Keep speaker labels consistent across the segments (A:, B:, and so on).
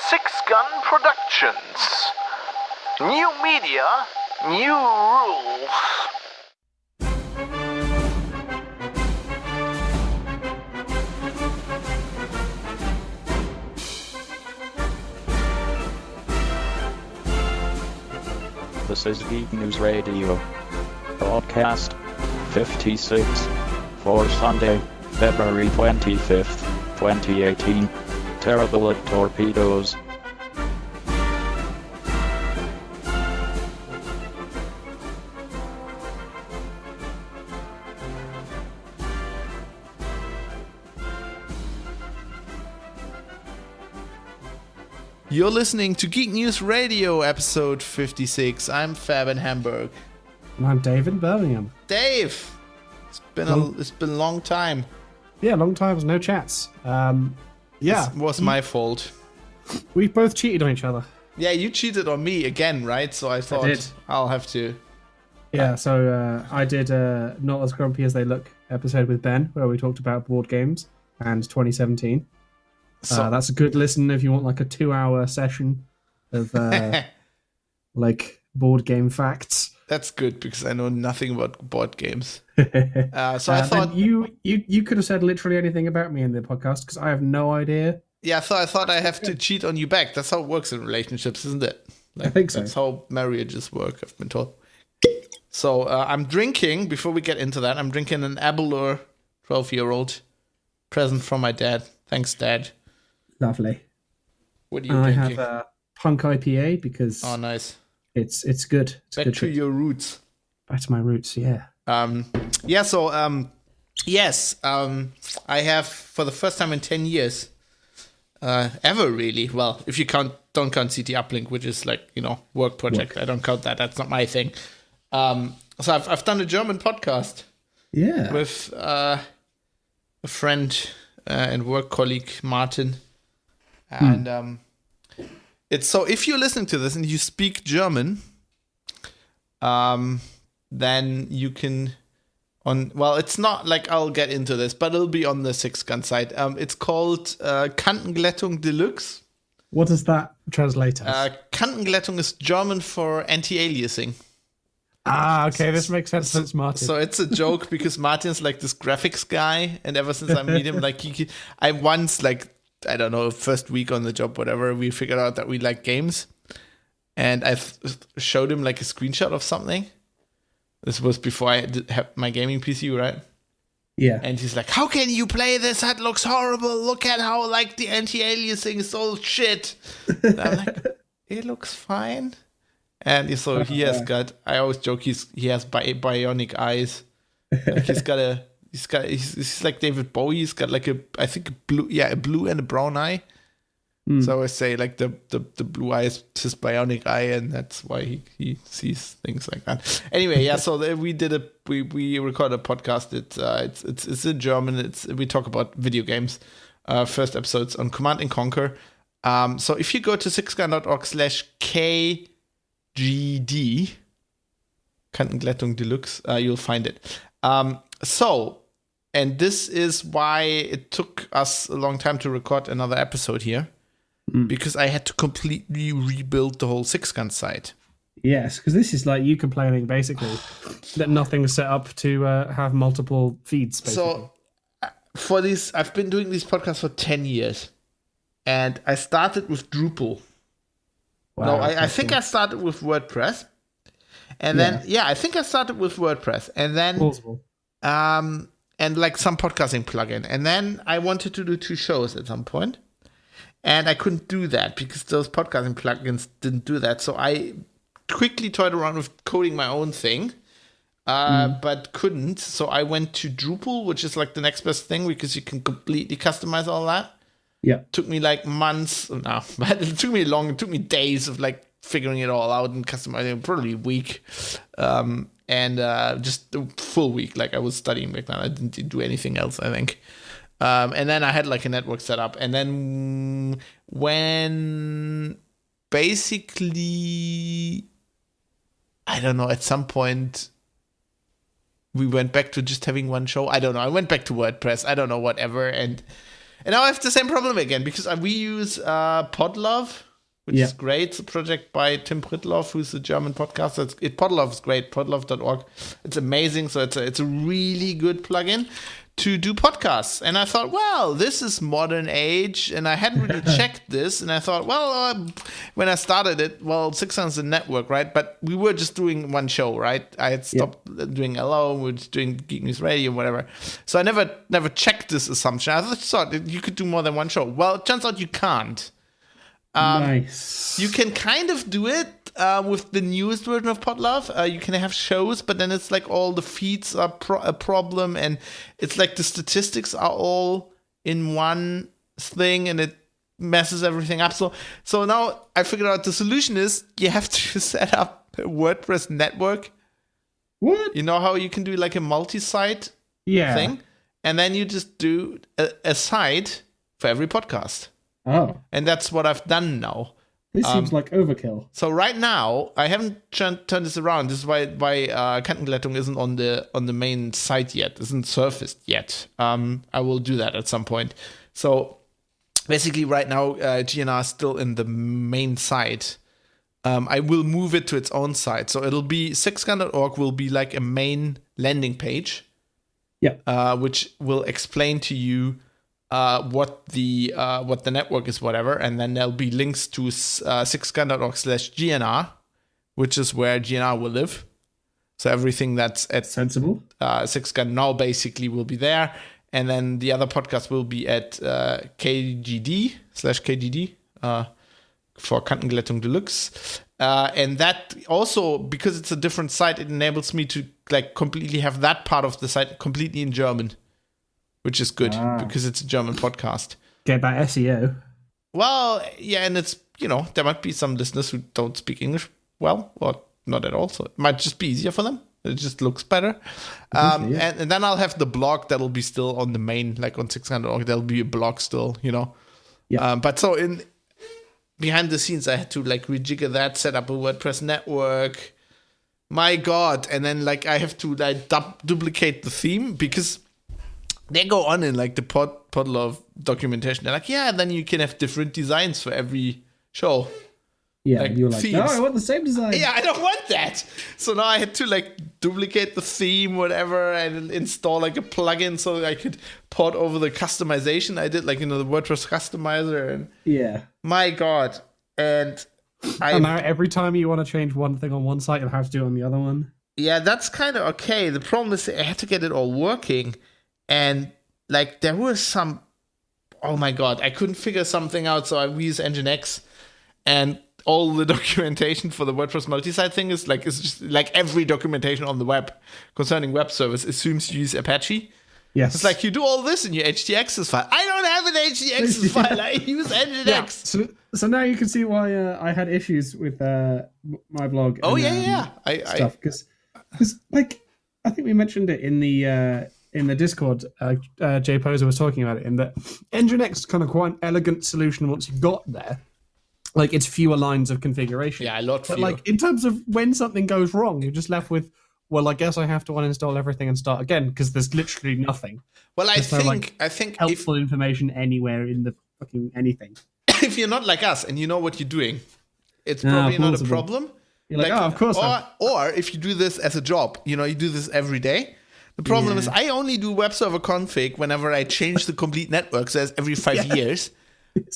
A: Six Gun Productions. New media, new rules.
B: This is Geek News Radio. Broadcast 56 for Sunday, February 25th, 2018. Terrible at Torpedoes.
C: You're listening to Geek News Radio, episode 56. I'm Fab in Hamburg.
D: And I'm Dave in Birmingham.
C: Dave! It's been a long time.
D: Yeah, long times, no chats. Yeah.
C: It was my fault.
D: We both cheated on each other.
C: Yeah, you cheated on me again, right? So I thought I'll have to...
D: Yeah, so I did Not As Grumpy As They Look episode with Ben, where we talked about board games and 2017. So that's a good listen if you want like a 2-hour session of like board game facts.
C: That's good because I know nothing about board games. So I thought
D: you could have said literally anything about me in the podcast because I have no idea.
C: Yeah, so I thought I have to cheat on you back. That's how it works in relationships, isn't it?
D: I think so.
C: That's how marriages work, I've been told. So I'm drinking, before we get into that, I'm drinking an Abelor 12-year-old present from my dad. Thanks, Dad.
D: Lovely.
C: What are you drinking?
D: I have a Punk IPA because
C: nice.
D: It's good. It's
C: back
D: good
C: to your roots.
D: Back to my roots, yeah.
C: I have, for the first time in 10 years, ever really, well, if you don't count CT Uplink, which is like, work project. I don't count that. That's not my thing. So I've done a German podcast.
D: Yeah.
C: With a friend and work colleague, Martin. And it's so if you're listening to this and you speak German, then you can it's not like I'll get into this, but it'll be on the Six Gun site. It's called Kantenglättung Deluxe.
D: What does that translate as?
C: Kantenglättung is German for anti-aliasing.
D: Ah, okay, this makes sense since Martin.
C: So it's a joke because Martin's like this graphics guy, and ever since I meet him, like I once, like, I don't know, first week on the job, whatever, we figured out that we like games, and I showed him like a screenshot of something. This was before I had my gaming PC, right?
D: Yeah.
C: And he's like, "How can you play this? That looks horrible. Look at how like the anti-aliasing is all shit." And I'm like, "It looks fine." And so he has got, I always joke, he has bionic eyes. Like he's like David Bowie. He's got like a blue and a brown eye. So I always say like the blue eye is his bionic eye, and that's why he sees things like that. Anyway, yeah. So we recorded a podcast. It's in German. We talk about video games. First episode's on Command and Conquer. So if you go to sixgun.org/KGD, Kantenglättung Deluxe, you'll find it. And this is why it took us a long time to record another episode here, because I had to completely rebuild the whole Six Gun site.
D: Yes, because this is like you complaining basically that nothing's set up to have multiple feeds. Basically.
C: So for this, I've been doing these podcasts for 10 years, and I started with Drupal.
D: Wow,
C: no, I think I started with WordPress, and then I think I started with WordPress, and then
D: plausible.
C: And like some podcasting plugin, and then I wanted to do 2 shows at some point, and I couldn't do that because those podcasting plugins didn't do that. So I quickly toyed around with coding my own thing, but couldn't. So I went to Drupal, which is like the next best thing because you can completely customize all that.
D: Yeah,
C: took me like months. No, but it took me long. It took me days of like figuring it all out and customizing. Probably a week, and just a full week. Like I was studying back then. I didn't do anything else, I think. And then I had like a network set up. And then when basically, I don't know, at some point we went back to just having one show. I don't know. I went back to WordPress. I don't know, whatever. And And now I have the same problem again because we use Podlove, which is great. It's a project by Tim Pritlove, who's a German podcaster. Podlove is great, podlove.org. It's amazing. So it's a really good plugin to do podcasts. And I thought, well, this is modern age. And I hadn't really checked this. And I thought, well, when I started it, 600 is a network, right? But we were just doing one show, right? I had stopped doing Hello, we were just doing Geek News Radio, whatever. So I never checked this assumption. I thought you could do more than one show. Well, it turns out you can't.
D: Nice.
C: You can kind of do it with the newest version of Podlove. You can have shows, but then it's like all the feeds are a problem, and it's like the statistics are all in one thing, and it messes everything up. So now I figured out the solution is you have to set up a WordPress network.
D: What?
C: You know how you can do like a multi-site thing? And then you just do a site for every podcast.
D: Oh.
C: And that's what I've done now.
D: This seems like overkill.
C: So right now, I haven't turned this around. This is why Kantenglättung isn't on the main site yet, isn't surfaced yet. I will do that at some point. So basically right now, GNR is still in the main site. I will move it to its own site. So it'll be 6scan.org will be like a main landing page. Yeah. Which will explain to you what the network is, whatever, and then there'll be links to 6scan.org/GNR, which is where GNR will live. So everything that's at
D: sensible
C: 6scan now basically will be there, and then the other podcast will be at KGD/KGD for Kantenglättung Deluxe, and that also, because it's a different site, it enables me to like completely have that part of the site completely in German. Which is good because it's a German podcast.
D: Get that SEO.
C: Well, yeah, and it's, there might be some listeners who don't speak English well, or not at all. So it might just be easier for them. It just looks better. And then I'll have the blog that'll be still on the main, like on 600.org. There'll be a blog still, Yeah. But so behind the scenes, I had to like rejigger that, set up a WordPress network. My God. And then like I have to like duplicate the theme because they go on in like the Podlove documentation. They're like, yeah, then you can have different designs for every show.
D: Yeah, like you're like,
C: themes.
D: No, I want the same design.
C: Yeah, I don't want that. So now I had to like duplicate the theme, whatever, and install like a plugin so I could port over the customization. I did like, the WordPress customizer. And my God. And
D: now every time you want to change one thing on one site, you'll have to do it on the other one.
C: Yeah, that's kind of okay. The problem is I had to get it all working. And like there was some, oh my God, I couldn't figure something out. So we use Nginx, and all the documentation for the WordPress multi-site thing is like, it's just like every documentation on the web concerning web service assumes you use Apache.
D: Yes.
C: It's like you do all this in your htaccess file. I don't have an htaccess file. I use Nginx.
D: Yeah. So now you can see why I had issues with my blog.
C: Oh,
D: and, stuff because like I think we mentioned it in the Discord, Jay Poser was talking about it, in that Nginx is kind of quite an elegant solution once you've got there. Like, it's fewer lines of configuration.
C: Yeah, a lot fewer.
D: But, like, in terms of when something goes wrong, you're just left with, well, I guess I have to uninstall everything and start again, because there's literally nothing.
C: Well, I think
D: helpful information anywhere in the fucking anything.
C: If you're not like us and you know what you're doing, it's probably not a problem.
D: You're like, of course.
C: Or if you do this as a job, you do this every day. The problem is I only do web server config whenever I change the complete network, so that's every 5 years,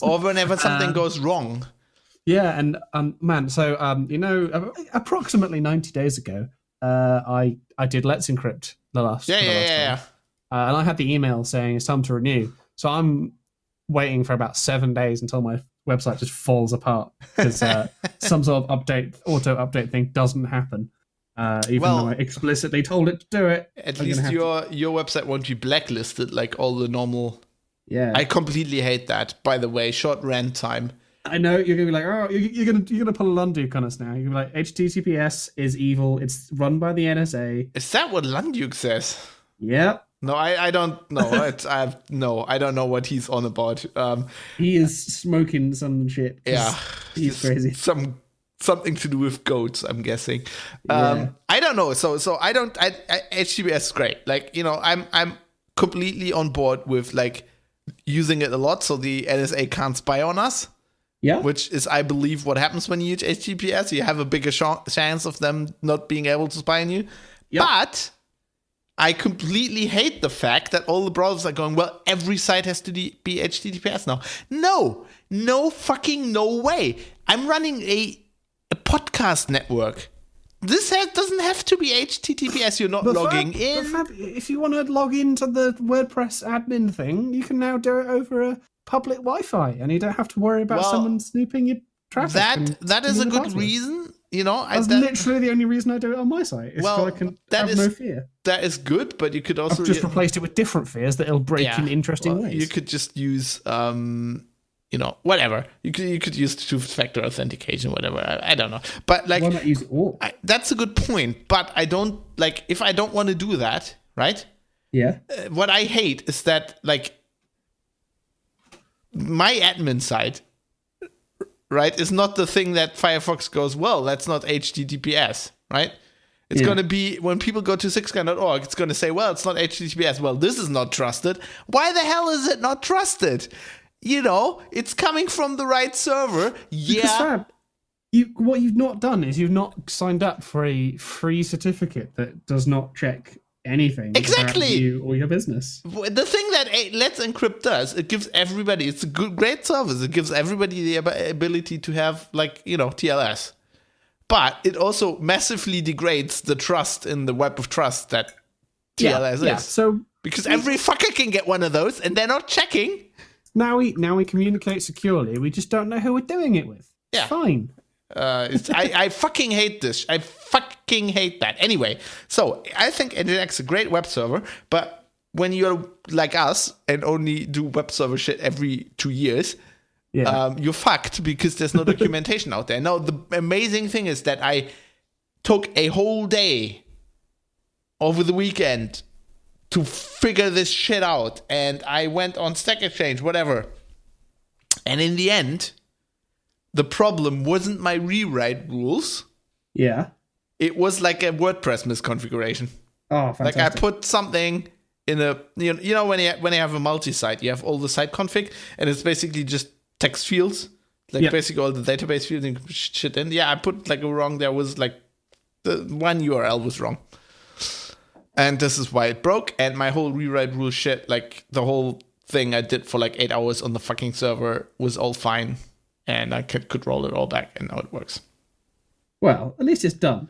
C: or whenever something goes wrong.
D: Yeah, and so approximately 90 days ago, I did Let's Encrypt the last time. And I had the email saying it's time to renew. So I'm waiting for about 7 days until my website just falls apart because some sort of auto update thing doesn't happen. Even though I explicitly told it to do it.
C: At least your website won't be blacklisted like all the normal.
D: Yeah,
C: I completely hate that. By the way, short run time.
D: I know you're gonna be like, oh, you're gonna pull a Lunduke on us now. You're gonna be like, HTTPS is evil. It's run by the NSA.
C: Is that what Lunduke says?
D: Yep.
C: No, I don't know. I don't know what he's on about.
D: He is smoking some shit.
C: Yeah,
D: he's crazy.
C: Something to do with goats, I'm guessing. I don't know. So I don't. HTTPS is great. Like I'm completely on board with like using it a lot, so the NSA can't spy on us.
D: Yeah.
C: Which is, I believe, what happens when you use HTTPS. You have a bigger chance of them not being able to spy on you.
D: Yep.
C: But I completely hate the fact that all the browsers are going, well, every site has to be HTTPS now. No fucking no way. I'm running a podcast network. This doesn't have to be HTTPS. You're not logging in.
D: Fab, if you want to log into the WordPress admin thing, you can now do it over a public Wi-Fi, and you don't have to worry about someone snooping your traffic.
C: That is a good reason.
D: That's literally the only reason I do it on my site. Is so I can have no fear.
C: That is good, but you could also
D: I've just replaced it with different fears that it'll break in interesting ways.
C: You could just use whatever. You could use two-factor authentication, whatever. I don't know. But like,
D: why not use it all?
C: That's a good point. But I don't like, if I don't want to do that, right?
D: Yeah.
C: What I hate is that, like, my admin site, right, is not the thing that Firefox goes, well, that's not HTTPS, right? It's going to be, when people go to sixgun.org, it's going to say, well, it's not HTTPS. Well, this is not trusted. Why the hell is it not trusted? It's coming from the right server. Yeah.
D: What you've not done is you've not signed up for a free certificate that does not check anything
C: exactly
D: about you or your business.
C: The thing that Let's Encrypt does, it gives everybody, it's a great service. It gives everybody the ability to have, like, TLS. But it also massively degrades the trust in the web of trust that TLS is.
D: Yeah. So
C: because every fucker can get one of those, and they're not checking.
D: Now we communicate securely. We just don't know who we're doing it with.
C: Yeah.
D: It's fine.
C: I fucking hate this. I fucking hate that. Anyway, so I think Nginx is a great web server, but when you're like us and only do web server shit every 2 years, you're fucked because there's no documentation out there. Now, the amazing thing is that I took a whole day over the weekend to figure this shit out, and I went on Stack Exchange, whatever. And in the end, the problem wasn't my rewrite rules.
D: Yeah.
C: It was like a WordPress misconfiguration.
D: Oh, fantastic.
C: Like I put something in a, when you have a multi-site, you have all the site config, and it's basically just text fields, like basically all the database fields and shit in. Yeah, I put like a wrong. There was like the one URL was wrong. And this is why it broke. And my whole rewrite rule shit, like the whole thing I did for like 8 hours on the fucking server was all fine. And I could roll it all back, and now it works.
D: Well, at least it's done.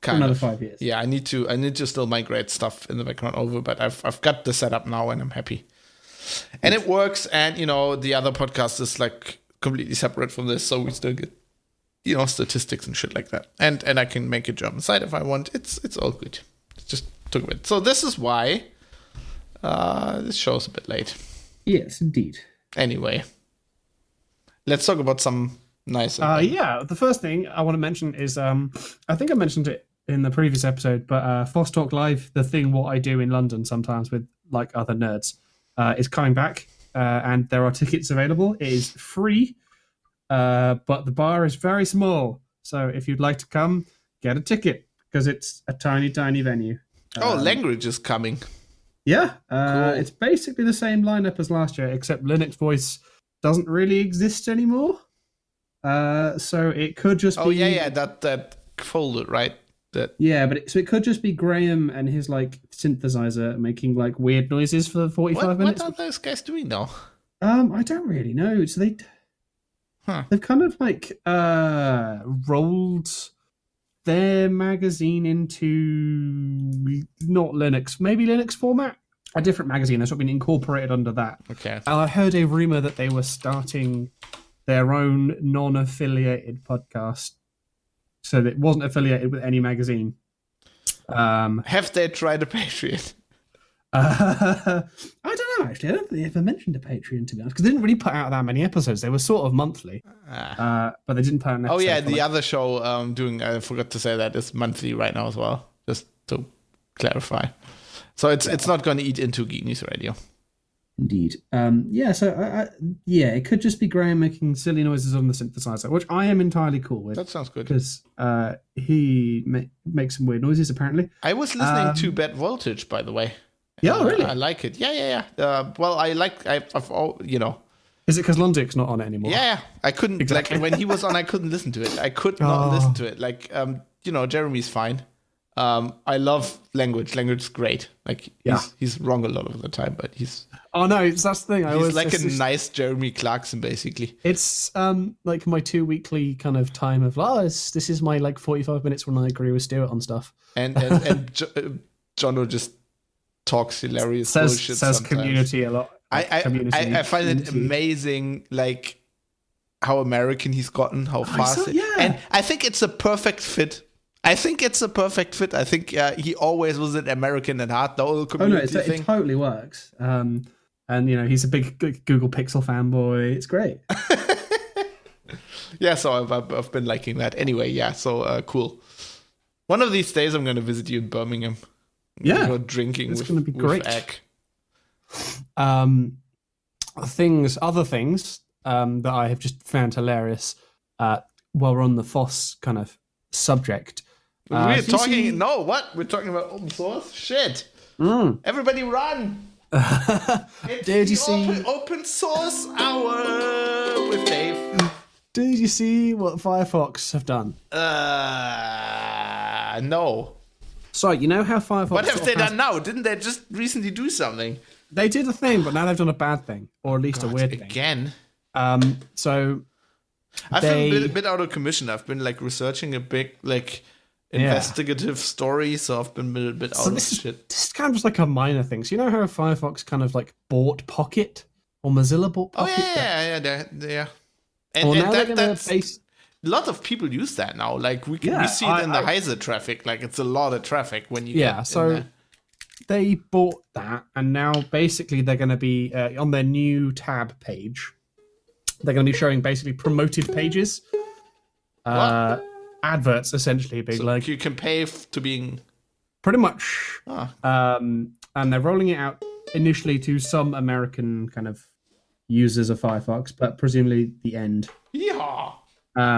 C: Kind
D: another
C: of.
D: 5 years.
C: Yeah, I need to still migrate stuff in the background over, but I've got the setup now, and I'm happy. And it works. And the other podcast is like completely separate from this, so we still get statistics and shit like that. And I can make a German site if I want. It's all good. It just took a bit. So this is why this show's a bit late.
D: Yes, indeed.
C: Anyway. Let's talk about some nice.
D: The first thing I want to mention is I think I mentioned it in the previous episode, but Foss Talk Live, the thing what I do in London sometimes with like other nerds, is coming back, and there are tickets available. It is free, but the bar is very small. So if you'd like to come, get a ticket because it's a tiny, tiny venue.
C: Language is coming.
D: Yeah,
C: cool.
D: It's basically the same lineup as last year, except Linux Voice doesn't really exist anymore. So it could just be...
C: that folder, right?
D: But it could just be Graham and his like synthesizer making like weird noises for 45 minutes.
C: What are those guys doing now?
D: I don't really know. So they've kind of like rolled their magazine into not Linux, maybe Linux format. A different magazine that's been incorporated under that.
C: Okay.
D: And I heard a rumor that they were starting their own non-affiliated podcast, so that it wasn't affiliated with any magazine.
C: Have they tried a Patreon?
D: I don't know, actually. I don't think they ever mentioned a Patreon, to be honest, because they didn't really put out that many episodes. They were sort of monthly, but they didn't put out an episode.
C: Oh, yeah, the other show I forgot to say that, is monthly right now as well, just to clarify. So it's not going to eat into Geek News Radio.
D: Indeed. It could just be Graham making silly noises on the synthesizer, which I am entirely cool with.
C: That sounds good.
D: Because he makes some weird noises, apparently.
C: I was listening to Bad Voltage, by the way.
D: Yeah, really?
C: I like it. Yeah. Well, I've all,
D: Is it because Lundik's not on it anymore?
C: Yeah, I couldn't
D: Exactly.
C: like when he was on. I couldn't listen to it. I could not listen to it. Like, Jeremy's fine. I love language. Language is great. Like, he's wrong a lot of the time, but he's.
D: Oh no, that's the thing.
C: He's like a nice Jeremy Clarkson, basically.
D: It's like my 2 weekly kind of time of this is my like 45 minutes when I agree with Stuart on stuff.
C: And Jono just talks hilarious bullshit.
D: Says
C: sometimes.
D: Community a lot.
C: I find it amazing, like how American he's gotten, how fast. And I think it's a perfect fit. I think he always was an American at heart. The whole community thing.
D: It totally works. And he's a big Google Pixel fanboy. It's great.
C: Yeah, so I've been liking that. Anyway, yeah, so cool. One of these days, I'm going to visit you in Birmingham.
D: Yeah,
C: go drinking. It's
D: going to be great.
C: Egg.
D: Other things that I have just found hilarious while we're on the FOSS kind of subject.
C: We're talking about open source? Shit. Everybody run.
D: Did you see
C: open source hour with Dave?
D: Did you see what Firefox have done?
C: No.
D: So, you know how Firefox...
C: What have they done now? Didn't they just recently do something?
D: They did a thing, but now they've done a bad thing. Or at least a weird thing.
C: Again?
D: So...
C: I've been a bit out of commission. I've been, like, researching a big, like, investigative story, so I've been a bit out of shit.
D: This is kind of just like a minor thing. So, you know how Firefox kind of, like, bought Pocket? Or Mozilla bought Pocket?
C: Oh, yeah. And that's... A lot of people use that now. Like we see it in the Heiser traffic. Like it's a lot of traffic when you get
D: so
C: in there.
D: They bought that, and now basically they're going to be on their new tab page. They're going to be showing basically promoted pages, adverts essentially. Being
C: so
D: like
C: you can pay to being
D: pretty much, and they're rolling it out initially to some American kind of users of Firefox, but presumably the end.
C: Yeah.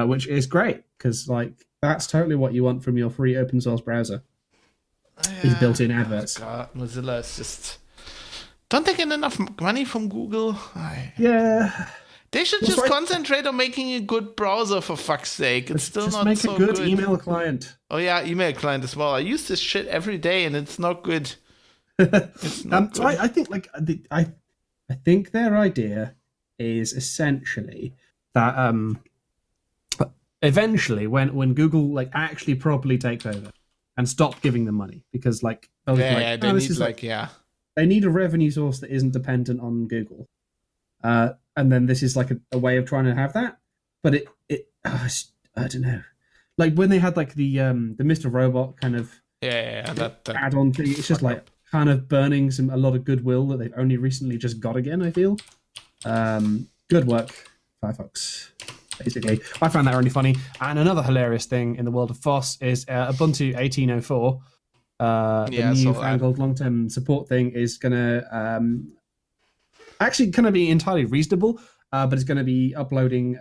D: Which is great, because like that's totally what you want from your free open source browser. These built-in adverts.
C: God, Mozilla is just... Don't they get enough money from Google?
D: Yeah.
C: They should just concentrate on making a good browser, for fuck's sake. It's still not so good.
D: Just make a good email client.
C: Oh yeah, email client as well. I use this shit every day, and it's not good. It's not good.
D: So I think like I think their idea is essentially that eventually when Google like actually properly takes over and stop giving them money, because like
C: they
D: need a revenue source that isn't dependent on Google, and then this is like a way of trying to have that, but I don't know, like when they had like the Mr. Robot kind of
C: that
D: add-on thing, it's just like kind of burning a lot of goodwill that they've only recently just got again. I feel good work, Firefox. Basically, I found that really funny. And another hilarious thing in the world of FOSS is Ubuntu 18.04. The newfangled long-term support thing is going to actually kind of be entirely reasonable, but it's going to be uploading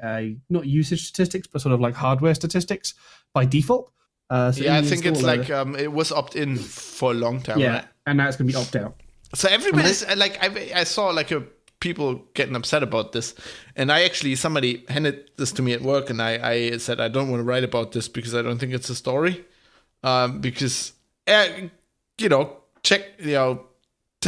D: not usage statistics, but sort of like hardware statistics by default.
C: I think it's like it was opt-in for a long time.
D: Yeah,
C: right?
D: And now it's going to be opt-out.
C: So everybody's like, I saw like people getting upset about this, and somebody handed this to me at work, and I said I don't want to write about this because I don't think it's a story, because tell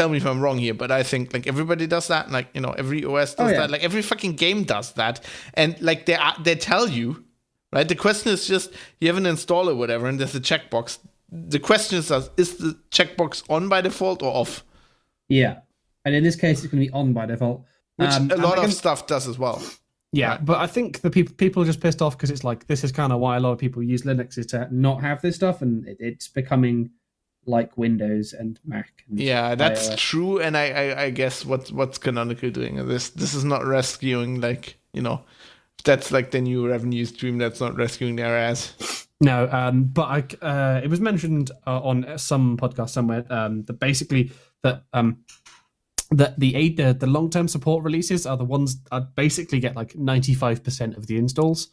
C: me if I'm wrong here, but I think like everybody does that, like every OS does that, like every fucking game does that, and like they tell you, right? The question is just you have an install or whatever, and there's a checkbox. The question is the checkbox on by default or off?
D: Yeah. And in this case, it's going to be on by default.
C: Which a lot of stuff does as well.
D: Yeah,
C: right?
D: But I think the people are just pissed off because it's like, this is kind of why a lot of people use Linux, is to not have this stuff, and it's becoming like Windows and Mac. And
C: that's
D: iOS.
C: true, and I guess what's Canonical doing? This is not rescuing, like, that's like the new revenue stream, that's not rescuing their ass.
D: No, but it was mentioned on some podcast somewhere that basically that the long-term support releases are the ones that basically get like 95% of the installs,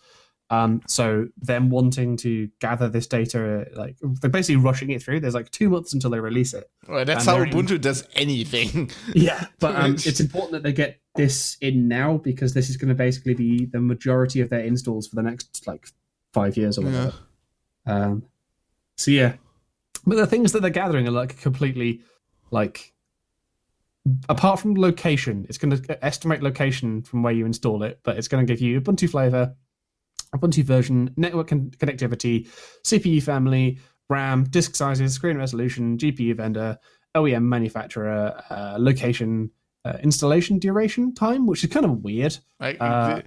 D: So them wanting to gather this data, like they're basically rushing it through. There's like 2 months until they release it.
C: Well, that's how Ubuntu does anything.
D: Yeah, but it's important that they get this in now because this is going to basically be the majority of their installs for the next like 5 years or whatever. Yeah. So yeah, but the things that they're gathering are like completely like. Apart from location, it's going to estimate location from where you install it, but it's going to give you Ubuntu flavor, Ubuntu version, network connectivity, CPU family, RAM, disk sizes, screen resolution, GPU vendor, OEM manufacturer, location, installation duration time, which is kind of weird. I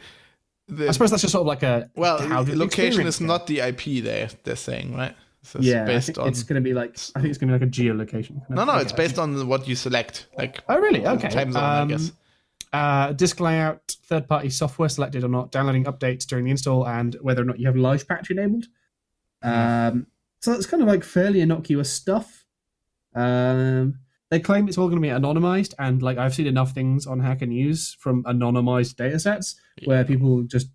D: suppose that's just sort of like a...
C: Well, location is not the IP they're saying, right? So
D: yeah, I think it's going to be like... I think it's going to be like a geolocation.
C: No, it's based on what you select. Like,
D: oh, really? Okay.
C: Time zone, I guess.
D: Disk layout, third-party software selected or not, downloading updates during the install, and whether or not you have live patch enabled. So it's kind of like fairly innocuous stuff. They claim it's all going to be anonymized, and like I've seen enough things on Hacker News from anonymized datasets where people just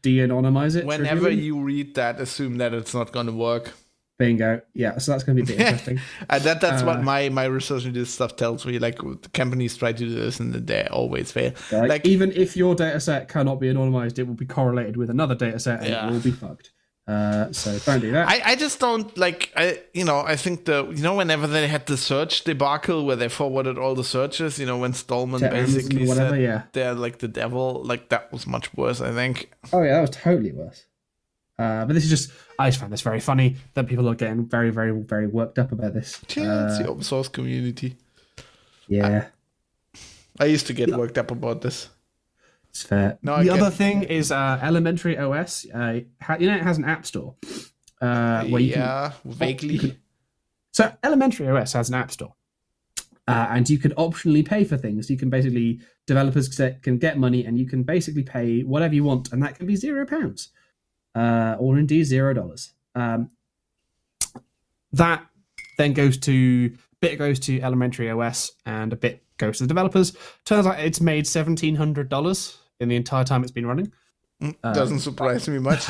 D: de-anonymize it.
C: Whenever you read that, assume that it's not going to work.
D: Bingo. Yeah, so that's going to be a bit interesting.
C: And that's what my research into this stuff tells me. Like, the companies try to do this and they always fail.
D: Like even if your dataset cannot be anonymized, it will be correlated with another dataset and it will be fucked. So don't do that.
C: I just don't like. I think whenever they had the search debacle where they forwarded all the searches, when Stallman basically said they're like the devil, like that was much worse. I think.
D: Oh yeah, that was totally worse. But this is just, I just find this very funny that people are getting very, very, very worked up about this.
C: Yeah, it's the open source community.
D: Yeah.
C: I used to get worked up about this.
D: It's fair. No, the other thing is Elementary OS. It has an app store. Where you can,
C: vaguely.
D: So Elementary OS has an app store. And you can optionally pay for things. You can basically, developers can get money and you can basically pay whatever you want. And that can be £0. Or indeed $0. That then goes to Elementary OS, and a bit goes to the developers. Turns out it's made $1,700 in the entire time it's been running.
C: Doesn't surprise me much.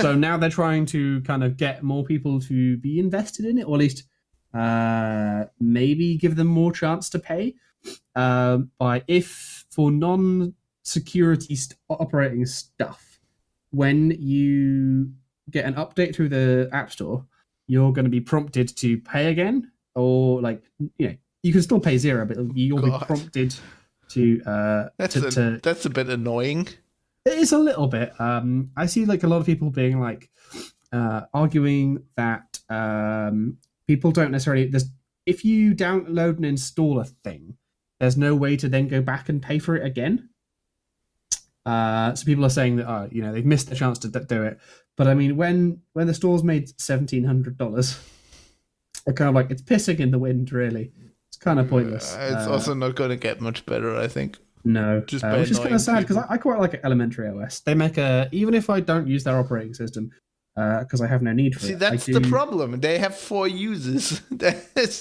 D: So now they're trying to kind of get more people to be invested in it, or at least maybe give them more chance to pay. For non-security operating stuff. When you get an update through the App Store, you're going to be prompted to pay again, or you can still pay $0, but you'll be prompted to.
C: That's a bit annoying.
D: It is a little bit. I see like a lot of people being like arguing that people don't necessarily. If you download and install a thing, there's no way to then go back and pay for it again. So people are saying that they've missed the chance to do it, but I mean when the store's made $1,700, it's kind of like it's pissing in the wind. Really, it's kind of pointless.
C: It's also not going to get much better, I think.
D: No, which is kind of sad because I quite like Elementary OS. They make even if I don't use their operating system because I have no need for it.
C: See, that's the problem. They have 4 users.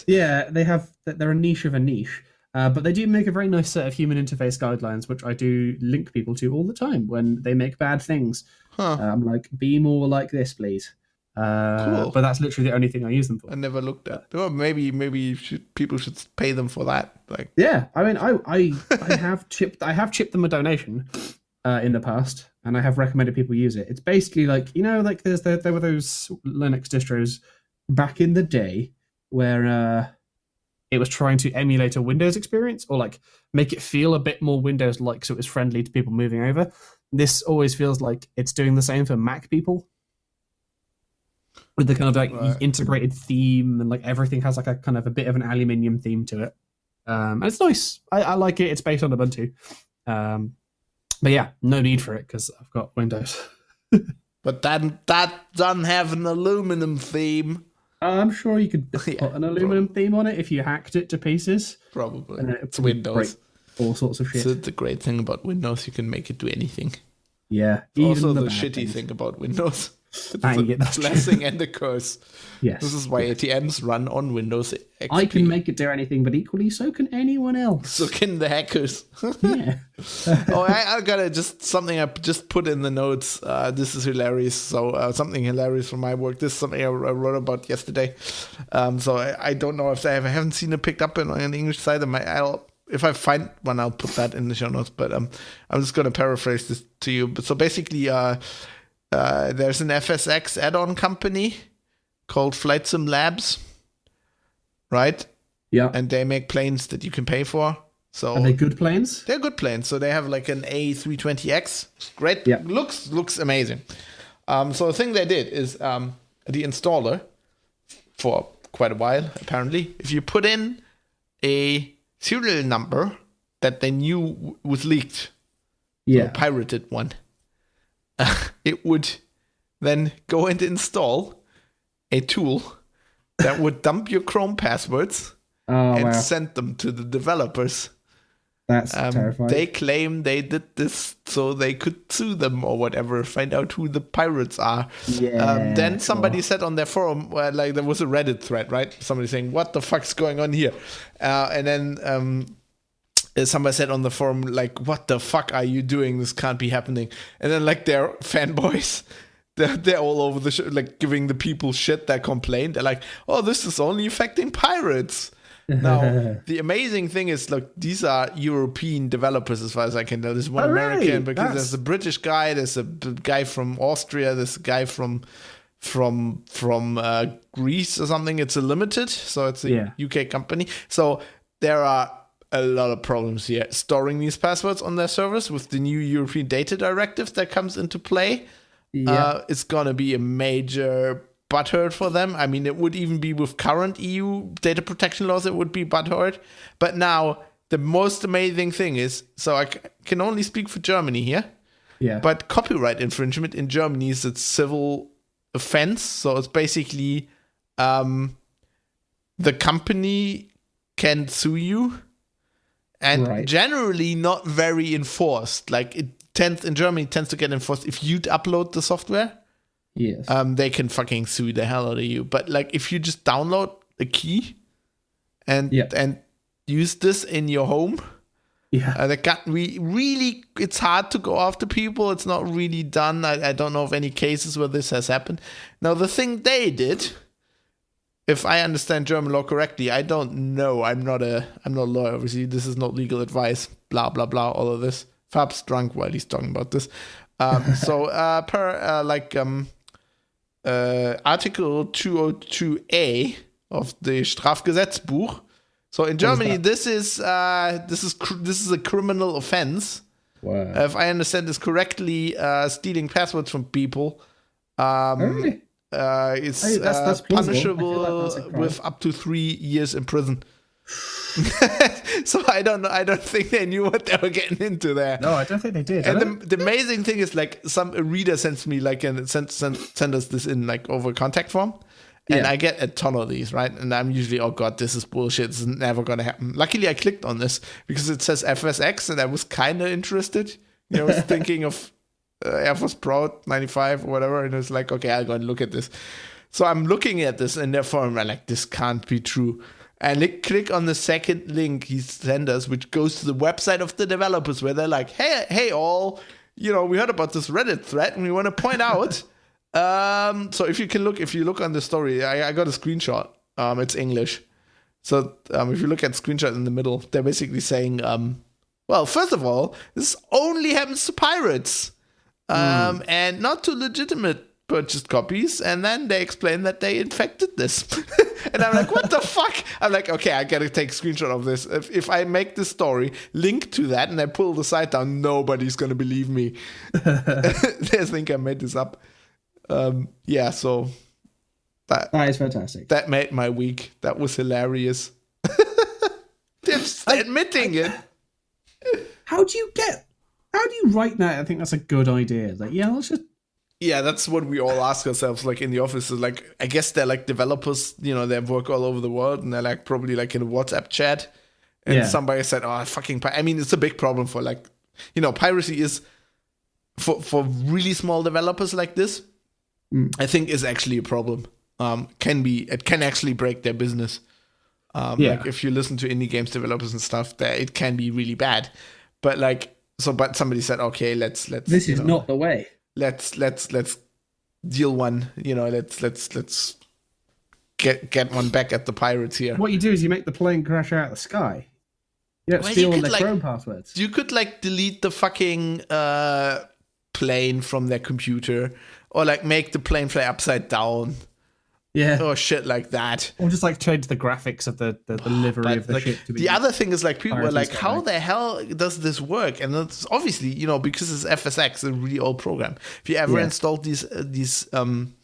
D: Yeah, they're a niche of a niche. But they do make a very nice set of human interface guidelines, which I do link people to all the time when they make bad things. I'm like, be more like this, please. Cool. But that's literally the only thing I use them for.
C: I never looked at. Well, maybe people should pay them for that. Like,
D: yeah, I mean, I have chipped them a donation in the past, and I have recommended people use it. It's basically like there were those Linux distros back in the day where. It was trying to emulate a Windows experience or like make it feel a bit more Windows-like so it was friendly to people moving over. This always feels like it's doing the same for Mac people with the kind of like integrated theme and like everything has like a kind of a bit of an aluminium theme to it. And it's nice. I like it. It's based on Ubuntu. But yeah, no need for it because I've got Windows.
C: But that doesn't have an aluminum theme.
D: I'm sure you could put an aluminum theme on it if you hacked it to pieces.
C: Probably. It's Windows.
D: All sorts of shit.
C: So the great thing about Windows, you can make it do anything.
D: Yeah.
C: Also the shitty thing about Windows.
D: And you
C: It's
D: get
C: a
D: that
C: blessing and a curse.
D: Yes.
C: This is why ATMs run on Windows XP.
D: I can make it do anything, but equally so can anyone else.
C: So can the hackers.
D: Yeah.
C: I gotta something I just put in the notes. This is hilarious. So something hilarious from my work. This is something I wrote about yesterday. So I don't know if I haven't seen it picked up on the English side. If I find one, I'll put that in the show notes. But I'm just gonna paraphrase this to you. But so basically, there's an FSX add-on company called Flight Sim Labs, right?
D: Yeah.
C: And they make planes that you can pay for. So
D: Are they good planes?
C: they're good planes. So they have like an A320X. Great.
D: Yeah.
C: Looks amazing. So the thing they did is the installer, for quite a while apparently, if you put in a serial number that they knew was leaked,
D: Yeah.
C: a pirated one, it would then go and install a tool that would dump your Chrome passwords
D: Oh,
C: and
D: wow.
C: send them to the developers.
D: That's terrifying.
C: They claim they did this so they could sue them or whatever, find out who the pirates are.
D: Yeah,
C: Then somebody said on their forum, like there was a Reddit thread, right? Somebody saying, "What the fuck's going on here?" And then somebody said on the forum, like, "What the fuck are you doing? This can't be happening." And then like their fanboys, they're all over the like giving the people shit that complained. They're like, "Oh, this is only affecting pirates." Now, the amazing thing is, look, these are European developers as far as I can know. There's one American, because there's a British guy, there's a guy from Austria, there's a guy from Greece or something. It's a limited, so it's a UK company. So there are a lot of problems here storing these passwords on their servers with the new European data directive that comes into play.
D: Yeah.
C: It's gonna be a major butthurt for them. I mean, it would even be with current EU data protection laws, it would be butthurt. But now, the most amazing thing is, so I can only speak for Germany here, but copyright infringement in Germany is a civil offense. So it's basically the company can sue you, and generally not very enforced. Like in Germany, it tends to get enforced if you'd upload the software.
D: Yes.
C: They can fucking sue the hell out of you. But like if you just download a key and use this in your home, really it's hard to go after people. It's not really done. I don't know of any cases where this has happened. Now the thing they did, if I understand German law correctly, I don't know. I'm not a lawyer. Obviously, this is not legal advice. Blah blah blah. All of this. Fab's drunk while he's talking about this. Article 202a of the Strafgesetzbuch. So in Germany, this is a criminal offense.
D: Wow.
C: If I understand this correctly, stealing passwords from people.
D: Really?
C: It's
D: that's
C: punishable with up to 3 years in prison. So I don't think they knew what they were getting into there.
D: No, I don't think they did.
C: And the amazing thing is, like, a reader sends me like send us this in like over contact form, and I get a ton of these, right? And I'm usually, oh god, this is bullshit. This is never gonna happen. Luckily, I clicked on this because it says FSX, and I was kind of interested. I was thinking of Air Force Pro 95 or whatever, and it was like, okay, I'll go and look at this. So I'm looking at this in their forum. I'm like, this can't be true. And click on the second link he sent us, which goes to the website of the developers, where they're like, hey all, we heard about this Reddit thread, and we want to point out. So if you look on the story, I got a screenshot. It's English. So if you look at screenshot in the middle, they're basically saying, well, first of all, this only happens to pirates, and not to legitimate purchased copies. And then they explain that they infected this. And I'm like, what the fuck? I'm like, okay, I gotta take a screenshot of this. If I make this story, link to that, and I pull the site down, nobody's gonna believe me. They think I made this up. So that
D: is fantastic.
C: That made my week. That was hilarious. They're admitting it.
D: How do you write that? I think that's a good idea. Like, let's just.
C: Yeah, that's what we all ask ourselves, like in the office. Like, I guess they're like developers, they work all over the world, and they're like probably like in a WhatsApp chat. And somebody said, "Oh, fucking!" I mean, it's a big problem for piracy is for really small developers like this. I think is actually a problem. It can actually break their business. Like if you listen to indie games developers and stuff, that it can be really bad. But but somebody said, okay, let's.
D: This is not the way.
C: Let's deal one. Let's get one back at the pirates here.
D: What you do is you make the plane crash out of the sky. You don't steal all their Chrome passwords.
C: You could delete the fucking plane from their computer, or make the plane fly upside down.
D: Yeah.
C: Or shit like that.
D: Or just change the graphics of the livery of the ship to be.
C: The other thing is people were like, how the hell does this work? And it's obviously, because it's FSX, a really old program. If you ever installed these an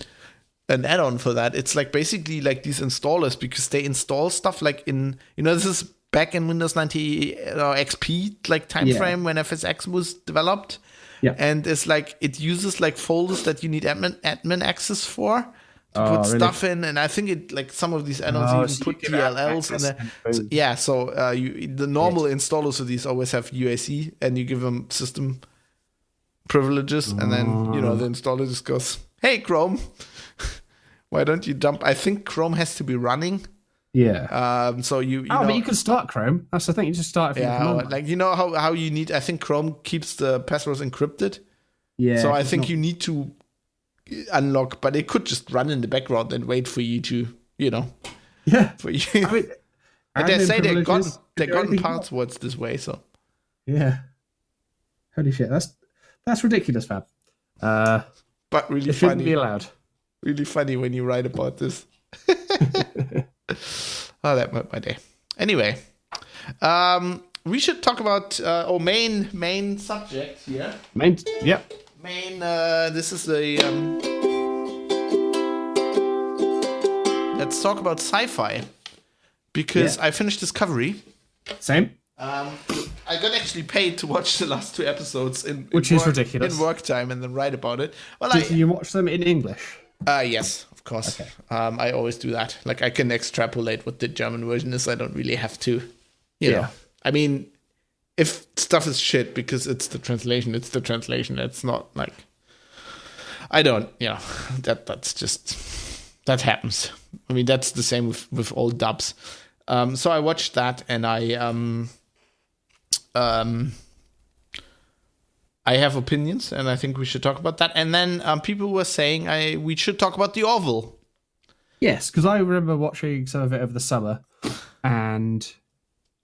C: add-on for that, it's basically these installers, because they install stuff in, this is back in Windows 90 XP time frame when FSX was developed.
D: Yeah.
C: And it's it uses folders that you need admin access for. To put stuff in, and I think it some of these add-ons even put DLLs in there. So the normal installers of these always have UAC, and you give them system privileges, and then the installer just goes, "Hey Chrome, why don't you dump?" I think Chrome has to be running.
D: Yeah.
C: So you
D: but you can start Chrome. That's the thing. You just start.
C: How you need. I think Chrome keeps the passwords encrypted.
D: Yeah.
C: So I think you need to unlock, but it could just run in the background and wait for you to, for you. And they say they gotten passwords this way, so.
D: Yeah. Holy shit, that's ridiculous, Fab.
C: But really
D: it
C: funny.
D: Shouldn't be allowed.
C: Really funny when you write about this. That made my day. Anyway, we should talk about our main subject here. This is let's talk about sci-fi, because I finished Discovery.
D: Same.
C: I got actually paid to watch the last 2 episodes
D: which is ridiculous
C: in work time, and then write about it. Well,
D: Did you watch them in English?
C: Yes, of course.
D: Okay.
C: I always do that. I can extrapolate what the German version is. I don't really have to. You know. I mean, if stuff is shit because it's the translation, it's the translation. It's not I don't, that's just, that happens. I mean, that's the same with all dubs. So I watched that, and I have opinions, and I think we should talk about that. And then people were saying we should talk about the Orville.
D: Yes, because I remember watching some of it over the summer, and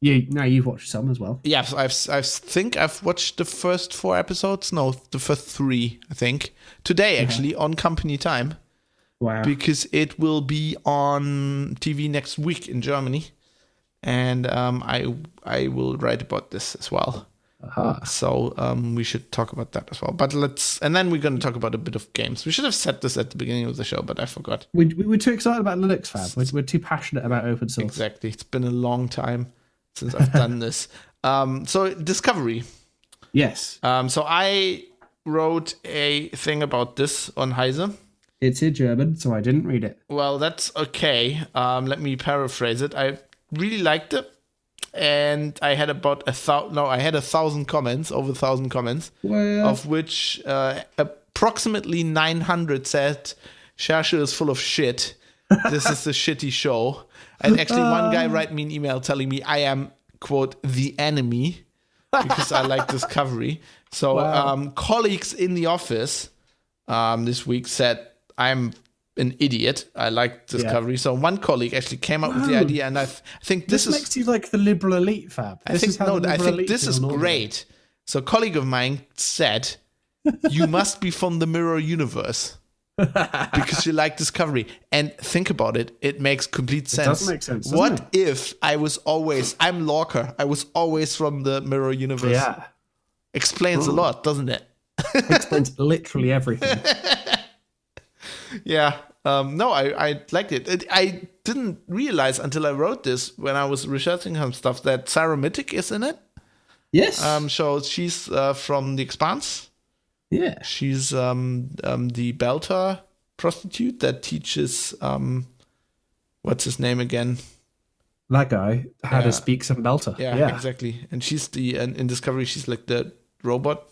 D: you've watched some as well.
C: Yeah, I think I've watched the first 4 episodes. No, the first 3, I think. Today, actually, on company time.
D: Wow.
C: Because it will be on TV next week in Germany. And I will write about this as well. So we should talk about that as well. But and then we're going to talk about a bit of games. We should have said this at the beginning of the show, but I forgot.
D: We were too excited about Linux, Fab. We're too passionate about open source.
C: Exactly. It's been a long time since I've done this. So Discovery.
D: Yes.
C: So I wrote a thing about this on Heise.
D: It's in German, so I didn't read it.
C: Well, that's okay. Let me paraphrase it. I really liked it, and I had about 1,000 comments, over 1,000 comments, of which approximately 900 said Cherche is full of shit. This is a shitty show. And actually, one guy wrote me an email telling me I am, quote, the enemy, because I like Discovery. So colleagues in the office this week said I'm an idiot. I like Discovery. So one colleague actually came up with the idea, and I think this
D: makes you like the liberal elite, Fab.
C: I think this is great. So a colleague of mine said, you must be from the mirror universe. Because you like Discovery. And think about it, it makes complete sense.
D: It does make sense.
C: What if I'm Lorca, I was always from the mirror universe?
D: Yeah.
C: Explains a lot, doesn't it?
D: Explains literally everything.
C: Yeah. No, I liked it. I didn't realize until I wrote this, when I was researching some stuff, that Sarah Mittig is in it.
D: Yes.
C: So she's from The Expanse.
D: Yeah.
C: She's the Belter prostitute that teaches what's his name again?
D: That guy, how to speak some Belter.
C: Yeah, exactly. And she's in Discovery, she's like the robot.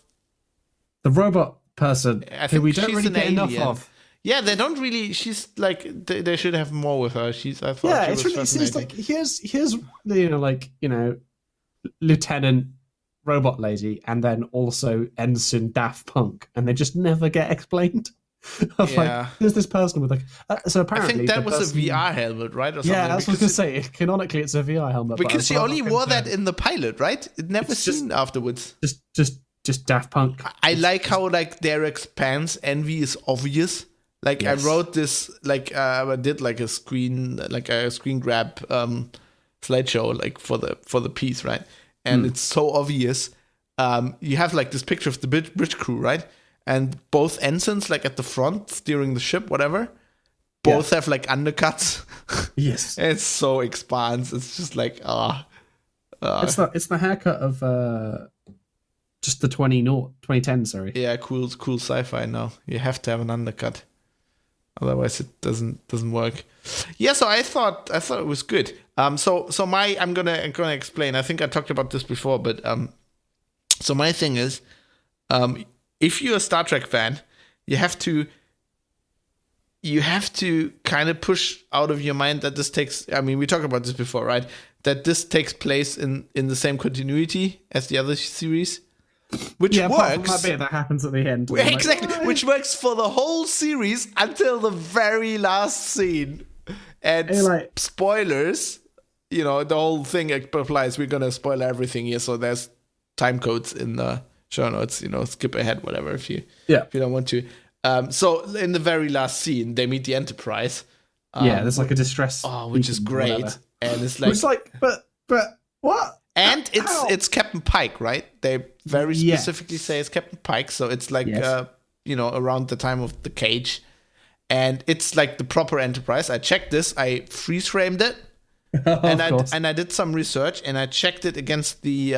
D: The robot person
C: I think
D: who we don't
C: she's
D: really
C: an
D: get
C: alien.
D: enough of.
C: Yeah, they don't really. She's like they should have more with her. I thought
D: Yeah,
C: she
D: it's
C: was
D: really it's
C: fascinating.
D: like here's Lieutenant Robot Lady, and then also Ensign Daft Punk, and they just never get explained. Of
C: Yeah.
D: there's this person with so
C: I
D: apparently
C: think that
D: the
C: was
D: person,
C: a VR helmet, right? Or something.
D: Yeah, that's what I was gonna say. Canonically, it's a VR helmet.
C: Because she only wore that
D: in.
C: in the pilot, right? It never seen afterwards.
D: Just Daft Punk.
C: I like how like Derek's pants envy is obvious. Like
D: Yes.
C: I wrote this, like I did like a screen grab slideshow like for the piece, right? And it's so obvious. You have like this picture of the bridge crew, right? And both ensigns like at the front steering the ship, whatever. Both have like undercuts.
D: Yes.
C: It's so expanse. It's just like
D: It's the haircut of just the 2010, sorry.
C: Yeah, cool sci-fi now. You have to have an undercut. Otherwise it doesn't work. Yeah, so I thought it was good. I'm gonna explain. I think I talked about this before, but so my thing is, if you're a Star Trek fan, you have to kind of push out of your mind that this takes. I mean, we talked about this before, right? That this takes place in the same continuity as the other series, which
D: Apart from
C: works.
D: that bit that happens at the end.
C: Exactly, which works for the whole series until the very last scene. And spoilers, the whole thing applies. We're gonna spoil everything here, so there's time codes in the show notes. Skip ahead, whatever, if you don't want to. So in the very last scene, they meet the Enterprise.
D: There's like a distress.
C: Which is great,
D: whatever.
C: and it's like,
D: but what?
C: And it's Captain Pike, right? They very specifically say it's Captain Pike, so it's like around the time of the Cage, and it's like the proper Enterprise. I checked this, I freeze framed it, and I did some research, and I checked it against the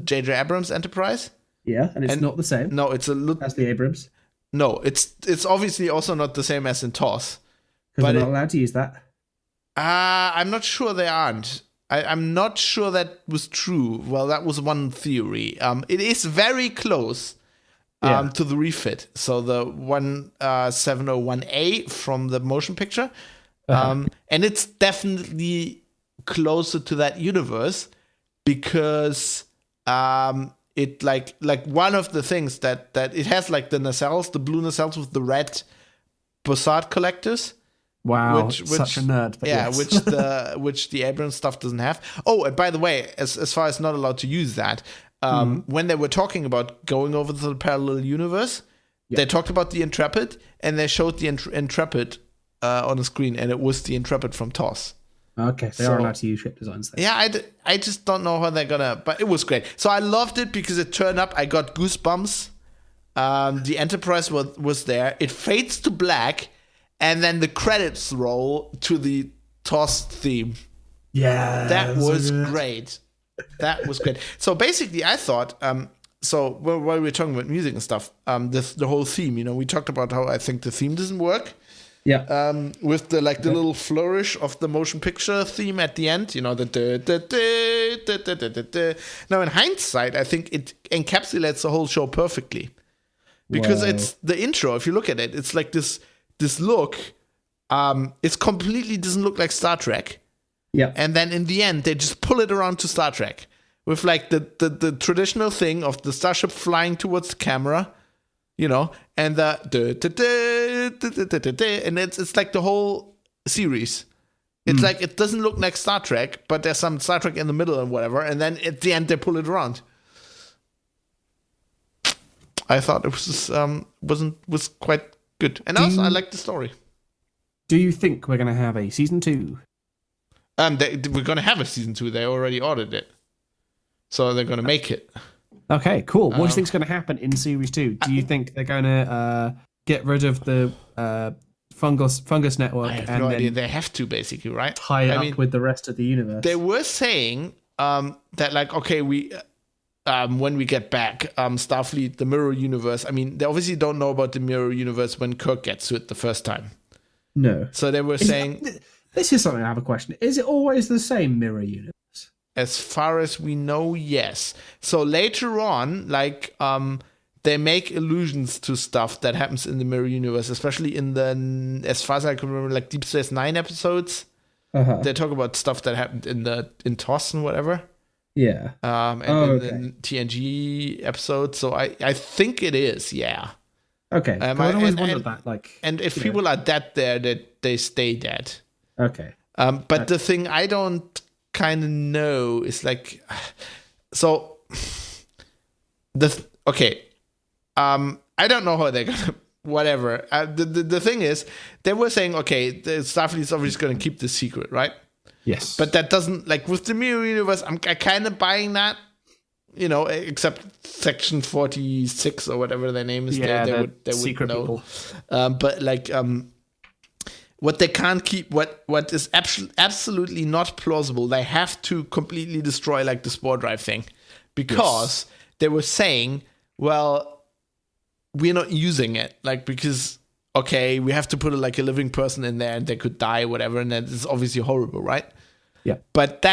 C: J.J. Abrams Enterprise.
D: Yeah, and it's not the same.
C: No, it's
D: as the Abrams.
C: No, it's obviously also not the same as in TOS.
D: Because they're not allowed to use that.
C: I'm not sure they aren't. I'm not sure that was true. Well, that was one theory. It is very close to the refit. So the 701A from the motion picture. And it's definitely closer to that universe because it like one of the things that it has like the nacelles, the blue nacelles with the red Bossard collectors.
D: Wow, which such a nerd. But
C: which the Abrams stuff doesn't have. Oh, and by the way, as far as not allowed to use that, when they were talking about going over to the parallel universe, they talked about the Intrepid, and they showed the Intrepid on the screen, and it was the Intrepid from TOS.
D: Okay, they are allowed to use ship designs then.
C: Yeah, I just don't know how they're gonna, but it was great. So I loved it because it turned up. I got goosebumps. The Enterprise was there. It fades to black. And then the credits roll to the TOS theme.
D: Yeah.
C: That was great. That was great. So basically, I thought, while we were talking about music and stuff, the whole theme, we talked about how I think the theme doesn't work.
D: Yeah.
C: With the little flourish of the motion picture theme at the end, the Now, in hindsight, I think it encapsulates the whole show perfectly. Because it's the intro, if you look at it, it's like this look, it completely doesn't look like Star Trek.
D: Yeah.
C: And then in the end, they just pull it around to Star Trek with like the traditional thing of the starship flying towards the camera, and and it's like the whole series. It's like it doesn't look like Star Trek, but there's some Star Trek in the middle and whatever, and then at the end they pull it around. I thought it was quite good. And also, I like the story.
D: Do you think we're going to have a season 2?
C: We're going to have a season 2. They already ordered it. So they're going to make it.
D: Okay, cool. What do you think's going to happen in series 2? Do you think they're going to get rid of the fungus network?
C: I have
D: and
C: no
D: then
C: idea. They have to, basically, right?
D: Tie it up with the rest of the universe.
C: They were saying that, like, okay, we... when we get back, Starfleet, the Mirror Universe. I mean, they obviously don't know about the Mirror Universe when Kirk gets to it the first time.
D: No.
C: So they were saying...
D: This is something I have a question. Is it always the same Mirror Universe?
C: As far as we know, yes. So later on, like, they make allusions to stuff that happens in the Mirror Universe, especially in the, as far as I can remember, like Deep Space Nine episodes. They talk about stuff that happened in TOS and whatever.
D: Yeah.
C: And in TNG episodes. So I think it is, yeah.
D: Okay. I always wondered that. Like,
C: and if people are dead there, that they stay dead.
D: Okay.
C: But the thing I don't kind of know is like, so I don't know how they're gonna whatever. The thing is, they were saying, okay, the Starfleet's obviously going to keep this secret, right?
D: Yes.
C: But that doesn't, like, with the Mirror Universe, I'm kind of buying that, you know, except Section 46 or whatever their name is.
D: Yeah,
C: they would
D: secret
C: know.
D: people.
C: But, like, what they can't keep, what is absolutely not plausible, they have to completely destroy, like, the spore drive thing. Because they were saying, well, we're not using it, like, because, okay, we have to put like a living person in there and they could die, whatever, and that is obviously horrible, right?
D: Yeah.
C: But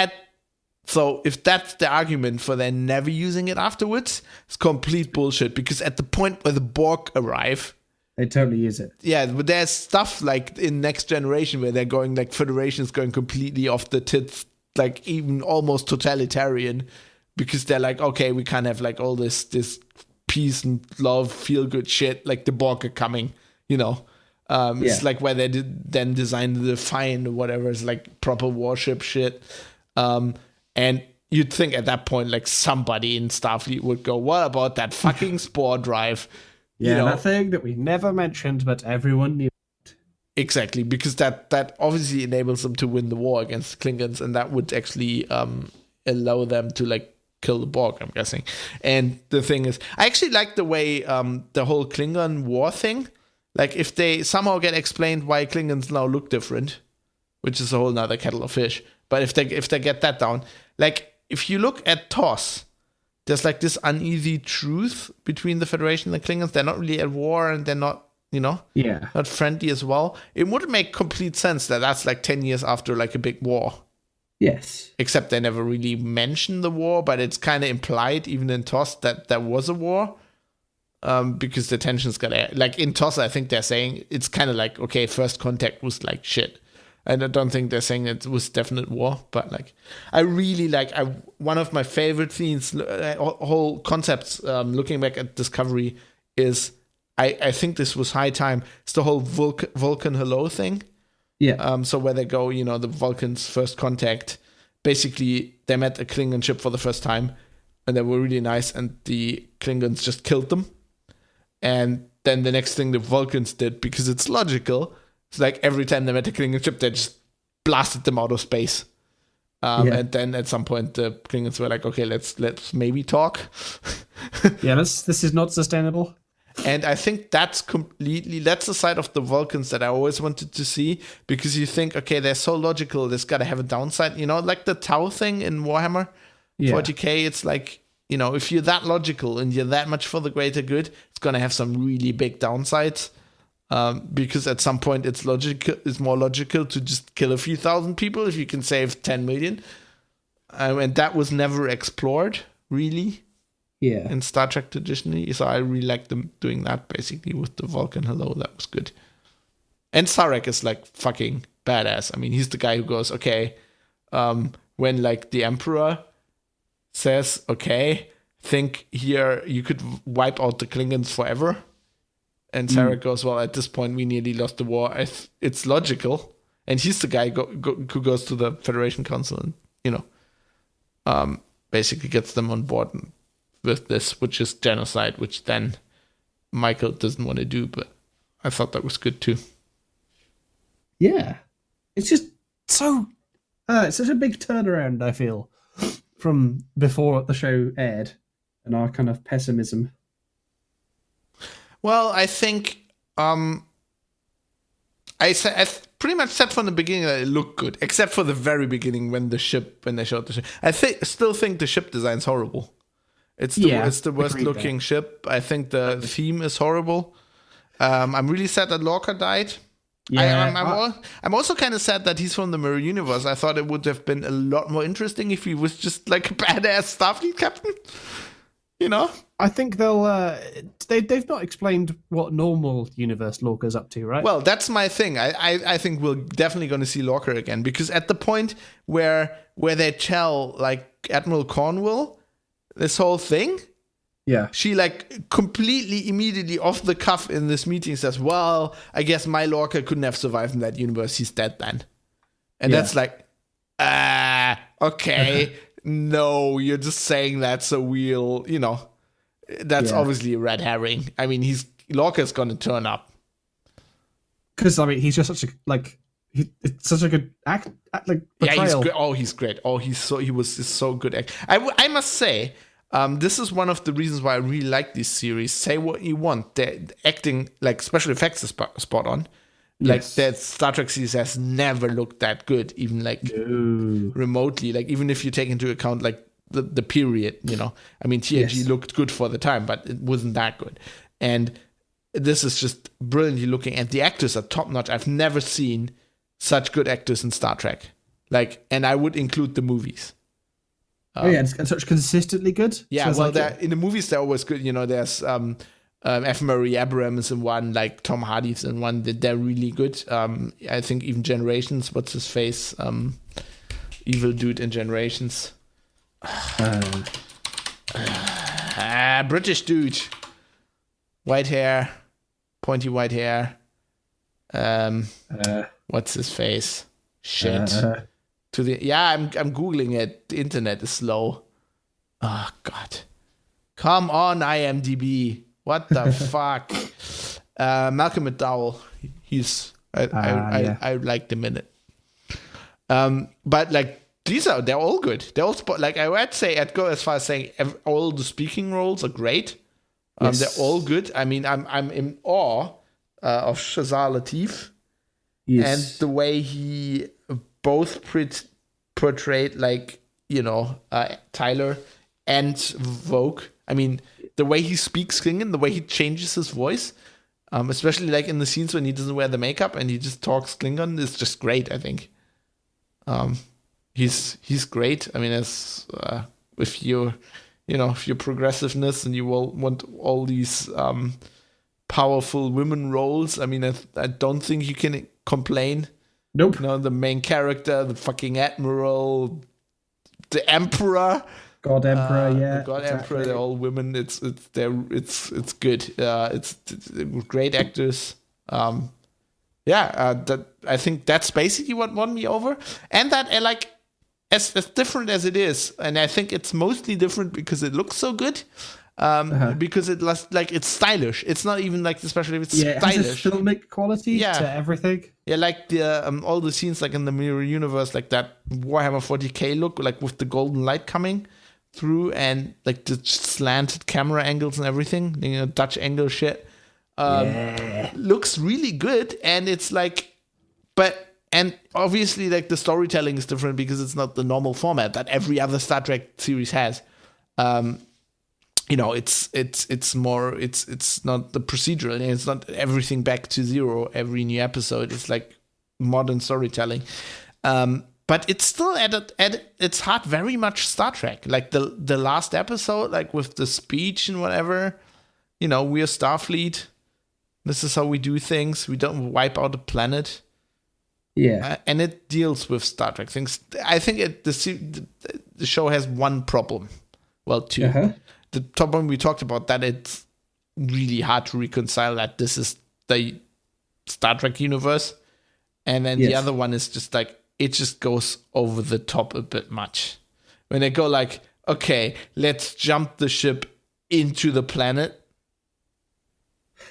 C: so if that's the argument for them never using it afterwards, it's complete bullshit, because at the point where the Borg arrive,
D: they totally use it.
C: Yeah, but there's stuff like in Next Generation where they're going, like, Federation's going completely off the tits, like even almost totalitarian, because they're like, okay, we can't have like all this peace and love, feel good shit, like the Borg are coming, you know. It's like where they then designed the Defiant or whatever, it's like proper warship shit. And you'd think at that point, like, somebody in Starfleet would go, what about that fucking spore drive?
D: Yeah,
C: you know?
D: That thing that we never mentioned, but everyone knew.
C: Exactly, because that obviously enables them to win the war against the Klingons, and that would actually allow them to, like, kill the Borg, I'm guessing. And the thing is, I actually like the way the whole Klingon war thing, like, if they somehow get explained why Klingons now look different, which is a whole nother kettle of fish, but if they get that down, like, if you look at TOS, there's like this uneasy truth between the Federation and the Klingons. They're not really at war, and they're not, you know, not friendly as well. It would make complete sense that that's like 10 years after like a big war.
D: Yes.
C: Except they never really mention the war, but it's kind of implied, even in TOS, that there was a war. Because the tensions got... Like, in TOS, I think they're saying it's kind of like, okay, first contact was like shit. And I don't think they're saying it was definite war, but, like, I really like... one of my favorite themes, whole concepts, looking back at Discovery, is... I think this was high time. It's the whole Vulcan hello thing.
D: Yeah.
C: So where they go, you know, the Vulcans' first contact, basically they met a Klingon ship for the first time, and they were really nice, and the Klingons just killed them. And then the next thing the Vulcans did, because it's logical, it's like every time they met a Klingon ship, they just blasted them out of space. And then at some point the Klingons were like, okay, let's maybe talk.
D: This is not sustainable.
C: And I think that's the side of the Vulcans that I always wanted to see, because you think, okay, they're so logical, there's got to have a downside, you know, like the Tau thing in Warhammer 40k. It's like, you know, if you're that logical and you're that much for the greater good, it's going to have some really big downsides, because at some point it's more logical to just kill a few thousand people if you can save 10 million. And that was never explored, really.
D: Yeah.
C: In Star Trek traditionally. So I really like them doing that, basically, with the Vulcan hello. That was good. And Sarek is like fucking badass. I mean, he's the guy who goes, okay, when like the Emperor says, okay, think here you could wipe out the Klingons forever. And Sarek goes, well, at this point we nearly lost the war. It's logical. And he's the guy who goes to the Federation Council and, you know, basically gets them on board with this, which is genocide, which then Michael doesn't want to do, but I thought that was good too.
D: Yeah. It's just so... it's such a big turnaround, I feel, from before the show aired and our kind of pessimism.
C: Well, I think... I pretty much said from the beginning that it looked good, except for the very beginning when they showed the ship. I still think the ship design's horrible. It's the worst looking ship. I think the theme is horrible. I'm really sad that Lorca died.
D: Yeah,
C: I'm also kind of sad that he's from the Mirror Universe. I thought it would have been a lot more interesting if he was just like a badass Starfleet captain. you know.
D: I think they've not explained what normal universe Lorca's up to, right?
C: Well, that's my thing. I think we're definitely going to see Lorca again, because at the point where they tell like Admiral Cornwall this whole thing,
D: yeah,
C: she like completely immediately off the cuff in this meeting says, "Well, I guess my Lorca couldn't have survived in that universe. He's dead then." And that's like, okay, no, you're just saying that so we'll, you know. That's obviously a red herring. I mean, Lorca's gonna turn up
D: because I mean he's just such a it's such a good act like portrayal.
C: Yeah, he's great. Oh, he's great. Oh, he was so good. I must say, this is one of the reasons why I really like this series. Say what you want, the acting, like special effects, is spot on. Like that Star Trek series has never looked that good, even like remotely. Like even if you take into account like the period, you know. I mean, TNG looked good for the time, but it wasn't that good. And this is just brilliantly looking, and the actors are top notch. I've never seen such good actors in Star Trek. Like, and I would include the movies.
D: It's such consistently good.
C: Yeah, so well, in the movies they're always good. You know, there's F. Murray Abrams in one, like Tom Hardy's in one. They're really good. I think even Generations. What's his face? Evil dude in Generations. British dude, white hair, pointy white hair. What's his face? Shit. I'm googling it. The internet is slow. Oh God, come on, IMDb. What the fuck? Malcolm McDowell. I liked him in it. But like. They're all good. They're all like I would say. I'd go as far as saying all the speaking roles are great. They're all good. I mean, I'm in awe of Shazar Latif and the way he both portrayed, like, you know, Tyler and Vogue. I mean, the way he speaks Klingon, the way he changes his voice, especially like in the scenes when he doesn't wear the makeup and he just talks Klingon, is just great. I think. He's great. I mean, as if your progressiveness and you will want all these powerful women roles, I mean, I don't think you can complain.
D: Nope.
C: You know, the main character, the fucking admiral, the emperor,
D: God Emperor,
C: the God Emperor. They're all women. It's good. It's great actors. That I think that's basically what won me over, and that I like. As different as it is, and I think it's mostly different because it looks so good, because it's stylish. It's not even like the special effects. It's stylish.
D: It has a filmic quality to everything.
C: Yeah, like the all the scenes like in the Mirror Universe, like that Warhammer 40k look, like with the golden light coming through and like the slanted camera angles and everything, you know, Dutch angle shit. Looks really good, and it's like, and obviously, like, the storytelling is different because it's not the normal format that every other Star Trek series has. You know, it's more, it's not the procedural, and it's not everything back to zero every new episode. It's like modern storytelling. But it's still at its heart very much Star Trek. Like the last episode, like with the speech and whatever, you know, we're Starfleet. This is how we do things. We don't wipe out a planet.
D: Yeah,
C: and it deals with Star Trek things. I think the show has one problem. Well, two. The problem we talked about, that it's really hard to reconcile that this is the Star Trek universe, and then the other one is just like it just goes over the top a bit much. When they go like, okay, let's jump the ship into the planet.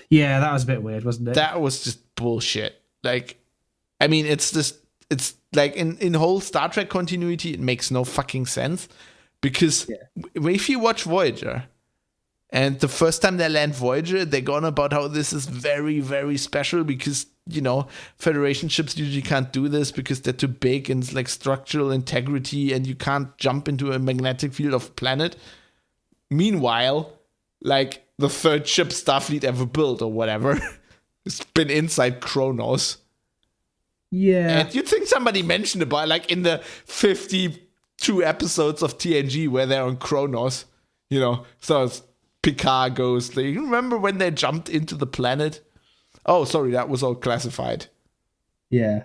D: Yeah, that was a bit weird, wasn't it?
C: That was just bullshit. Like, I mean, it's like in whole Star Trek continuity, it makes no fucking sense. Because if you watch Voyager, and the first time they land Voyager, they go on about how this is very, very special because, you know, Federation ships usually can't do this because they're too big and it's like structural integrity and you can't jump into a magnetic field of a planet. Meanwhile, like the third ship Starfleet ever built or whatever, it's been inside Kronos.
D: Yeah.
C: And you'd think somebody mentioned about like in the 52 episodes of TNG where they're on Kronos, So Picard goes, you remember when they jumped into the planet? Oh, sorry, that was all classified.
D: Yeah.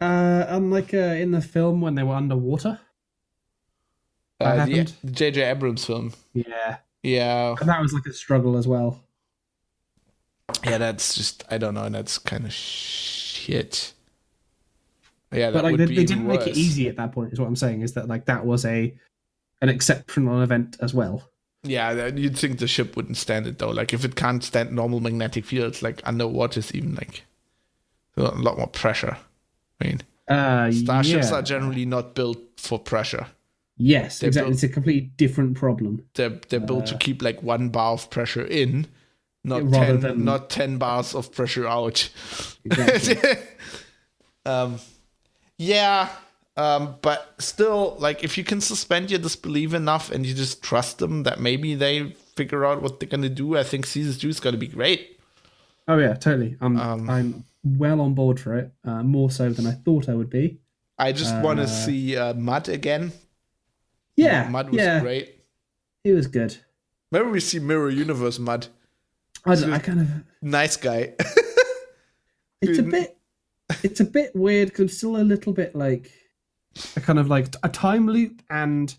D: Unlike in the film when they were underwater. That happened.
C: The J.J. Abrams film.
D: Yeah.
C: Yeah.
D: And that was like a struggle as well.
C: Yeah, that's just, I don't know, that's kind of shit. Yeah,
D: but
C: that would
D: they
C: be
D: didn't
C: worse.
D: make it easy at that point, is what I'm saying, is that like that was an exceptional event as well.
C: Yeah, you'd think the ship wouldn't stand it though. Like if it can't stand normal magnetic fields, like underwater is even like a lot more pressure. I mean, starships are generally not built for pressure.
D: Yes, exactly. It's a completely different problem.
C: They're built to keep like 1 bar of pressure in, not
D: rather
C: 10 bars of pressure out.
D: Exactly.
C: But still, like if you can suspend your disbelief enough and you just trust them that maybe they figure out what they're gonna do, I think season 2 is gonna be great.
D: Oh yeah, totally. I'm well on board for it, more so than I thought I would be.
C: I just want to see Mud again.
D: Yeah,
C: Mud was great.
D: It was good.
C: Maybe we see Mirror Universe Mud.
D: I kind of
C: nice guy.
D: It's a bit weird because I'm still a little bit like a kind of like a time loop and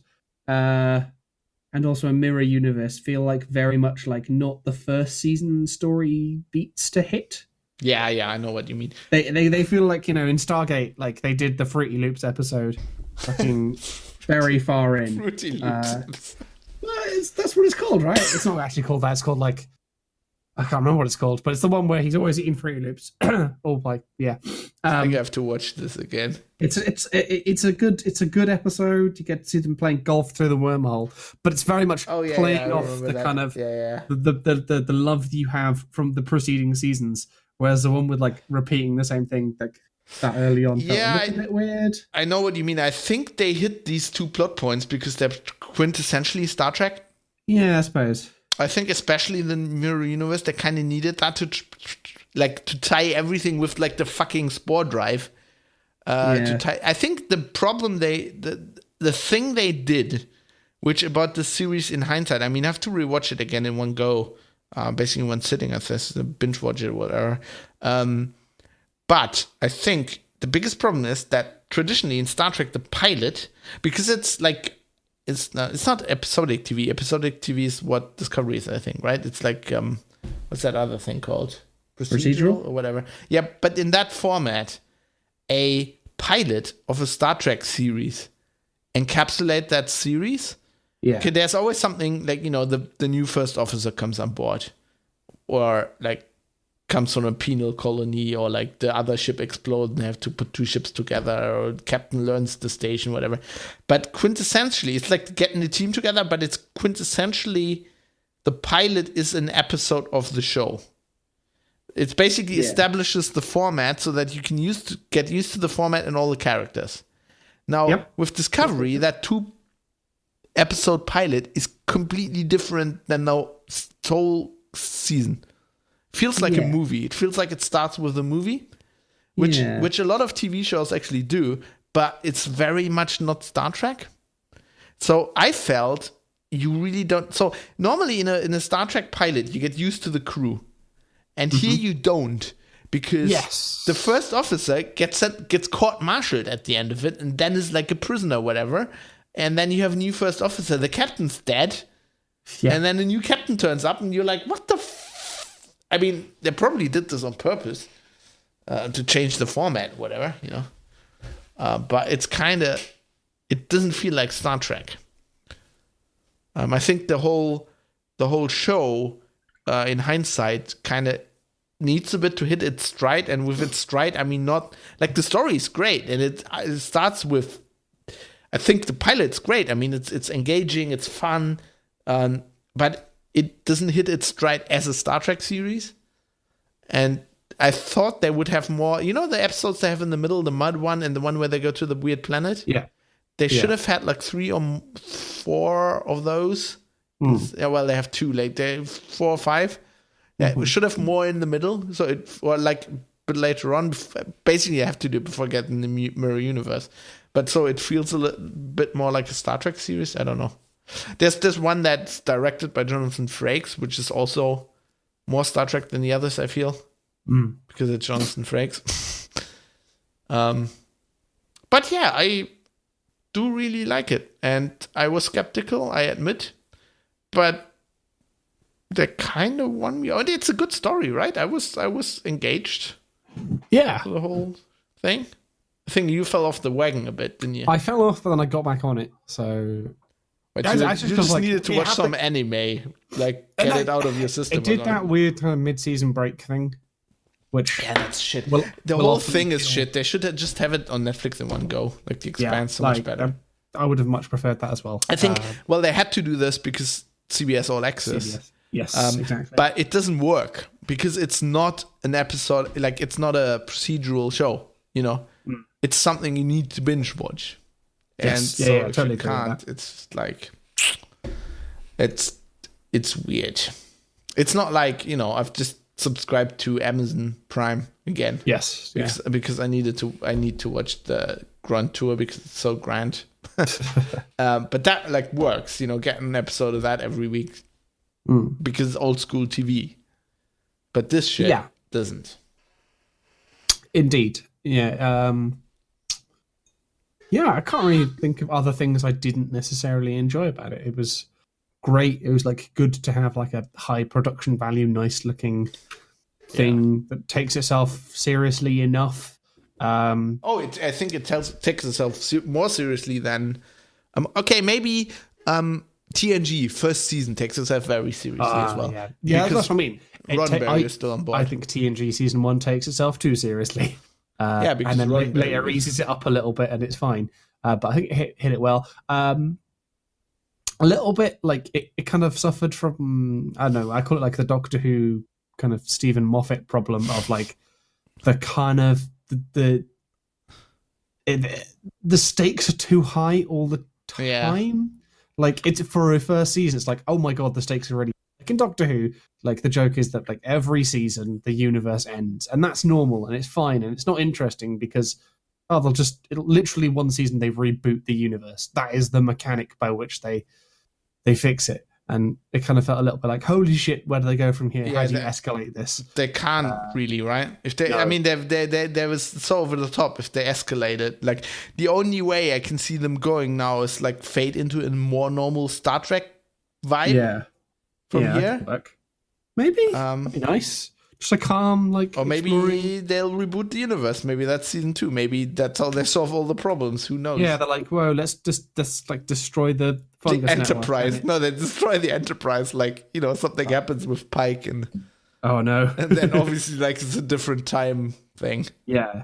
D: also a mirror universe feel like very much like not the first season story beats to hit.
C: Yeah, I know what you mean.
D: They feel like, in Stargate, like they did the Fruity Loops episode fucking very far in.
C: Fruity Loops.
D: That's what it's called, right? It's not actually called that. It's called like, I can't remember what it's called, but it's the one where he's always eating Fruity Loops. Or like, yeah.
C: I think I have to watch this again.
D: It's a good episode. You get to see them playing golf through the wormhole, but it's very much playing off the that. Kind of the love you have from the preceding seasons. Whereas the one with like repeating the same thing like that early on felt a little bit weird.
C: I know what you mean. I think they hit these 2 plot points because they're quintessentially Star Trek.
D: Yeah, I suppose.
C: I think especially in the Mirror Universe, they kind of needed that to tie everything with like the fucking spore drive. I think the problem the thing they did, which about the series in hindsight, I mean, I have to rewatch it again in one go, basically in one sitting. I guess binge watch it or whatever. But I think the biggest problem is that traditionally in Star Trek, the pilot, because it's like. It's not episodic TV. Episodic TV is what Discovery is, I think, right? It's like, what's that other thing called?
D: Procedural?
C: Or whatever. Yeah, but in that format, a pilot of a Star Trek series encapsulate that series.
D: Yeah.
C: Okay, there's always something like, the new first officer comes on board. Or like comes from a penal colony, or like the other ship explodes and they have to put 2 ships together, or captain learns the station, whatever. But quintessentially, it's like getting the team together, but it's quintessentially the pilot is an episode of the show. It basically establishes the format so that you can get used to the format and all the characters. Now, with Discovery, that 2-episode pilot is completely different than the whole season. Feels like a movie. It feels like it starts with a movie, which a lot of TV shows actually do, but it's very much not Star Trek. So I felt you really don't. So normally in a Star Trek pilot, you get used to the crew, and here you don't, because the first officer gets court-martialed at the end of it, and then is like a prisoner, or whatever, and then you have a new first officer. The captain's dead, and then a new captain turns up, and you're like, what the. I mean, they probably did this on purpose to change the format, whatever, But it's it doesn't feel like Star Trek. I think the whole show, in hindsight, kind of needs a bit to hit its stride. And with its stride, I mean, not like the story is great, and it starts with. I think the pilot's great. I mean, it's engaging, it's fun, but it doesn't hit its stride as a Star Trek series. And I thought they would have more, the episodes they have in the middle, the mud one and the one where they go to the weird planet?
D: Yeah.
C: They should have had like 3 or 4 of those. Yeah, well, they have 2, like they 4 or 5. Yeah, we should have more in the middle. So or like a bit later on. Basically, you have to do it before getting the Mirror Universe. But so it feels a little bit more like a Star Trek series. I don't know. There's one that's directed by Jonathan Frakes, which is also more Star Trek than the others, I feel. Because it's Jonathan Frakes. But yeah, I do really like it. And I was skeptical, I admit. But they kind of won me. Oh, it's a good story, right? I was engaged.
D: Yeah.
C: For the whole thing. I think you fell off the wagon a bit, didn't you?
D: I fell off, but then I got back on it. So,
C: but you just needed to watch some anime, like get it out of your system.
D: It did that weird kind of mid-season break thing, which
C: that's shit. The whole thing is shit. They should just have it on Netflix in one go. Like the Expanse, so much better.
D: I would have much preferred that as well.
C: I think. Well, they had to do this because CBS All Access.
D: CBS. Yes, exactly.
C: But it doesn't work because it's not an episode. Like it's not a procedural show. You know, it's something you need to binge watch.
D: Yes.
C: And so
D: I totally
C: if you can't, it's like it's weird. It's not like, you know, I've just subscribed to Amazon Prime again.
D: Yes.
C: Because I need to watch the Grand Tour because it's so grand. But that like works, you know, get an episode of that every week because it's old school TV. But this shit doesn't.
D: Indeed. Yeah. I can't really think of other things I didn't necessarily enjoy about it. It was great. It was like good to have like a high production value, nice looking thing that takes itself seriously enough.
C: I think it takes itself more seriously than maybe TNG first season takes itself very seriously as well.
D: Yeah, that's what I mean.
C: Roddenberry is still on board.
D: I think TNG season 1 takes itself too seriously.
C: Because
D: and then later eases it up a little bit and it's fine. But I think it hit it well. A little bit like it kind of suffered from, I don't know, I call it like the Doctor Who kind of Stephen Moffat problem of like the kind of the stakes are too high all the time.
C: Yeah.
D: Like it's for a first season, it's like, oh my god, the stakes are really like in Doctor Who. Like the joke is that like every season the universe ends, and that's normal and it's fine and it's not interesting because literally one season they reboot the universe. That is the mechanic by which they fix it, and it kind of felt a little bit like, holy shit, where do they go from here? How do you escalate this?
C: They can't really, right? If they, no. I mean, they was so over the top if they escalate it. Like the only way I can see them going now is like fade into a more normal Star Trek vibe.
D: Yeah,
C: from here.
D: Maybe that'd be nice. Just a calm, like,
C: or maybe they'll reboot the universe. Maybe that's season 2. Maybe that's how they solve all the problems. Who knows?
D: Yeah, they're like, whoa, let's just like destroy the fungus
C: Enterprise. No, they destroy the Enterprise. Like, you know, something happens with Pike, and
D: oh no,
C: and then obviously like it's a different time thing.
D: Yeah,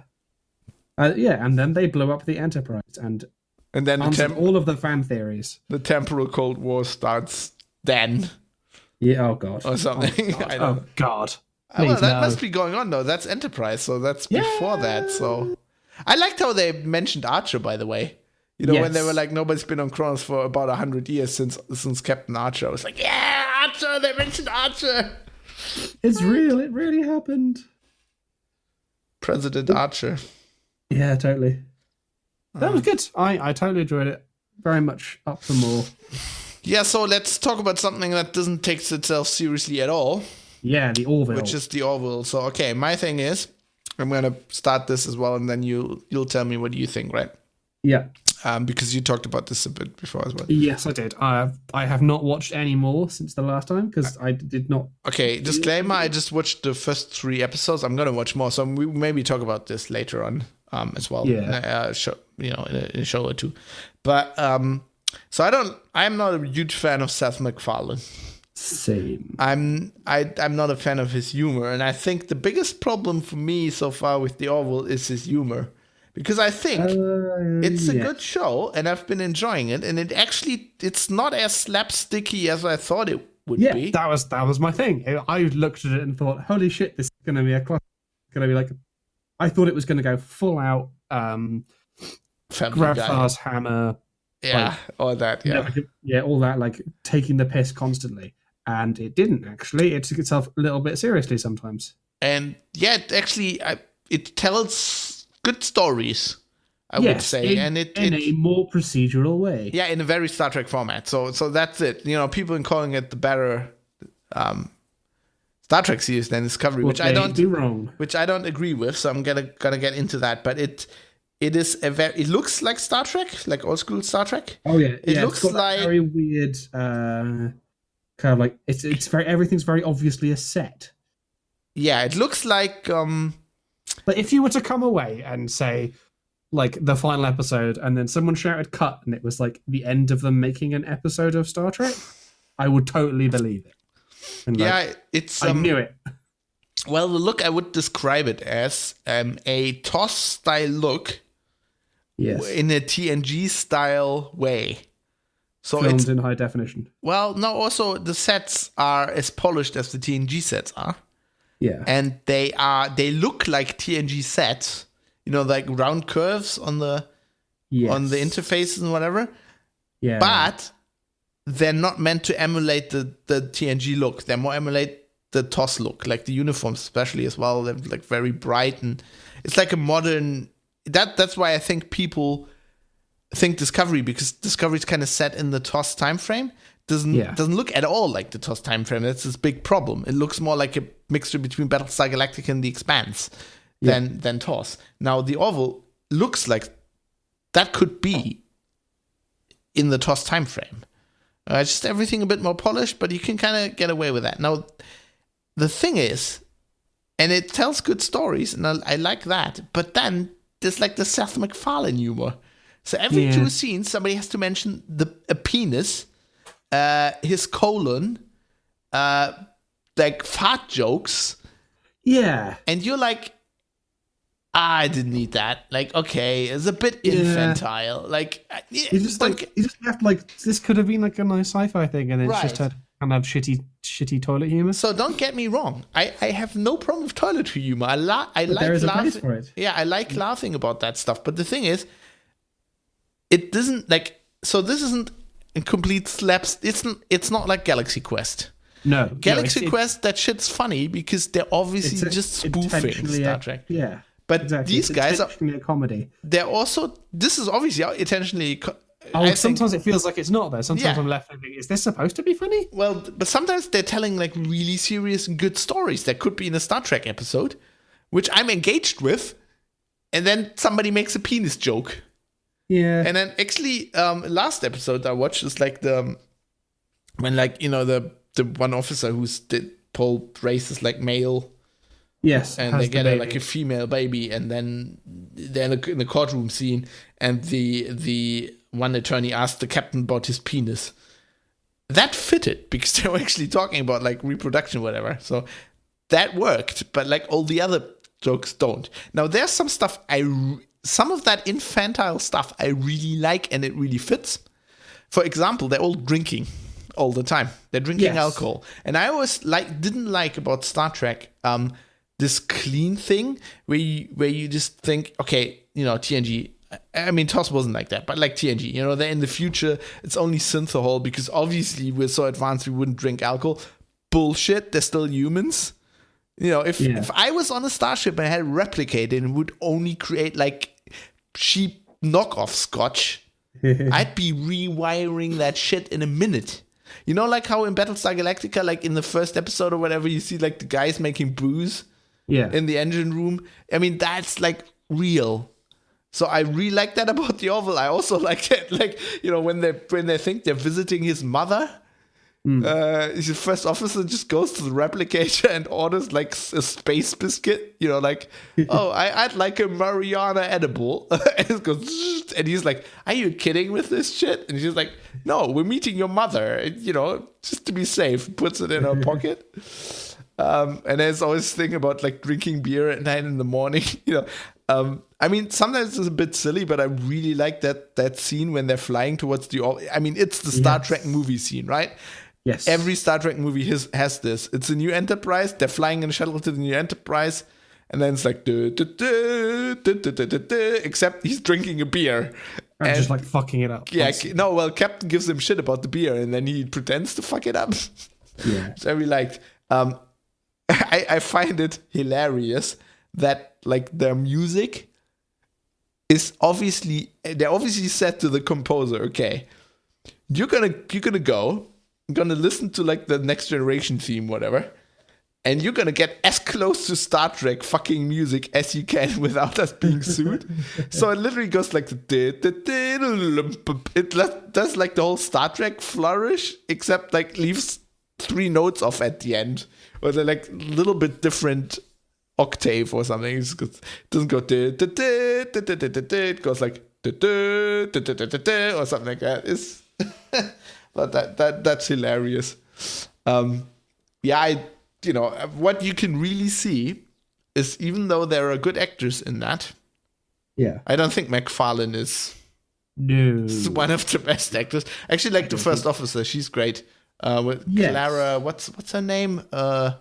D: and then they blow up the Enterprise, and
C: then
D: all of the fan theories.
C: The temporal Cold War starts then.
D: Yeah. Oh god.
C: Or something.
D: Oh god.
C: Well, that must be going on though. That's Enterprise, so that's before that. So I liked how they mentioned Archer, by the way. You know, when they were like, nobody's been on Kronos for about 100 years since Captain Archer. I was like, yeah, Archer. They mentioned Archer.
D: It's real. It really happened.
C: President Archer.
D: Yeah, totally. That was good. I totally enjoyed it. Very much up for more.
C: Yeah, so let's talk about something that doesn't take itself seriously at all.
D: Yeah, the Orville.
C: Which is the Orville. So, okay, my thing is, I'm going to start this as well, and then you'll tell me what you think, right?
D: Yeah.
C: Because you talked about this a bit before as well.
D: Yes, I did. I have not watched any more since the last time, because I did not...
C: Okay, disclaimer, I just watched the first 3 episodes. I'm going to watch more, so we maybe talk about this later on as well.
D: Yeah.
C: In a show or two. But, so I'm not a huge fan of Seth MacFarlane.
D: Same.
C: I'm not a fan of his humor, and I think the biggest problem for me so far with the Orville is his humor, because I think it's a good show and I've been enjoying it, and it's not as slapsticky as I thought it would be.
D: That was my thing. I looked at it and thought, holy shit, this is going to be a classic. It's going to be like, I thought it was going to go full out Grabthar's hammer.
C: Yeah, all that.
D: Yeah, all that, like taking the piss constantly. And it didn't, actually. It took itself a little bit seriously sometimes.
C: And yeah, it tells good stories. I would say, and
D: in a more procedural way.
C: Yeah, in a very Star Trek format. So that's it. You know, people are calling it the better Star Trek series than Discovery, which I don't agree with. So I'm gonna get into that. But it looks like Star Trek, like old school Star Trek.
D: Oh yeah,
C: it looks like
D: very weird. Kind of like it's very, everything's very obviously a set.
C: Yeah, it looks like.
D: But if you were to come away and say, like, the final episode, and then someone shouted cut, and it was like the end of them making an episode of Star Trek, I would totally believe it. And
C: it's.
D: I knew it.
C: Well, the look, I would describe it as a TOS style look.
D: Yes.
C: In a TNG style way. So
D: filmed
C: it's
D: in high definition.
C: Well, no, also the sets are as polished as the TNG sets are.
D: Yeah.
C: And they look like TNG sets. You know, like round curves on the interfaces and whatever.
D: Yeah.
C: But they're not meant to emulate the TNG look. They're more emulate the TOS look, like the uniforms especially as well. They're like very bright, and it's like a modern. That's why I think people think Discovery, because Discovery is kind of set in the TOS time frame. Doesn't look at all like the TOS time frame. That's this big problem. It looks more like a mixture between Battlestar Galactica and The Expanse than TOS. Now the Orville looks like that could be in the TOS time frame. Just everything a bit more polished, but you can kind of get away with that. Now the thing is, and it tells good stories, and I like that, but then there's like the Seth MacFarlane humor. So every 2 scenes, somebody has to mention a penis, his colon, like fart jokes.
D: Yeah.
C: And you're like, I didn't need that. Like, okay, it's a bit infantile. Like,
D: you just left like, this could have been like a nice sci-fi thing, and it's just had kind of shitty toilet humor.
C: So don't get me wrong. I have no problem with toiletry humor. I like
D: there is
C: laughing.
D: a place for it.
C: Yeah, I like laughing about that stuff. But the thing is, it doesn't like. So this isn't a complete slaps. It's not like Galaxy Quest.
D: No,
C: Galaxy Quest, that shit's funny because they're obviously just spoofing Star Trek.
D: Yeah.
C: But
D: exactly.
C: these guys are
D: intentionally a comedy.
C: They're also. This is obviously intentionally.
D: Sometimes it feels like it's not though. Sometimes I'm left thinking, is this supposed to be funny?
C: Well, but sometimes they're telling like really serious and good stories that could be in a Star Trek episode, which I'm engaged with, and then somebody makes a penis joke.
D: Yeah.
C: And then actually, last episode I watched is like the one officer who's told race is like male.
D: Yes,
C: and they get like a female baby, and then they're in the courtroom scene, and the one attorney asked the captain about his penis. That fitted because they were actually talking about like reproduction, whatever. So that worked, but like all the other jokes don't. Now there's some stuff some of that infantile stuff I really like, and it really fits. For example, they're all drinking all the time. They're drinking alcohol, and I always didn't like about Star Trek. This clean thing where you just think, okay, you know, TNG. I mean, TOS wasn't like that, but like TNG, you know, they're in the future. It's only synthahol because obviously we're so advanced we wouldn't drink alcohol. Bullshit. They're still humans. You know, if I was on a starship and I had a replicator and would only create like cheap knockoff scotch, I'd be rewiring that shit in a minute. You know, like how in Battlestar Galactica, like in the first episode or whatever, you see like the guys making booze. In the engine room. I mean, that's like real. So I really like that about the Orville. I also like it, like, you know, when they think they're visiting his mother, his first officer just goes to the replicator and orders like a space biscuit. You know, like, oh, I'd like a Mariana edible. And it goes, and he's like, "Are you kidding with this shit?" And she's like, "No, we're meeting your mother. You know, just to be safe." Puts it in her pocket. And there's always this thing about like drinking beer at 9 a.m. You know, I mean, sometimes it's a bit silly, but I really like that scene when they're flying towards I mean, it's the Star Trek movie scene, right?
D: Yes.
C: Every Star Trek movie has this. It's a new Enterprise. They're flying in a shuttle to the new Enterprise, and then it's like, except he's drinking a beer.
D: And just like fucking it up.
C: Yeah, no, well, Captain gives him shit about the beer, and then he pretends to fuck it up.
D: Yeah.
C: Which I really liked. I find it hilarious that like their music is they're obviously said to the composer, okay, you're gonna go, you're gonna listen to like the Next Generation theme, whatever, and you're gonna get as close to Star Trek fucking music as you can without us being sued. So it literally goes like it does like the whole Star Trek flourish, except like leaves 3 notes off at the end, or they're like a little bit different octave or something. It doesn't go it goes like or something like that. It's but that's hilarious. What you can really see is, even though there are good actors in that, I don't think McFarlane is one of the best actors. Actually, like the first officer, she's great. With Clara, what's her name? I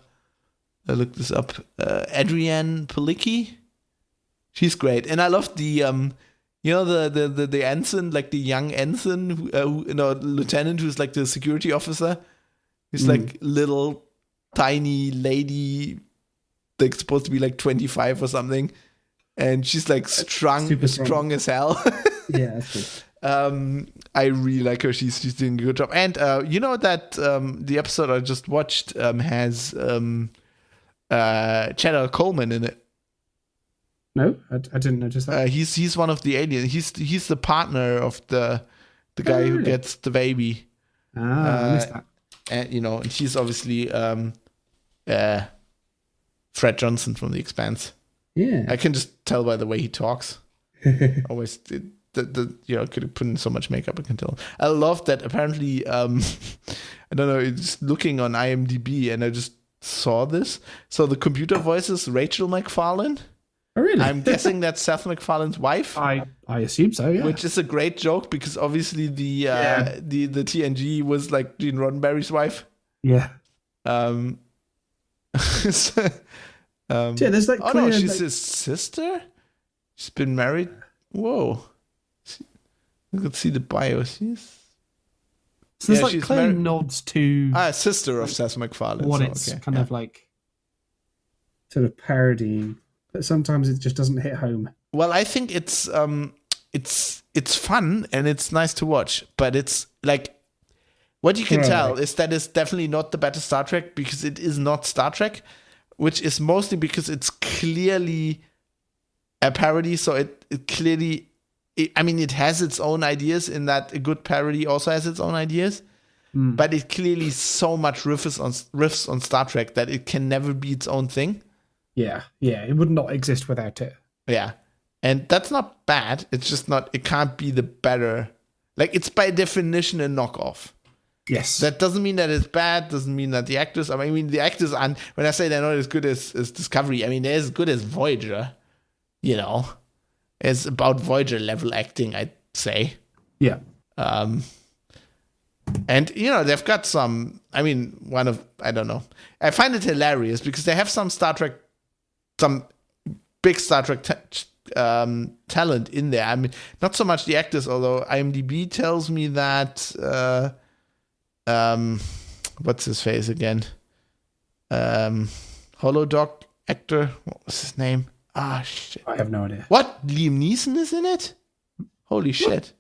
C: looked this up. Adrienne Palicki. She's great, and I love the the ensign, like the young ensign, lieutenant who's like the security officer. He's like little tiny lady, like supposed to be like 25 or something, and she's like strong as hell.
D: Yeah, that's good.
C: I really like her. She's doing a good job. And that the episode I just watched has Cheddar Coleman in it.
D: No, I didn't notice that.
C: He's one of the aliens. He's the partner of the guy who gets the baby.
D: I missed that.
C: And and she's obviously Fred Johnson from The Expanse.
D: Yeah,
C: I can just tell by the way he talks. Always could have put in so much makeup. I can tell. I love that. Apparently, I don't know. It's looking on IMDb, and I just saw this. So the computer voice is Rachel McFarlane.
D: Oh, really?
C: I'm guessing that's Seth MacFarlane's wife.
D: I assume so. Yeah.
C: Which is a great joke, because obviously the TNG was like Gene Roddenberry's wife.
D: Yeah.
C: There's like. Oh no, she's his sister. She's been married. Whoa. You could see the bio. So
D: there's like clear nods to
C: sister of Seth MacFarlane.
D: What it's kind of like sort of parodying, but sometimes it just doesn't hit home.
C: Well, I think it's fun and it's nice to watch, but it's like, what you can tell is that it's definitely not the better Star Trek, because it is not Star Trek, which is mostly because it's clearly a parody. So it clearly, it has its own ideas, in that a good parody also has its own ideas, but it clearly so much riffs on Star Trek that it can never be its own thing.
D: Yeah, it would not exist without it.
C: Yeah, and that's not bad. It's just not. It can't be the better. Like, it's by definition a knockoff.
D: Yes. That
C: doesn't mean that it's bad. Doesn't mean that the actors. The actors aren't. When I say they're not as good as Discovery, they're as good as Voyager. It's about Voyager level acting, I'd say.
D: Yeah.
C: And they've got some. I don't know. I find it hilarious because they have some big Star Trek talent in there. Not so much the actors, although IMDb tells me that what's his face again? Holodoc actor. What was his name? Shit.
D: I have no idea.
C: What? Liam Neeson is in it? Holy shit.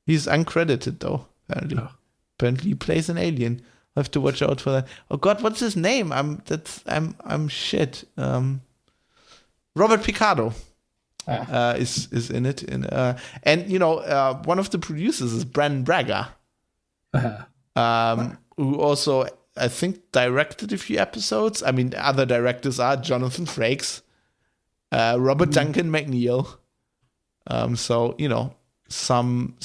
C: He's uncredited though, apparently. Oh. Apparently he plays an alien. I'll have to watch out for that. Oh god, what's his name? I'm shit. Robert Picardo is in it. And one of the producers is Brandon Braga. Who also, I think, directed a few episodes. Other directors are Jonathan Frakes, Robert Duncan McNeil. Some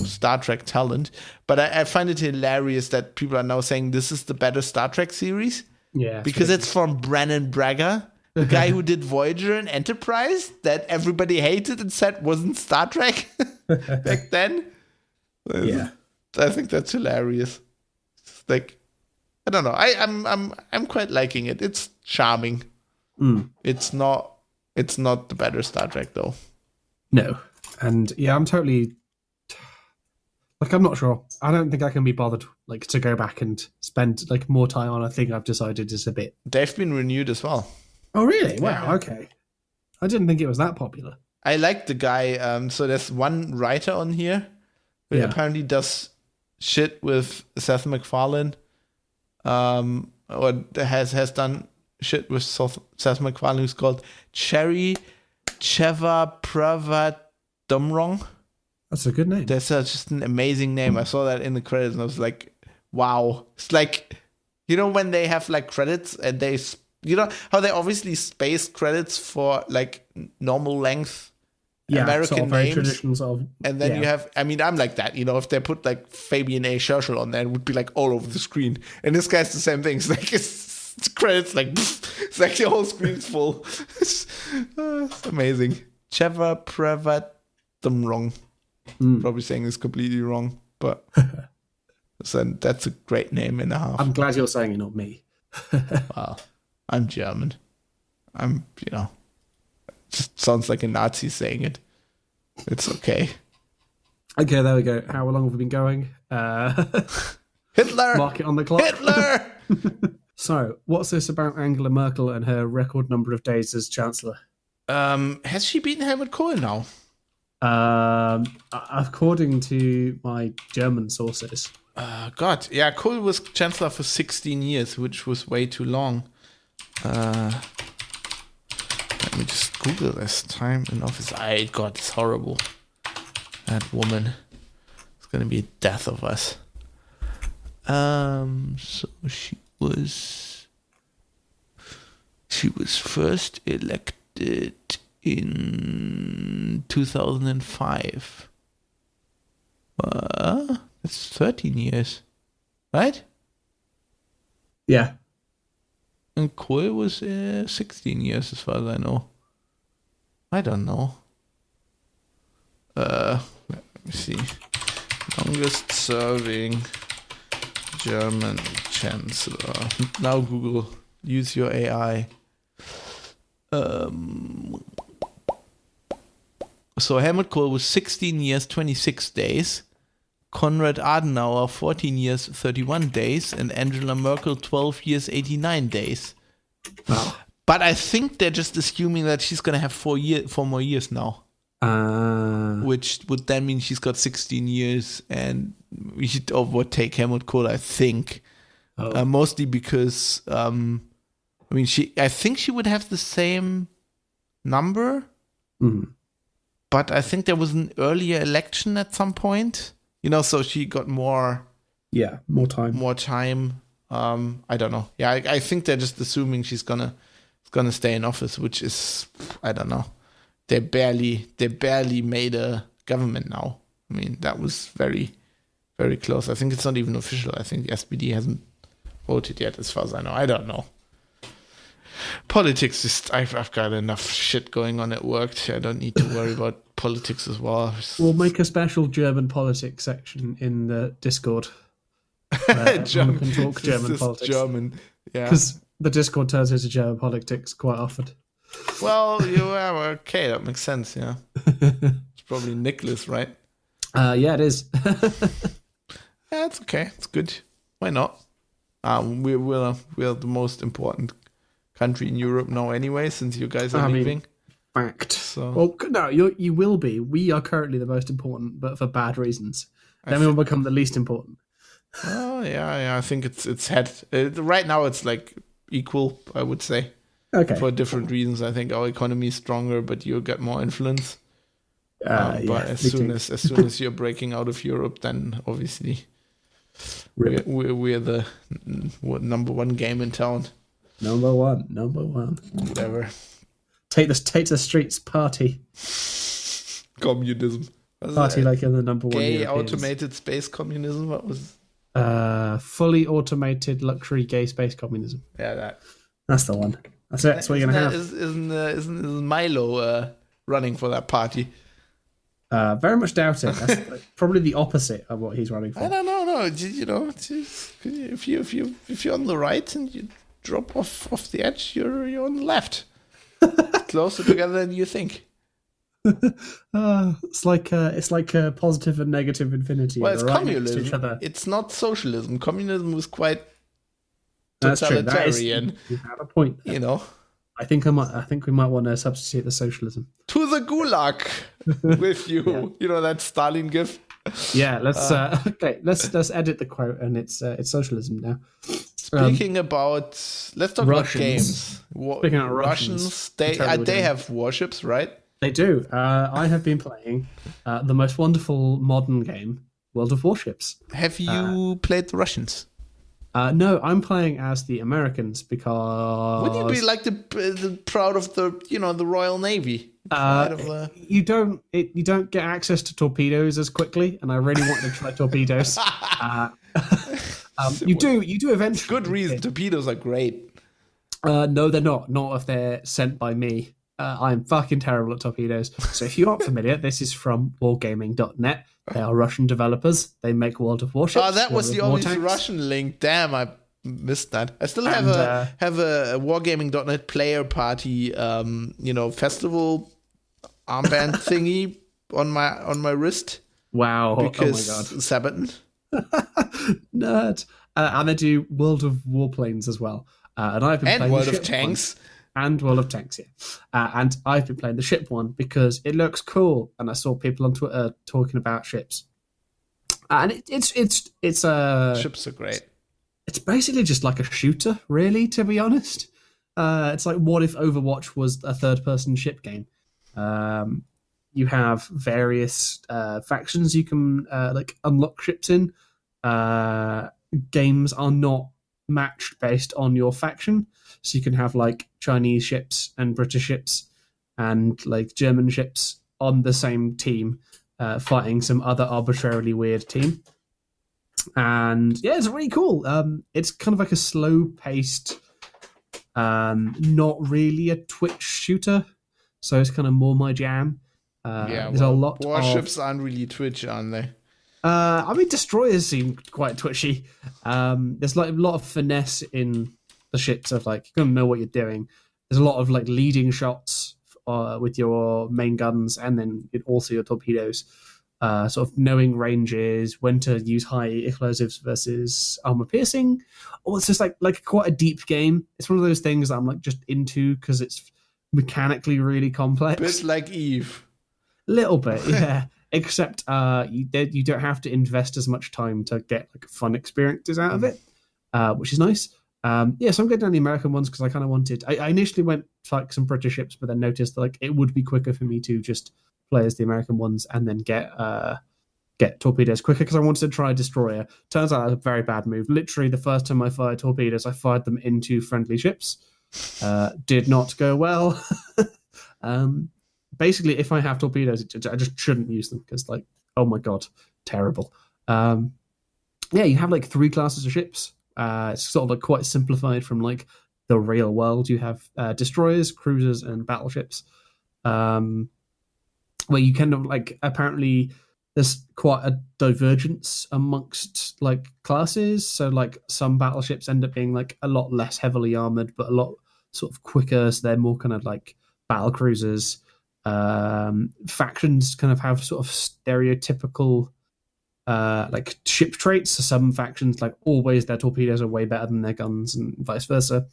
C: Star Trek talent. But I find it hilarious that people are now saying this is the better Star Trek series. Yeah. Because it's from Brandon Braga, the guy who did Voyager and Enterprise that everybody hated and said wasn't Star Trek back then. Yeah. I think that's hilarious. It's like, I don't know. I'm quite liking it. It's charming. It's not the better Star Trek though.
D: No. And yeah, I'm totally I'm not sure. I don't think I can be bothered to go back and spend more time on a thing I've decided is a bit.
C: They've been renewed as well.
D: Oh really? Wow, okay. I didn't think it was that popular.
C: I like the guy. So there's one writer on here who apparently does shit with Seth MacFarlane. Or has done shit with Seth MacFarlane, who's called Cherry Cheva Pravadumrong.
D: That's a good name.
C: That's just an amazing name. I saw that in the credits and I was like, wow. It's like, you know, when they have like credits and they, you know, how they obviously space credits for like normal length American
D: sort of very
C: names.
D: traditional sort of,
C: And then you have, I mean, I'm like that, you know, if they put like Fabian A. Scherschel on there, it would be like all over the screen. And this guy's the same thing. It's like, it's credits, like, it's like the whole screen's full. It's amazing. Cheva Pravadumrong. Probably saying this completely wrong, but so that's a great name and a half.
D: I'm glad you're saying it, not me.
C: Well, I'm German. I'm, you know, just sounds like a Nazi saying it. It's okay.
D: Okay, there we go. How long have we been going?
C: Hitler!
D: Mark it on the clock.
C: Hitler!
D: So, what's this about Angela Merkel and her record number of days as Chancellor?
C: Has she beaten Helmut Kohl now?
D: According to my German sources.
C: God. Yeah, Kohl was Chancellor for 16 years, which was way too long. Let me just Google this. Time in office. God, it's horrible. That woman. It's gonna be a death of us. So she was first elected in 2005. That's 13 years, right?
D: Yeah.
C: And Kohl was 16 years, as far as I know. I don't know. Let me see. Longest serving German Chancellor. Now Google. Use your AI. So Helmut Kohl was 16 years, 26 days. Konrad Adenauer, 14 years, 31 days. And Angela Merkel, 12 years, 89 days.
D: Wow.
C: But I think they're just assuming that she's going to have 4 more years now. Which would then mean she's got 16 years. And we should overtake Helmut Kohl, I think. Mostly because, I think she would have the same number. But I think there was an earlier election at some point. You know, so she got more time. I don't know. Yeah, I think they're just assuming she's gonna stay in office, which is, I don't know. They barely made a government now. I mean, that was very, very close. I think it's not even official. I think the SPD hasn't voted yet, as far as I know. I don't know. Politics is, I've got enough shit going on at work. I don't need to worry about politics as well.
D: We'll make a special German politics section in the Discord.
C: German,
D: can talk German politics.
C: German, yeah.
D: Because the Discord turns into German politics quite often.
C: Well, okay, that makes sense, yeah. It's probably Nicholas, right?
D: Yeah, it is.
C: Yeah, it's okay. It's good. Why not? We're the most important country in Europe now anyway, since you guys are leaving.
D: Fact.
C: So.
D: Well, no, you will be. We are currently the most important, but for bad reasons. Then we will become the least important.
C: Oh, yeah. I think it's right now it's like equal, I would say.
D: Okay.
C: For different reasons. I think our economy is stronger, but you get more influence. But as soon as you're breaking out of Europe, then obviously we're the number one game in town.
D: Number one.
C: Whatever.
D: Take the streets, party.
C: Communism.
D: Party like in the number one.
C: Gay
D: Europeans.
C: automated space communism. What was?
D: Fully automated luxury gay space communism.
C: Yeah,
D: that's the one. That's it. That's what you're gonna have.
C: Isn't Milo running for that party?
D: Very much doubt it. That's probably the opposite of what he's running for.
C: I don't know. No, you know, if you're on the right and you drop off the edge, you're on the left. Closer together than you think.
D: It's like positive and negative infinity.
C: Well, it's
D: right
C: communism. It's not socialism. Communism was quite
D: That's
C: totalitarian.
D: True. You have a point.
C: You know,
D: I think we might want to substitute the socialism.
C: To the gulag with you. Yeah. You know that Stalin gif?
D: Yeah, let's edit the quote, and it's socialism now.
C: Speaking about, let's talk
D: Russians.
C: about games.
D: Speaking about Russians,
C: they have warships, right?
D: They do. I have been playing the most wonderful modern game, World of Warships.
C: Have you played the Russians?
D: No, I'm playing as the Americans because.
C: Would you be like the proud of the Royal Navy?
D: You don't get access to torpedoes as quickly, and I really wanted to try torpedoes. You do eventually.
C: Good reason. Torpedoes are great.
D: No, they're not. Not if they're sent by me. I'm fucking terrible at torpedoes. So if you aren't familiar, this is from wargaming.net. They are Russian developers. They make World of Warships.
C: Oh, that was the obvious Russian link. Damn, I missed that. I still have a wargaming.net player party, festival armband thingy on my wrist.
D: Wow!
C: Because
D: oh my god,
C: Sabaton.
D: Nerd. And they do World of Warplanes as well. And I've been playing
C: World of Tanks.
D: And World of Tanks, yeah. And I've been playing the ship one because it looks cool, and I saw people on Twitter talking about ships. And it's ships
C: are great.
D: It's basically just like a shooter, really, to be honest. It's like, what if Overwatch was a third-person ship game? You have various factions you can unlock ships in. Games are not matched based on your faction, so you can have like Chinese ships and British ships and like German ships on the same team fighting some other arbitrarily weird team. And yeah, it's really cool. It's kind of like a slow paced, not really a Twitch shooter, so it's kind of more my jam. There's a lot
C: warships aren't really Twitch, aren't they?
D: I mean, destroyers seem quite twitchy. There's like a lot of finesse in the ships of like, you gotta know what you're doing. There's a lot of like leading shots with your main guns, and then also your torpedoes. Sort of knowing ranges, when to use high explosives versus armor piercing. Or it's just like quite a deep game. It's one of those things that I'm like just into because it's mechanically really complex.
C: Bit like Eve.
D: Little bit, yeah. Except you don't have to invest as much time to get like fun experiences out of it, which is nice. So I'm getting down the American ones because I kind of wanted. I initially went for like some British ships, but then noticed that like it would be quicker for me to just play as the American ones and then get torpedoes quicker because I wanted to try a destroyer. Turns out that's a very bad move. Literally, the first time I fired torpedoes, I fired them into friendly ships. Did not go well. Basically, if I have torpedoes, I just shouldn't use them because, like, oh my god, terrible. You have like 3 classes of ships. It's sort of like quite simplified from like the real world. You have destroyers, cruisers, and battleships. Where you kind of like, apparently there's quite a divergence amongst like classes. So like some battleships end up being like a lot less heavily armored, but a lot sort of quicker. So they're more kind of like battle cruisers. Factions kind of have sort of stereotypical like ship traits. So some factions, like, always their torpedoes are way better than their guns, and vice versa.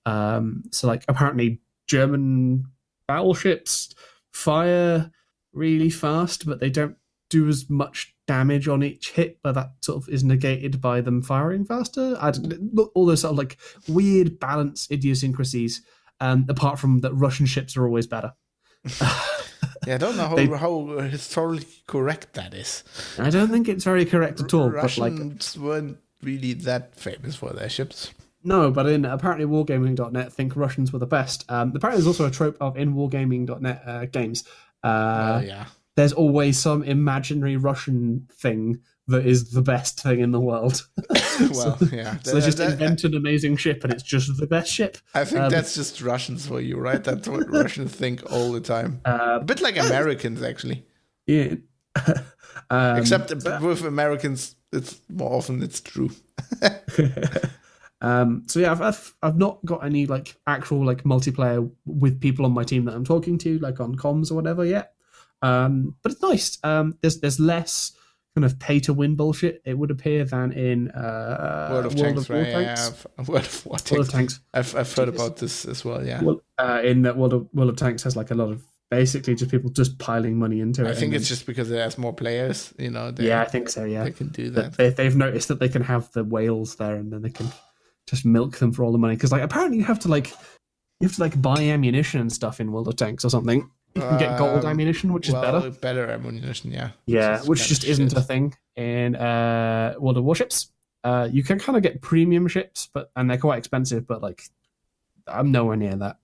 D: So like apparently German battleships fire really fast, but they don't do as much damage on each hit, but that sort of is negated by them firing faster. All those sort of like weird balance idiosyncrasies, apart from that Russian ships are always better.
C: I don't know how historically correct that is.
D: I don't think it's very correct at all.
C: Russians weren't really that famous for their ships.
D: No, but in apparently wargaming.net think Russians were the best. Apparently there's also a trope of in wargaming.net games. There's always some imaginary Russian thing that is the best thing in the world.
C: So they
D: just invent an amazing ship, and it's just the best ship.
C: I think that's just Russians for you, right? That's what Russians think all the time. A bit like Americans, actually.
D: Yeah.
C: Except with Americans, it's more often it's true.
D: I've not got any like actual like multiplayer with people on my team that I'm talking to, like on comms or whatever yet. But it's nice. There's less kind of pay to win bullshit, it would appear, than in
C: World of Tanks, right? Yeah, World of War Tanks.
D: World of Tanks.
C: I've heard about this as well. Yeah.
D: Well, in that World of Tanks has like a lot of basically just people just piling money into it.
C: I think it's just because it has more players. You know.
D: I think so. Yeah,
C: they can do that.
D: They've noticed that they can have the whales there, and then they can just milk them for all the money. Because like apparently you have to buy ammunition and stuff in World of Tanks or something. You can get gold ammunition, which is better.
C: Better ammunition, yeah.
D: Yeah, which just isn't a thing in World of Warships. You can kind of get premium ships, and they're quite expensive. But like, I'm nowhere near that.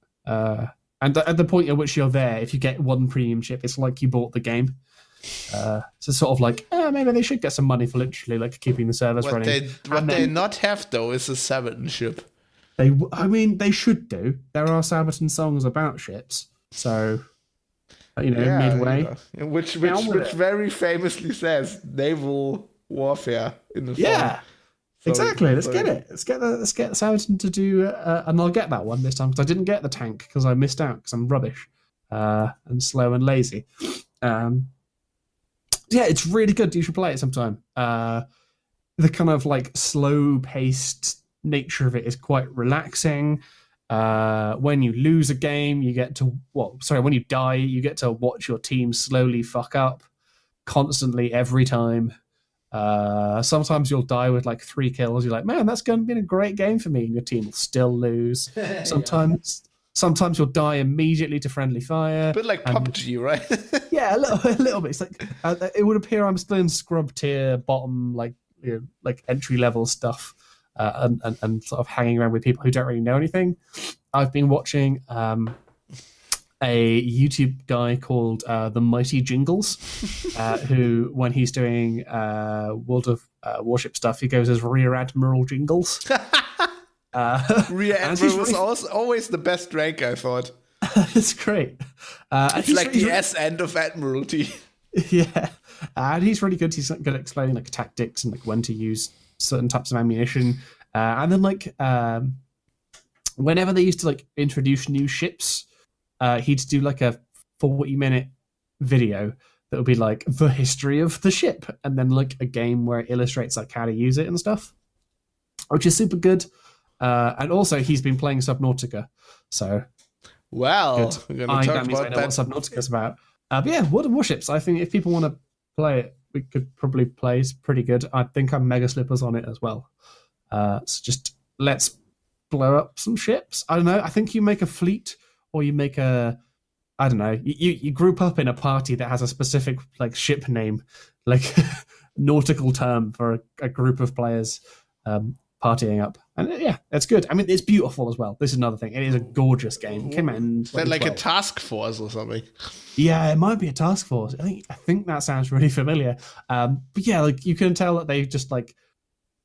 D: And at the point at which you're there, if you get one premium ship, it's like you bought the game. So sort of like, maybe they should get some money for literally like keeping the servers running.
C: What they not have though is a Sabaton ship.
D: They should do. There are Sabaton songs about ships, so. Midway.
C: Yeah. Which very famously says naval warfare in the song.
D: Yeah, so exactly. Let's get it. Let's get Sabaton to do, and I'll get that one this time because I didn't get the tank because I missed out because I'm rubbish and slow and lazy. Yeah, it's really good. You should play it sometime. The kind of like slow-paced nature of it is quite relaxing. When you lose a game, when you die, you get to watch your team slowly fuck up constantly every time. Sometimes you'll die with like 3 kills. You're like, man, that's going to be a great game for me, and your team will still lose. Sometimes you'll die immediately to friendly fire.
C: A bit like PUBG, right?
D: Yeah, a little bit. It's like it would appear I'm still in scrub tier, bottom, like entry level stuff. And sort of hanging around with people who don't really know anything. I've been watching a YouTube guy called The Mighty Jingles, who, when he's doing World of Warship stuff, he goes as Rear Admiral Jingles.
C: Rear Admiral was always the best rank, I thought.
D: It's great.
C: It's like the S end of Admiralty.
D: Yeah, and he's really good. He's good at explaining like tactics and like when to use certain types of ammunition, and then like whenever they used to like introduce new ships, he'd do like a 40-minute video that would be like the history of the ship, and then like a game where it illustrates like how to use it and stuff, which is super good. And also he's been playing Subnautica, so
C: we're gonna talk about
D: what Subnautica's about. But yeah, World of Warships, I think if people want to play it, we could probably play. It's pretty good. I think I'm mega slippers on it as well. So just let's blow up some ships. I don't know. I think you make a fleet, or you make I don't know. You group up in a party that has a specific like ship name, like nautical term for a group of players partying up. And yeah, that's good. I mean, it's beautiful as well. This is another thing. It is a gorgeous game. It came out in 2012.
C: Is that like a task force or something?
D: Yeah, it might be a task force. I think that sounds really familiar. But yeah, like you can tell that they just like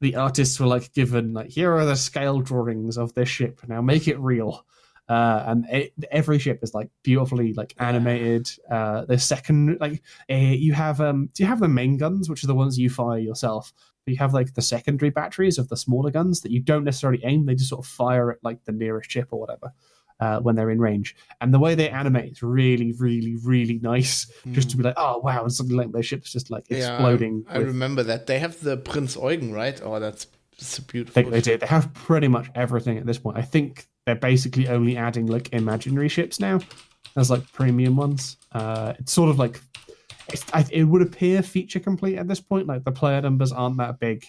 D: the artists were like given like, here are the scale drawings of this ship. Now make it real. And every ship is like beautifully like animated. The second like you have do you have the main guns, which are the ones you fire yourself? But you have like the secondary batteries of the smaller guns that you don't necessarily aim. They just sort of fire at like the nearest ship or whatever when they're in range. And the way they animate is really, really, really nice. Just to be like, oh wow, and something like their ship's just like exploding.
C: I remember that they have the Prince Eugen, right? Oh, that's a beautiful.
D: I think they do. They have pretty much everything at this point. I think they're basically only adding like imaginary ships now as like premium ones. It's sort of like it would appear feature complete at this point. Like the player numbers aren't that big,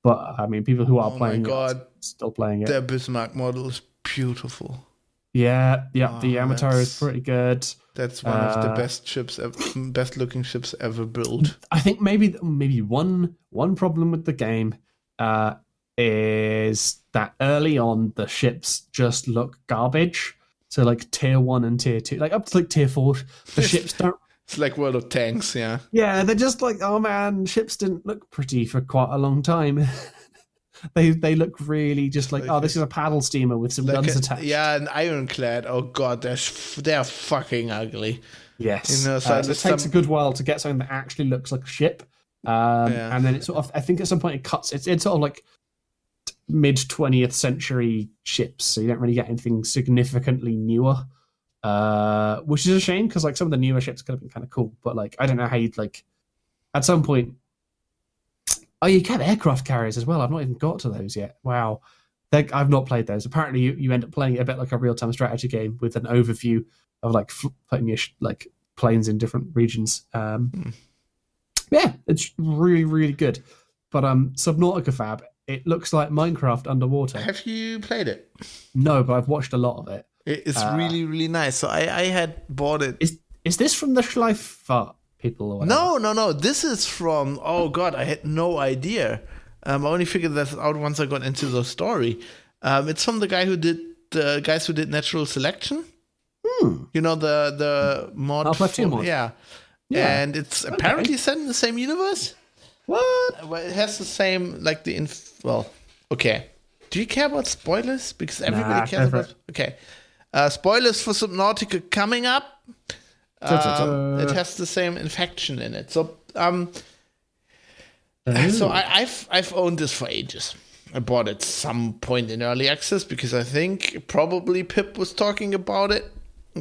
D: but I mean, people who are playing it still playing it.
C: Their Bismarck model is beautiful.
D: Yeah, the Yamato is pretty good.
C: That's one of the best ships, best looking ships ever built.
D: I think maybe one problem with the game is that early on the ships just look garbage. So like tier 1 and tier 2, like up to like tier 4, the ships don't.
C: It's like World of Tanks, yeah.
D: Yeah, they're just like, oh man, ships didn't look pretty for quite a long time. They look really just like, oh, this is a paddle steamer with some guns attached.
C: Yeah, an ironclad. Oh god, they're fucking ugly.
D: Yes. You know, so it takes a good while to get something that actually looks like a ship. And then it sort of, I think at some point it cuts. It's sort of like mid 20th century ships, so you don't really get anything significantly newer. Which is a shame because like some of the newer ships could have been kind of cool, but like I don't know how you'd like at some point Oh, you get aircraft carriers as well. I've not even got to those yet. Wow. I've not played those. Apparently, you end up playing it a bit like a real-time strategy game with an overview of like putting your like planes in different regions. Yeah, it's really, really good. But Subnautica Fab, it looks like Minecraft underwater.
C: Have you played it?
D: No, but I've watched a lot of it.
C: It's really, really nice. So I had bought it.
D: Is this from the Schleifert people or whatever?
C: No. This is from. Oh God, I had no idea. I only figured that out once I got into the story. It's from the guys who did Natural Selection. You know the mod.
D: Half-Life 2 mod.
C: Yeah. And it's apparently set in the same universe.
D: What?
C: Well, it has the same like the well. Okay. Do you care about spoilers? Because everybody cares about. Okay. Spoilers for Subnautica coming up. It has the same infection in it. So so I've owned this for ages. I bought it some point in early access because I think probably Pip was talking about it.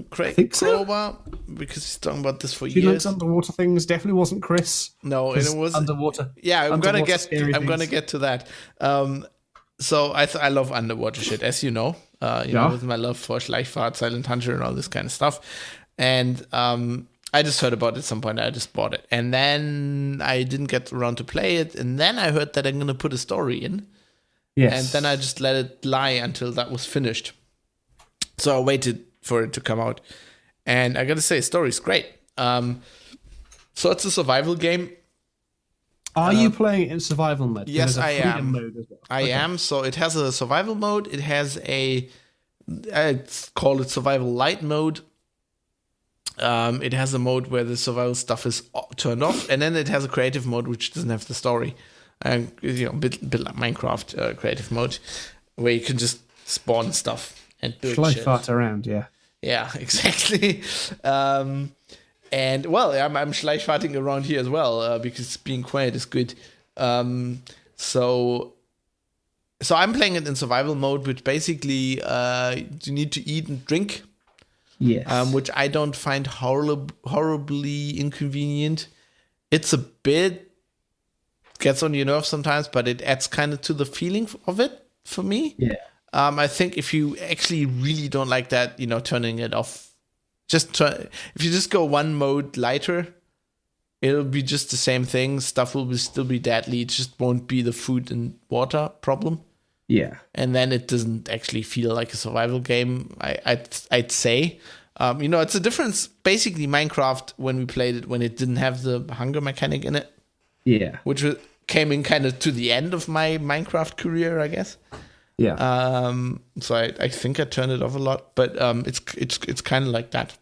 C: Craig Crowbar, because he's talking about this for years.
D: He likes underwater things. Definitely wasn't Chris.
C: No, and it was
D: underwater.
C: Yeah, I'm gonna get to that. So I love underwater shit, as you know. With my love for Schleichfahrt, Silent Hunter, and all this kind of stuff. And I just heard about it at some point. I just bought it, and then I didn't get around to play it. And then I heard that I'm gonna put a story in. Yes. And then I just let it lie until that was finished. So I waited for it to come out, and I gotta say, story's great. So it's a survival game.
D: Are you playing it in survival mode?
C: Yes, I am.
D: Mode as well.
C: I am. So it has a survival mode. It has I call it survival light mode. It has a mode where the survival stuff is turned off, and then it has a creative mode which doesn't have the story. A bit like Minecraft creative mode, where you can just spawn stuff and build
D: Schleifert around, yeah.
C: Yeah, exactly. And well, I'm Schleichfarting around here as well because being quiet is good. So I'm playing it in survival mode, which basically you need to eat and drink.
D: Yes.
C: Which I don't find horribly inconvenient. It's a bit gets on your nerves sometimes, but it adds kind of to the feeling of it for me.
D: Yeah.
C: I think if you actually really don't like that, turning it off, if you just go one mode lighter, it'll be just the same thing. Stuff will still be deadly. It just won't be the food and water problem.
D: Yeah.
C: And then it doesn't actually feel like a survival game, I'd say. It's a difference. Basically, Minecraft, when we played it, when it didn't have the hunger mechanic in it.
D: Yeah.
C: Which came in kind of to the end of my Minecraft career, I guess.
D: Yeah.
C: So I think I turned it off a lot, but it's kind of like that.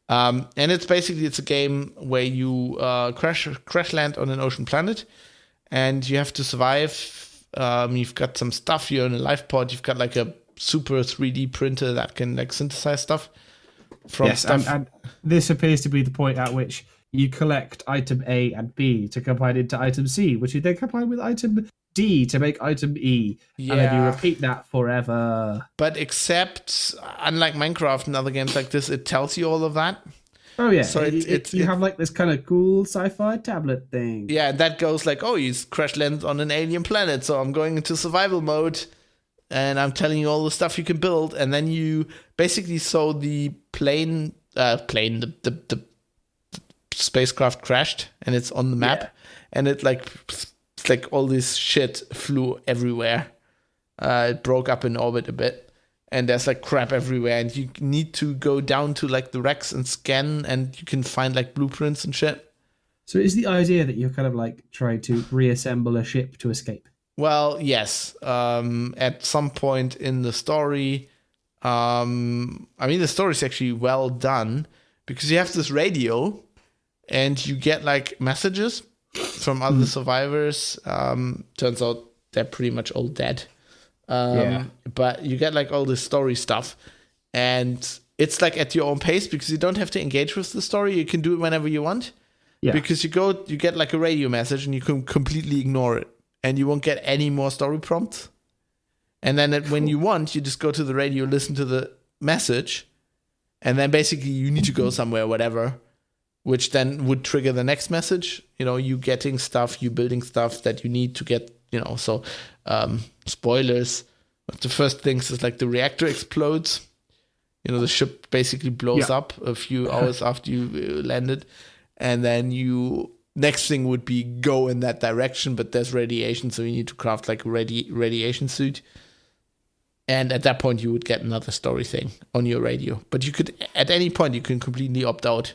C: And it's a game where you crash land on an ocean planet, and you have to survive. You've got some stuff. You're in a life pod. You've got like a super 3D printer that can like synthesize stuff from stuff.
D: And this appears to be the point at which you collect item A and B to combine into item C, which you then combine with item D to make item E. Yeah. And then you repeat that forever.
C: But except, unlike Minecraft and other games like this, it tells you all of that.
D: Oh, yeah. So you have like this kind of cool sci-fi tablet thing.
C: Yeah, that goes like, oh, you crash land on an alien planet, so I'm going into survival mode, and I'm telling you all the stuff you can build, and then you basically saw the the spacecraft crashed, and it's on the map, and it's like all this shit flew everywhere. It broke up in orbit a bit, and there's like crap everywhere, and you need to go down to like the wrecks and scan, and you can find like blueprints and shit.
D: So is the idea that you're kind of like trying to reassemble a ship to escape?
C: Well, yes. At some point in the story, the story is actually well done because you have this radio, and you get like messages from other survivors. Turns out they're pretty much all dead. But you get like all this story stuff, and it's like at your own pace because you don't have to engage with the story. You can do it whenever you want. Yeah. Because you get like a radio message and you can completely ignore it, and you won't get any more story prompts. And then when you want, you just go to the radio, listen to the message, and then basically you need to go somewhere, whatever. which then would trigger the next message. You getting stuff, you building stuff that you need to get. So spoilers. The first things is like the reactor explodes. The ship basically blows up a few hours after you landed, and then next thing would be go in that direction, but there's radiation, so you need to craft like a radiation suit. And at that point, you would get another story thing on your radio. But you could, at any point, you can completely opt out,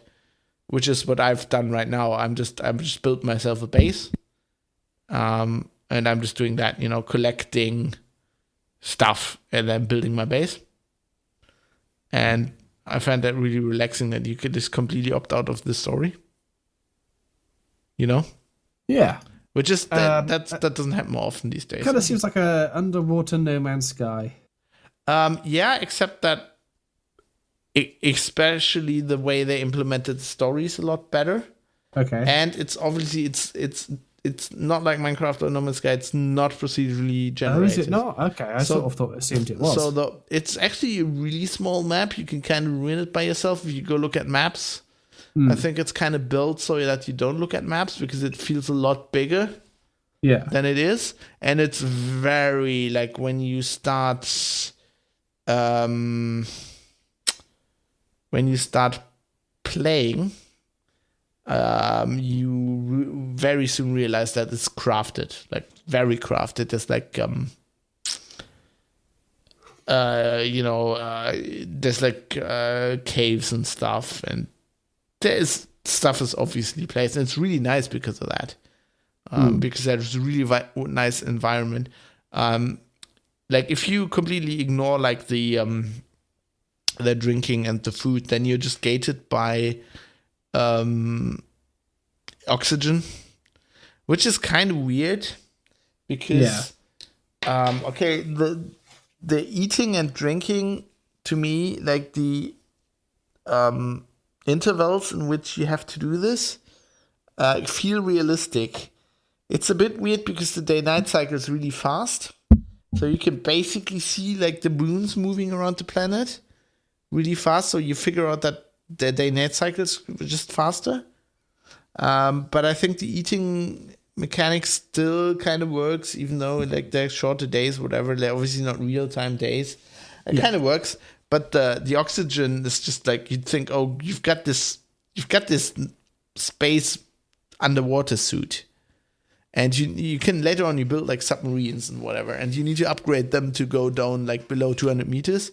C: which is what I've done right now. I'm just built myself a base, and I'm just doing that, collecting stuff and then building my base. And I find that really relaxing that you could just completely opt out of the story.
D: Yeah.
C: Which is that doesn't happen more often these days.
D: Kind of seems like a underwater No Man's Sky.
C: Yeah, except that especially the way they implemented the story is a lot better.
D: Okay.
C: And it's obviously it's not like Minecraft or No Man's Sky. It's not procedurally generated.
D: Oh, is it not? Okay, I sort of assumed it was.
C: So it's actually a really small map. You can kind of ruin it by yourself if you go look at maps. I think it's kind of built so that you don't look at maps because it feels a lot bigger than it is. And it's very, like, when you start playing, you very soon realize that it's crafted, like very crafted. There's like there's like caves and stuff, and there's stuff is obviously placed, and it's really nice because of that. Because there's a really nice environment. Like if you completely ignore like the drinking and the food, then you're just gated by oxygen, which is kind of weird because the eating and drinking, to me, like the intervals in which you have to do this feel realistic. It's a bit weird because the day-night cycle is really fast, so you can basically see like the moons moving around the planet really fast, so you figure out that the day-night cycle is just faster. But I think the eating mechanics still kind of works, even though like they're shorter days, whatever. They're obviously not real-time days. It kind of works, but the oxygen is just like, you'd think, oh, you've got this space underwater suit, and you can later on you build like submarines and whatever, and you need to upgrade them to go down like below 200 meters,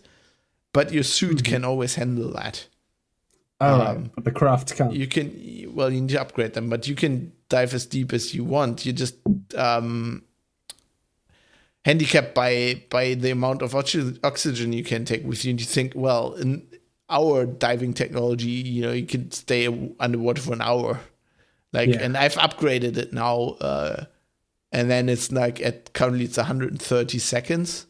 C: but your suit can always handle that.
D: But the craft can't.
C: You need to upgrade them, but you can dive as deep as you want. You're just handicapped by the amount of oxygen you can take with you. And you think, well, in our diving technology, you can stay underwater for an hour. And I've upgraded it now, and then it's like currently it's 130 seconds.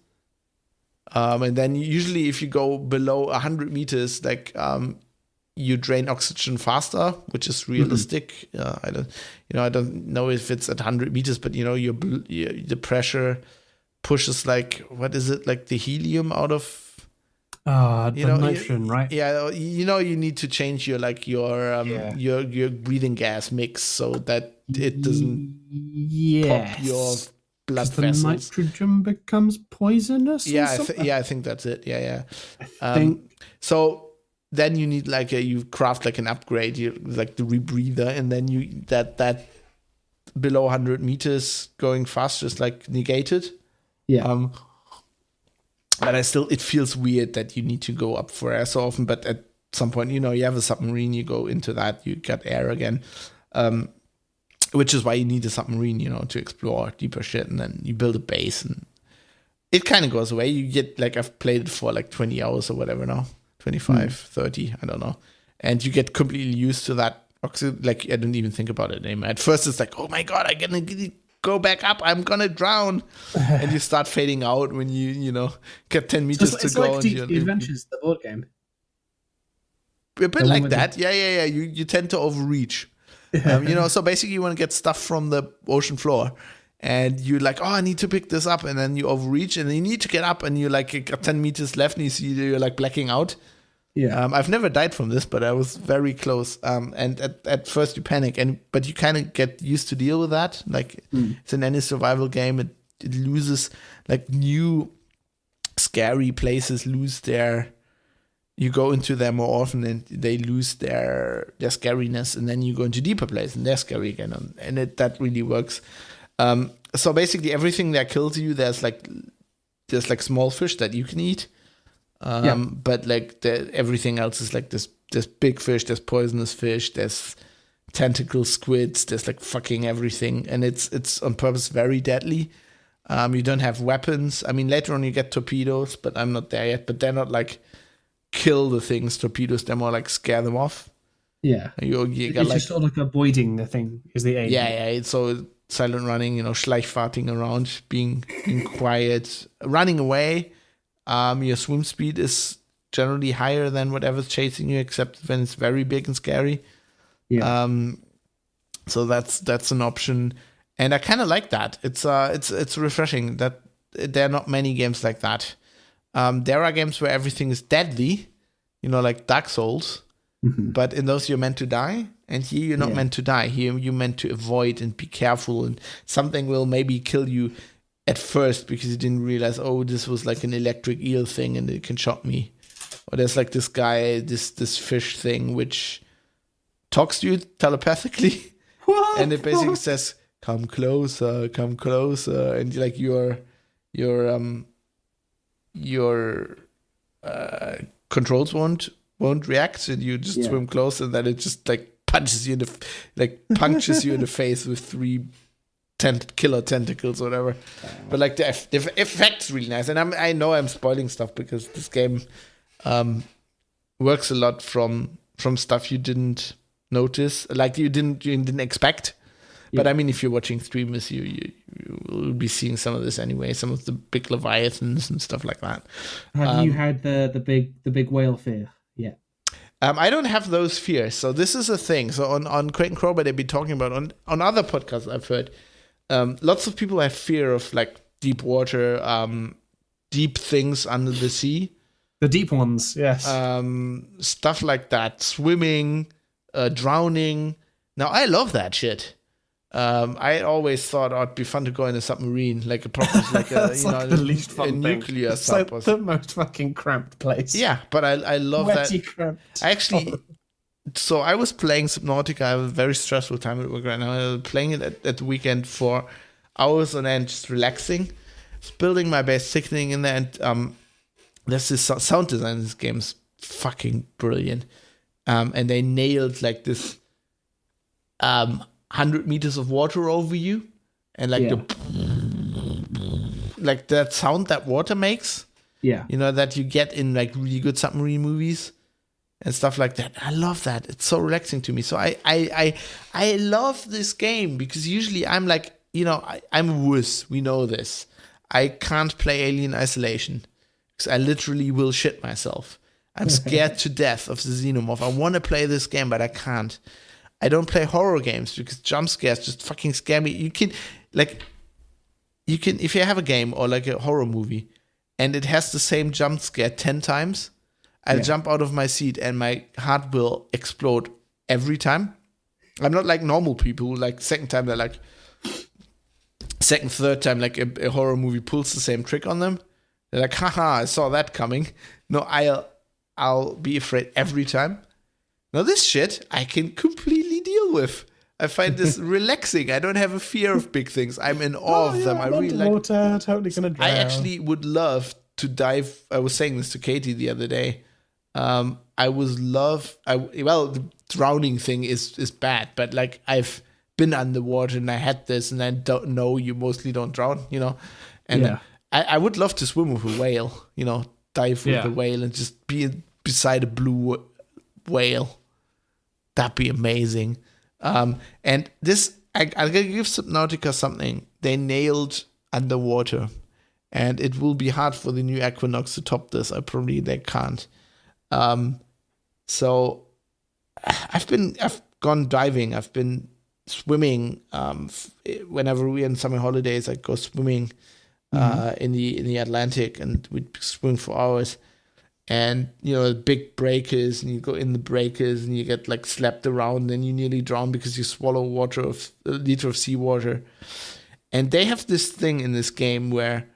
C: And then usually if you go below 100 meters, you drain oxygen faster, which is realistic. I don't know if it's at 100 meters, but the pressure pushes what is it, like the helium out of
D: the nitrogen, right?
C: Yeah, you need to change your breathing gas mix so that it doesn't pop your blood vessels.
D: The nitrogen becomes poisonous.
C: I think that's it. Yeah. So then you need you craft an upgrade, like the rebreather, and then that below 100 meters going faster is negated.
D: Yeah.
C: But it feels weird that you need to go up for air so often. But at some point, you have a submarine, you go into that, you get air again, which is why you need a submarine, to explore deeper shit, and then you build a base, and it kind of goes away. You get I've played it for 20 hours or whatever now. 25, 30, I don't know. And you get completely used to that oxygen. I don't even think about it anymore. At first, it's oh my God, I'm going to go back up. I'm going to drown. And you start fading out when you get 10 meters to go.
D: It's like Adventures, the board game.
C: A bit like that. Yeah. You tend to overreach. So basically you want to get stuff from the ocean floor. And you're I need to pick this up. And then you overreach, and then you need to get up, and you're got 10 meters left, and you see you're blacking out.
D: Yeah.
C: I've never died from this, but I was very close. And at first you panic, but you kind of get used to deal with that. Like it's in any survival game, it loses like new scary places lose their. You go into them more often, and they lose their scariness, and then you go into deeper places, and they're scary again, and that really works. So basically, everything that kills you, there's like small fish that you can eat. But like everything else is like this big fish, there's poisonous fish, there's tentacle squids, there's like fucking everything, and it's on purpose very deadly. You don't have weapons. I mean, later on you get torpedoes, but I'm not there yet. But they're not like kill the things torpedoes, they're more like scare them off.
D: Yeah.
C: You
D: It's
C: got
D: just sort of like avoiding the thing is the aim.
C: Yeah, it's so silent running, schleichfarting around, being quiet, running away. Your swim speed is generally higher than whatever's chasing you, except when it's very big and scary.
D: Yeah.
C: So that's an option, and I kind of like that. It's refreshing that there are not many games like that. There are games where everything is deadly, like Dark Souls, but in those you're meant to die, and here you're not meant to die. Here you're meant to avoid and be careful, and something will maybe kill you at first because you didn't realize, oh, this was like an electric eel thing and it can shock me. Or there's like this guy, this fish thing which talks to you telepathically.
D: What?
C: And it basically says, come closer, and like your controls won't react, and you just swim close, and then it just like punctures you in the face with 3 killer tentacles or whatever. But like the effect's really nice, and I know I'm spoiling stuff because this game works a lot from stuff you didn't notice, like you didn't expect. But I mean, if you're watching streamers, you will be seeing some of this anyway, some of the big leviathans and stuff like that.
D: Have you had the big whale fear? Yeah.
C: I don't have those fears. So this is a thing. So on Quake and Crowbar, they've been talking about on other podcasts I've heard. Lots of people have fear of like deep water, deep things under the sea.
D: The deep ones, yes.
C: Stuff like that. Swimming, drowning. Now, I love that shit. I always thought it'd be fun to go in a submarine, like a proper, like a
D: the least fun thing.
C: Nuclear
D: it's
C: sub.
D: like the most fucking cramped place.
C: Yeah, but I love
D: Wetty
C: that.
D: Cramped.
C: I actually, so I was playing Subnautica. I have a very stressful time at work right now. I was playing it at the weekend for hours on end, just relaxing, just building my base, sickening in there, and there's this sound design in this game is fucking brilliant, and they nailed like this 100 meters of water over you, and like like that sound that water makes, that you get in like really good submarine movies and stuff like that. I love that. It's so relaxing to me. So I love this game because usually I'm like, I'm a wuss. We know this. I can't play Alien Isolation because I literally will shit myself. I'm scared to death of the xenomorph. I want to play this game, but I can't. I don't play horror games because jump scares just fucking scare me. You can, if you have a game or like a horror movie and it has the same jump scare 10 times, I'll jump out of my seat and my heart will explode every time. I'm not like normal people who like second, third time, like a horror movie pulls the same trick on them. They're like, haha, I saw that coming. No, I'll be afraid every time. Now this shit I can completely deal with. I find this relaxing. I don't have a fear of big things. I'm in awe of them. I really like
D: water, totally gonna drown.
C: I actually would love to dive. I was saying this to Katie the other day. The drowning thing is bad, but like I've been underwater and I had this, and I don't know. You mostly don't drown, And I would love to swim with a whale, dive with a whale and just be beside a blue whale. That'd be amazing. And this, I'll give Subnautica something. They nailed underwater, and it will be hard for the new Equinox to top this. They can't. So I've gone diving. I've been swimming. Whenever we're in summer holidays, I go swimming in the Atlantic, and we swim for hours. and big breakers, and you go in the breakers and you get like slapped around and you nearly drown because you swallow a liter of seawater. And they have this thing in this game where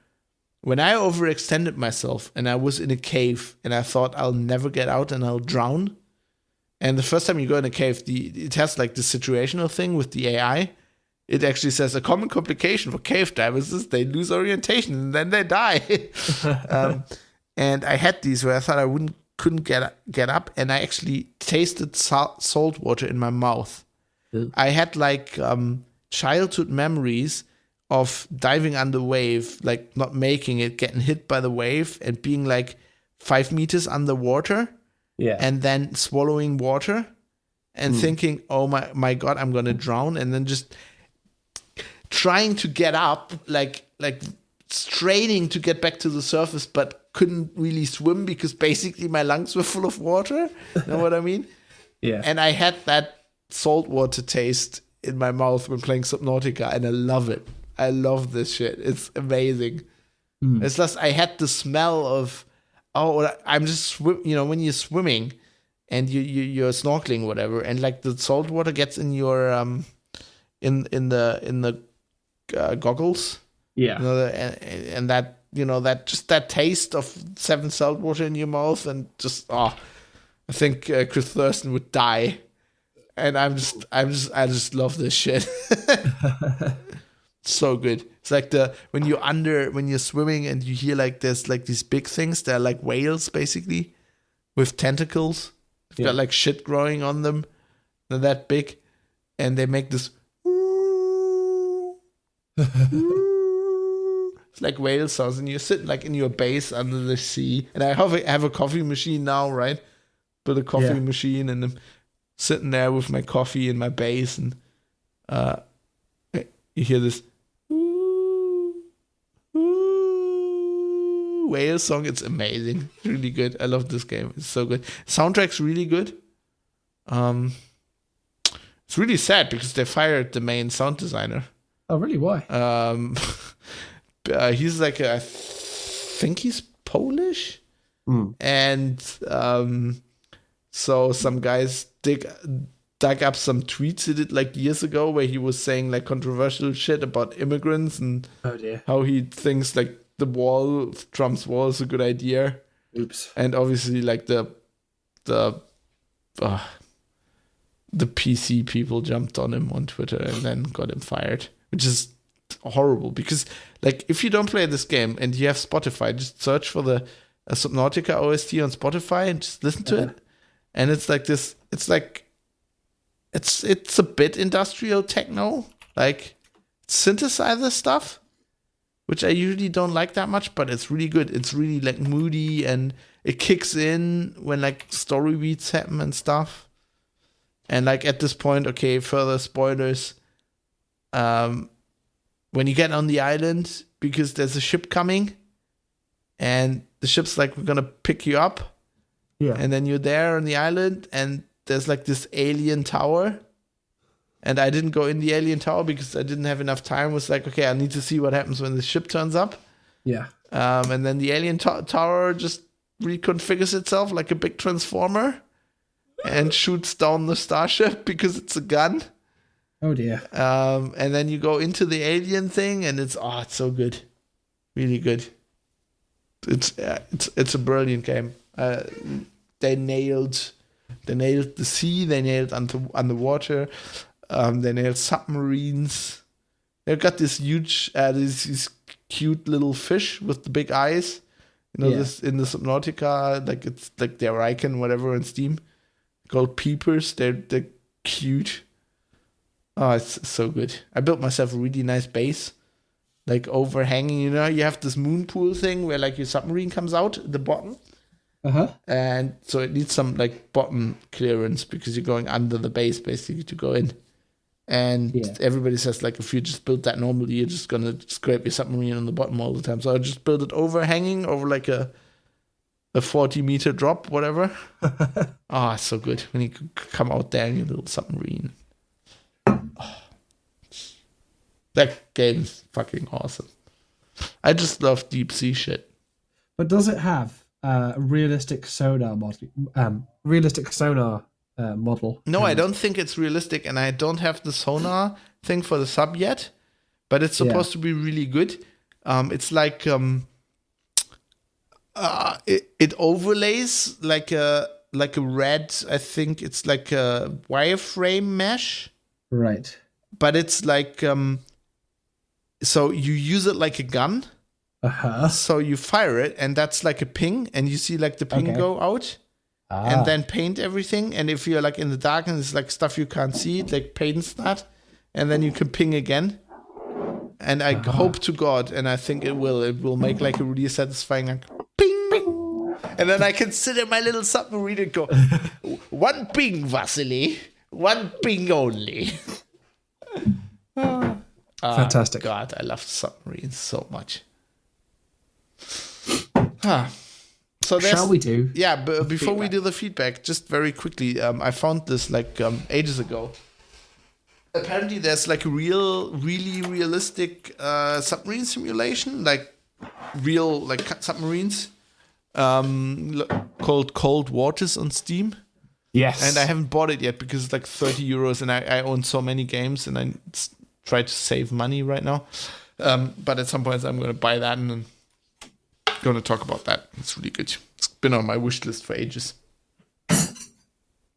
C: when I overextended myself and I was in a cave and I thought I'll never get out and I'll drown, and the first time you go in a cave, it has like this situational thing with the AI. It actually says a common complication for cave divers is they lose orientation and then they die. And I had these where I thought I couldn't get up, and I actually tasted salt water in my mouth. Ew. I had like childhood memories of diving under wave, like not making it, getting hit by the wave, and being like 5 meters underwater, and then swallowing water, and thinking, "Oh my God, I'm gonna drown," and then just trying to get up, like straining to get back to the surface, but couldn't really swim because basically my lungs were full of water. You know what I mean?
D: Yeah.
C: And I had that saltwater taste in my mouth when playing Subnautica, and I love it. I love this shit. It's amazing. It's just I had the smell of I'm just when you're swimming and you're snorkeling, whatever, and like the salt water gets in your in the goggles.
D: Yeah.
C: And that that taste of 7 salt water in your mouth, and just I think Chris Thurston would die. And I just love this shit. So good. It's like when you're swimming and you hear like there's like these big things, they're like whales basically with tentacles. They've got like shit growing on them. They're that big, and they make this it's like whale sounds, and you're sitting like in your base under the sea. And I have a coffee machine now, right? Built a coffee machine, and I'm sitting there with my coffee in my base, and you hear this whale song. It's amazing. It's really good. I love this game. It's so good. Soundtrack's really good. It's really sad because they fired the main sound designer.
D: Oh, really? Why?
C: He's like I think he's Polish, and so some guys dug up some tweets he did like years ago where he was saying like controversial shit about immigrants and how he thinks like Trump's wall is a good idea.
D: Oops.
C: And obviously like the PC people jumped on him on Twitter and then got him fired, which is horrible because like if you don't play this game and you have Spotify, just search for the Subnautica OST on Spotify and just listen to it. And it's like this, it's like it's a bit industrial techno, like synthesizer stuff, which I usually don't like that much, but it's really good. It's really like moody, and it kicks in when like story beats happen and stuff. And like at this point, okay, further spoilers. When you get on the island, because there's a ship coming, and the ship's like, we're gonna pick you up. Yeah. And then you're there on the island, and there's like this alien tower. And I didn't go in the alien tower because I didn't have enough time. It was like, okay, I need to see what happens when the ship turns up.
D: Yeah.
C: And then the alien tower just reconfigures itself like a big transformer and shoots down the starship because it's a gun.
D: Oh dear.
C: And then you go into the alien thing, and it's so good, really good. It's a brilliant game. They nailed the sea. They nailed underwater. They nailed submarines. They've got this huge, these cute little fish with the big eyes. This in the Subnautica, like it's like their icon, whatever, on Steam, called peepers. They're cute. Oh, it's so good. I built myself a really nice base, like overhanging. You have this moon pool thing where like your submarine comes out at the bottom. And so it needs some like bottom clearance because you're going under the base basically to go in. And everybody says like if you just build that normally, you're just gonna scrape your submarine on the bottom all the time. So I just built it overhanging over like a 40-meter drop, whatever. It's so good when you come out there in your little submarine. That game's fucking awesome. I just love deep sea shit.
D: But does it have realistic sonar model. Model.
C: No, I don't think it's realistic, and I don't have the sonar thing for the sub yet, but it's supposed to be really good. It's like it overlays like a red. I think it's like a wireframe mesh,
D: Right.
C: but it's like so you use it like a gun. So you fire it, and that's like a ping, and you see like the ping go out. And then paint everything. And if you're like in the dark and it's like stuff you can't see, it like paints that. And then you can ping again. And I hope to God, and I think it will make like a really satisfying like ping. And then I can sit in my little submarine and go, one ping, Vasily. One ping only.
D: Fantastic.
C: God, I love submarines so much. So
D: shall we do?
C: Yeah, but before we do the feedback, just very quickly, I found this like ages ago. Apparently, there's like a really realistic submarine simulation, like real like submarines, called Cold Waters on Steam.
D: Yes.
C: And I haven't bought it yet because it's like 30 euros, and I own so many games, and I try to save money right now. But at some point, I'm going to buy that and going to talk about that. It's really good. It's been on my wish list for ages.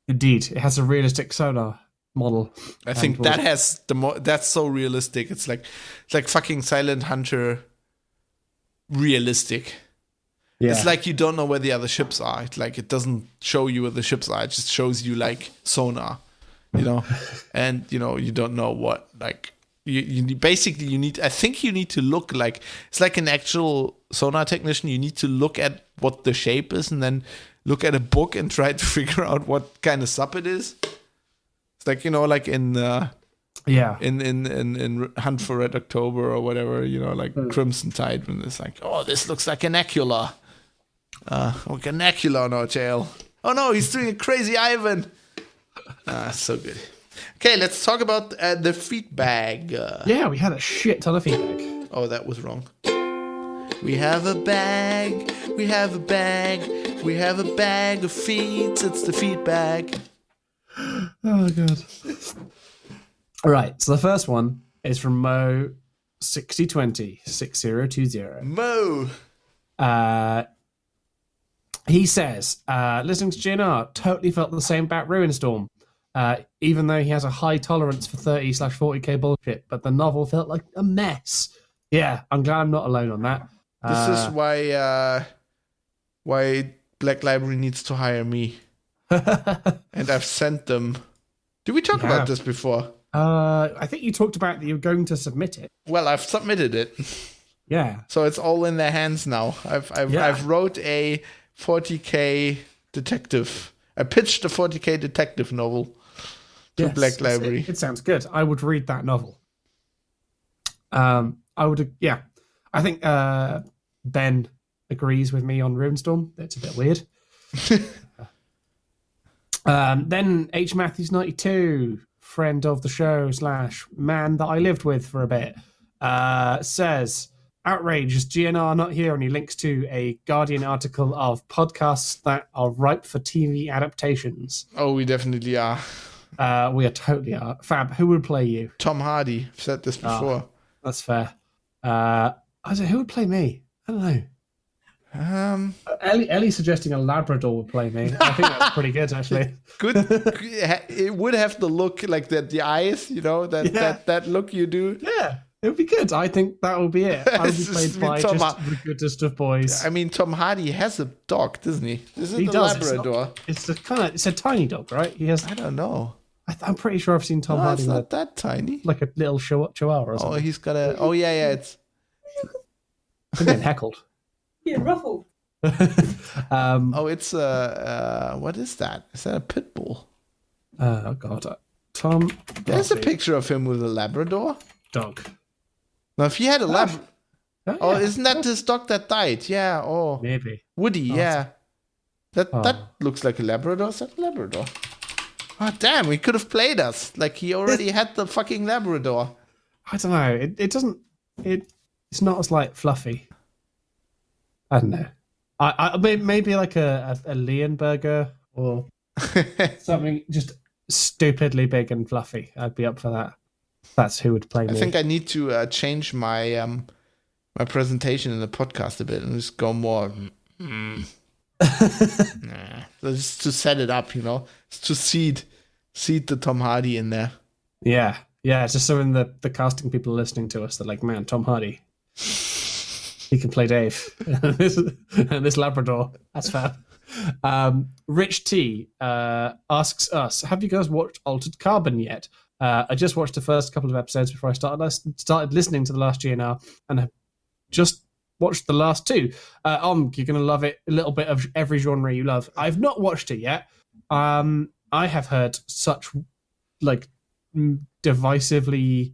D: Indeed, it has a realistic sonar model.
C: I think that has that's so realistic. It's like fucking Silent Hunter realistic. Yeah. It's like you don't know where the other ships are. It's like it doesn't show you where the ships are. It just shows you like sonar, and you don't know what like. You basically need. I think you need to look like it's like an actual sonar technician. You need to look at what the shape is, and then look at a book and try to figure out what kind of sub it is. It's like like in in Hunt for Red October or whatever. Like Crimson Tide, when it's like, oh, this looks like an Acula. Like an Acula on our tail. Oh no, he's doing a crazy Ivan. So good. Okay, let's talk about the feedback.
D: Yeah, we had a shit ton of feedback.
C: Oh, that was wrong. We have a bag. We have a bag. We have a bag of feeds. It's the feedback.
D: Oh, God. All right, so the first one is from Mo 6020.
C: Mo.
D: He says, listening to GNR, totally felt the same about Ruinstorm. Even though he has a high tolerance for 30/40k bullshit, but the novel felt like a mess. Yeah, I'm glad I'm not alone on that.
C: This is why Black Library needs to hire me. And I've sent them. Did we talk about this before?
D: I think you talked about that you're going to submit it.
C: Well, I've submitted it.
D: Yeah.
C: So it's all in their hands now. I've wrote a 40k detective. I pitched a 40k detective novel to Black Library.
D: It sounds good. I would read that novel. I would, yeah. I think Ben agrees with me on Runestorm. That's a bit weird. Then H Matthews 92, friend of the show / man that I lived with for a bit, says, outrage, is GNR not here? And he links to a Guardian article of podcasts that are ripe for TV adaptations.
C: Oh, we definitely are.
D: We totally are. Fab, who would play you?
C: Tom Hardy. I've said this before.
D: That's fair. I said, who would play me? I don't know. Ellie suggesting a Labrador would play me. I think that's pretty good, actually.
C: Good. It would have to look like the eyes, that look you do.
D: Yeah, it would be good. I think that will be it. I would be played by just the goodest of boys.
C: I mean, Tom Hardy has a dog, doesn't he?
D: He does. Labrador. It's a tiny dog, right? He has.
C: I don't know.
D: I'm pretty sure I've seen Tom Hardy.
C: It's not that tiny.
D: Like a little chihuahua or something.
C: Oh, he's got a. Oh yeah. It's.
D: I'm getting heckled.
E: Yeah, ruffled.
C: It's what is that? Is that a pit bull?
D: Oh God, Tom.
C: There's a picture of him with a Labrador
D: dog.
C: Now, if he had a Labrador, isn't that his dog that died? Yeah. Oh,
D: maybe
C: Woody. Yeah, that looks like a Labrador. Is that a Labrador? Oh damn! He could have played us. Like he already had the fucking Labrador.
D: I don't know. It doesn't. It's not as like fluffy. I don't know. Maybe like a Leonberger or something just stupidly big and fluffy. I'd be up for that. That's who would play me.
C: I think I need to change my my presentation in the podcast a bit and just go more. Just to set it up, just to seed the Tom Hardy in there.
D: Yeah, just so when the casting people are listening to us, they're like, man, Tom Hardy, he can play Dave. and this Labrador, that's fab. Rich T asks us, have you guys watched Altered Carbon yet? I just watched the first couple of episodes before I started listening to the last GNR, and have just watched the last two. You're going to love it. A little bit of every genre you love. I've not watched it yet. I have heard such divisively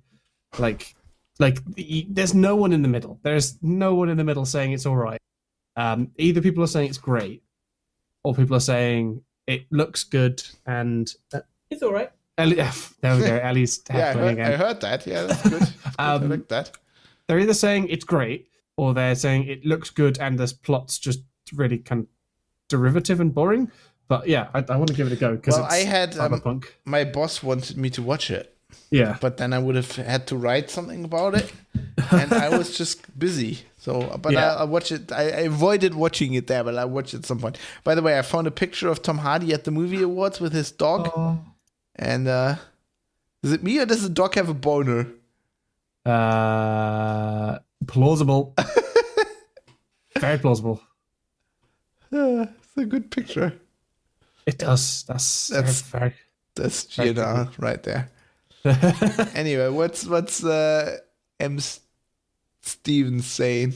D: there's no one in the middle. There's no one in the middle saying it's all right. Either people are saying it's great, or people are saying it looks good and it's all right. There we go. Ellie's heckling again.
C: I heard that. Yeah, that's good. I like that.
D: They're either saying it's great, or they're saying it looks good and this plot's just really kind of derivative and boring. But yeah, I want to give it a go because
C: I had
D: cyberpunk.
C: My boss wanted me to watch it.
D: Yeah,
C: but then I would have had to write something about it, and I was just busy. So, but yeah. I watch it. I avoided watching it there, but I watched it at some point. By the way, I found a picture of Tom Hardy at the movie awards with his dog. Oh. And is it me or does the dog have a boner?
D: Plausible. Very plausible.
C: It's a good picture.
D: It does. That's
C: GNR right there. Anyway, what's M. Stevens saying?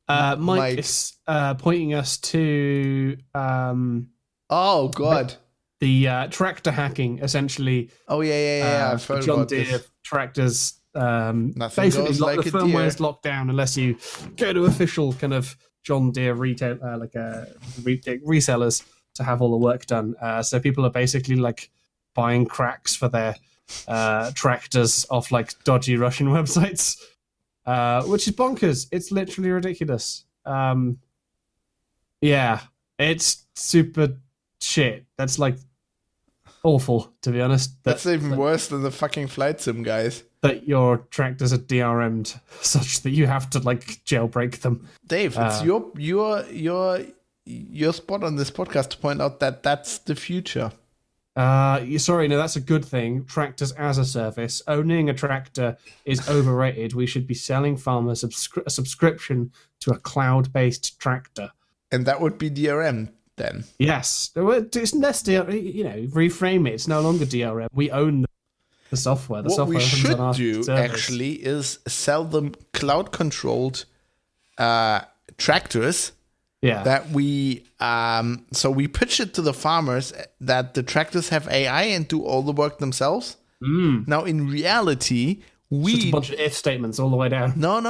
D: Mike is pointing us to
C: oh god.
D: The tractor hacking, essentially.
C: Oh yeah. I've heard
D: John
C: about
D: Deere
C: this.
D: tractors.
C: Nothing
D: Basically,
C: goes like
D: the firmware is locked down unless you go to official kind of John Deere retail, resellers to have all the work done. So people are basically like buying cracks for their tractors off like dodgy Russian websites, which is bonkers. It's literally ridiculous. Yeah, it's super shit. That's like awful, to be honest.
C: That's even worse than the fucking flight sim guys.
D: That your tractors are DRM'd such that you have to like jailbreak them.
C: Dave, it's your spot on this podcast to point out that that's the future.
D: Sorry, no, that's a good thing. Tractors as a service. Owning a tractor is overrated. We should be selling farmers a subscription to a cloud-based tractor.
C: And that would be DRM. Then. Yes,
D: it's less DRM. Reframe it. It's no longer DRM. We own the software.
C: What we should do actually is sell them cloud-controlled tractors.
D: Yeah.
C: That we so we pitch it to the farmers that the tractors have AI and do all the work themselves. Now in reality,
D: just a bunch of if statements all the way down.
C: No.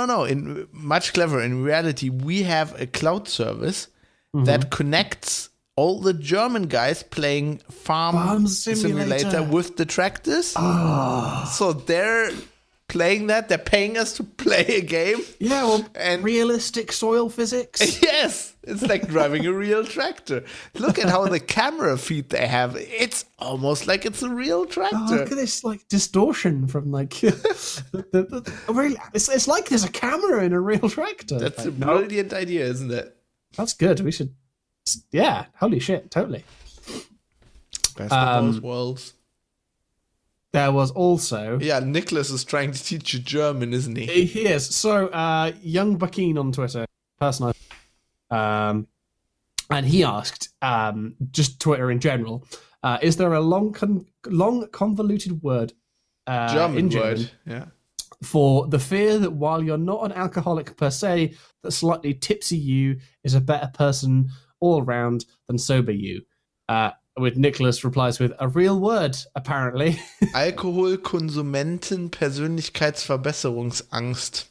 C: Much clever. In reality, we have a cloud service that connects all the German guys playing farm simulator with the tractors.
D: Oh.
C: So they're playing that. They're paying us to play a game.
D: Yeah, well, and realistic soil physics.
C: Yes, it's like driving a real tractor. Look at how the camera feed they have. It's almost like it's a real tractor.
D: Oh, look at this like distortion from like it's like there's a camera in a real tractor.
C: That's a brilliant idea, isn't it?
D: That's good. We should, yeah. Holy shit! Totally.
C: Best of both worlds.
D: There was also
C: Nicholas is trying to teach you German, isn't he?
D: He is. So, Young Bakeen on Twitter, person and he asked, just Twitter in general, is there a long convoluted word
C: German word? Yeah.
D: For the fear that while you're not an alcoholic per se, that slightly tipsy you is a better person all around than sober you. With Nicholas replies with a real word, apparently.
C: Alkoholkonsumenten Persönlichkeitsverbesserungsangst.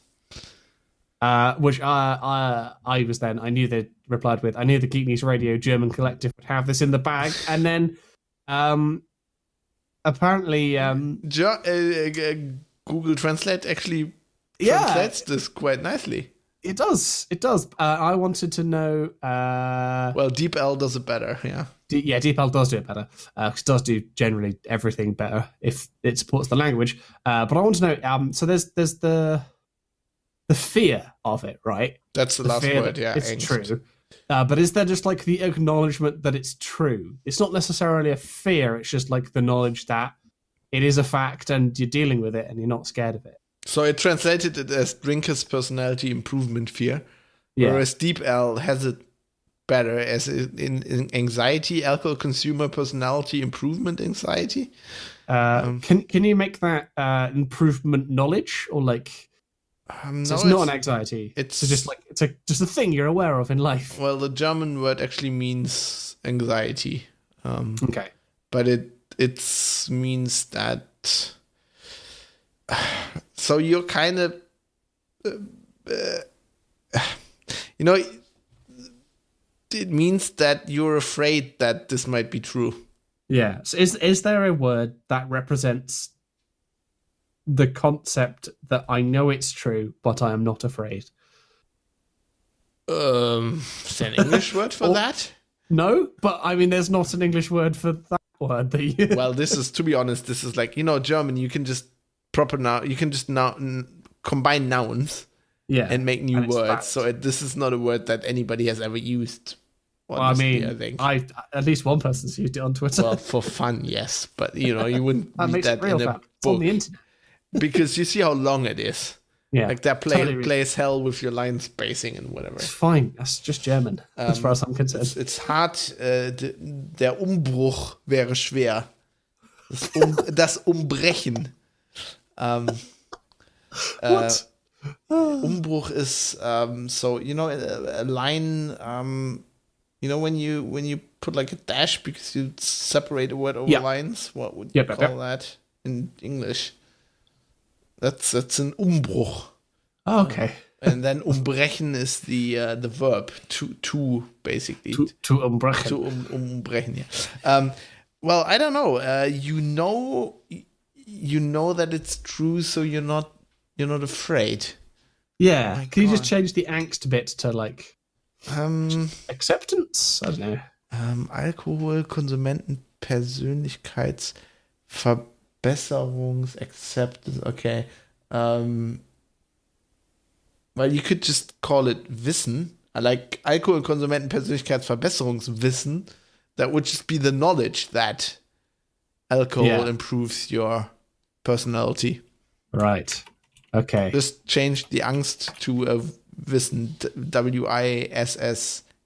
D: Which I knew they replied with, I knew the Geek News Radio German collective would have this in the bag. And then apparently...
C: Google Translate actually translates this quite nicely.
D: It does. It does. I wanted to know.
C: Well, DeepL does it better. Yeah.
D: DeepL does do it better. It does do generally everything better if it supports the language. But I want to know. So there's the fear of it, right?
C: That's the last word. Yeah,
D: it's
C: angst.
D: true. But is there just like the acknowledgement that it's true? It's not necessarily a fear. It's just like the knowledge that it is a fact and you're dealing with it and you're not scared of it.
C: So it translated it as drinker's personality improvement fear, whereas DeepL has it better as in anxiety, alcohol consumer personality improvement anxiety.
D: Can you make that improvement knowledge or like?
C: No,
D: so it's not an anxiety.
C: It's
D: just like it's just a thing you're aware of in life.
C: Well, the German word actually means anxiety.
D: Okay,
C: but it means that. So you're kind of, it means that you're afraid that this might be true.
D: Yeah. So is there a word that represents the concept that I know it's true, but I am not afraid?
C: Is there an English word for that?
D: No, but I mean, there's not an English word for that word.
C: Well, this is, to be honest, this is like, German, you can just combine nouns and make new words. So this is not a word that anybody has ever used. Honestly, I think.
D: At least one person's used it on Twitter.
C: Well, for fun, yes. But, you wouldn't
D: that
C: read
D: makes
C: that
D: it real
C: in a
D: fun.
C: book.
D: It's on the internet.
C: Because you see how long it is.
D: Yeah.
C: Like that plays hell with your line spacing and whatever.
D: It's fine. That's just German, as far as I'm concerned.
C: It's hard. Der Umbruch wäre schwer. Das Umbrechen.
D: What?
C: Umbruch is so a line. When you put like a dash because you separate a word over lines. What would you call that in English? That's an Umbruch.
D: Oh, okay.
C: And then umbrechen is the verb to basically
D: to umbrechen.
C: To umbrechen, yeah. Well, I don't know. You know that it's true, so you're not afraid.
D: Yeah. Can you just change the angst bit to like acceptance? I don't know.
C: Alkohol, Konsumenten, Persönlichkeitsverbesserungs, acceptance. Okay. Well, you could just call it Wissen. Like Alkohol, Konsumenten, Persönlichkeitsverbesserungswissen. That would just be the knowledge that alcohol improves your personality.
D: Right. Okay.
C: Just change the Angst to a Wissen,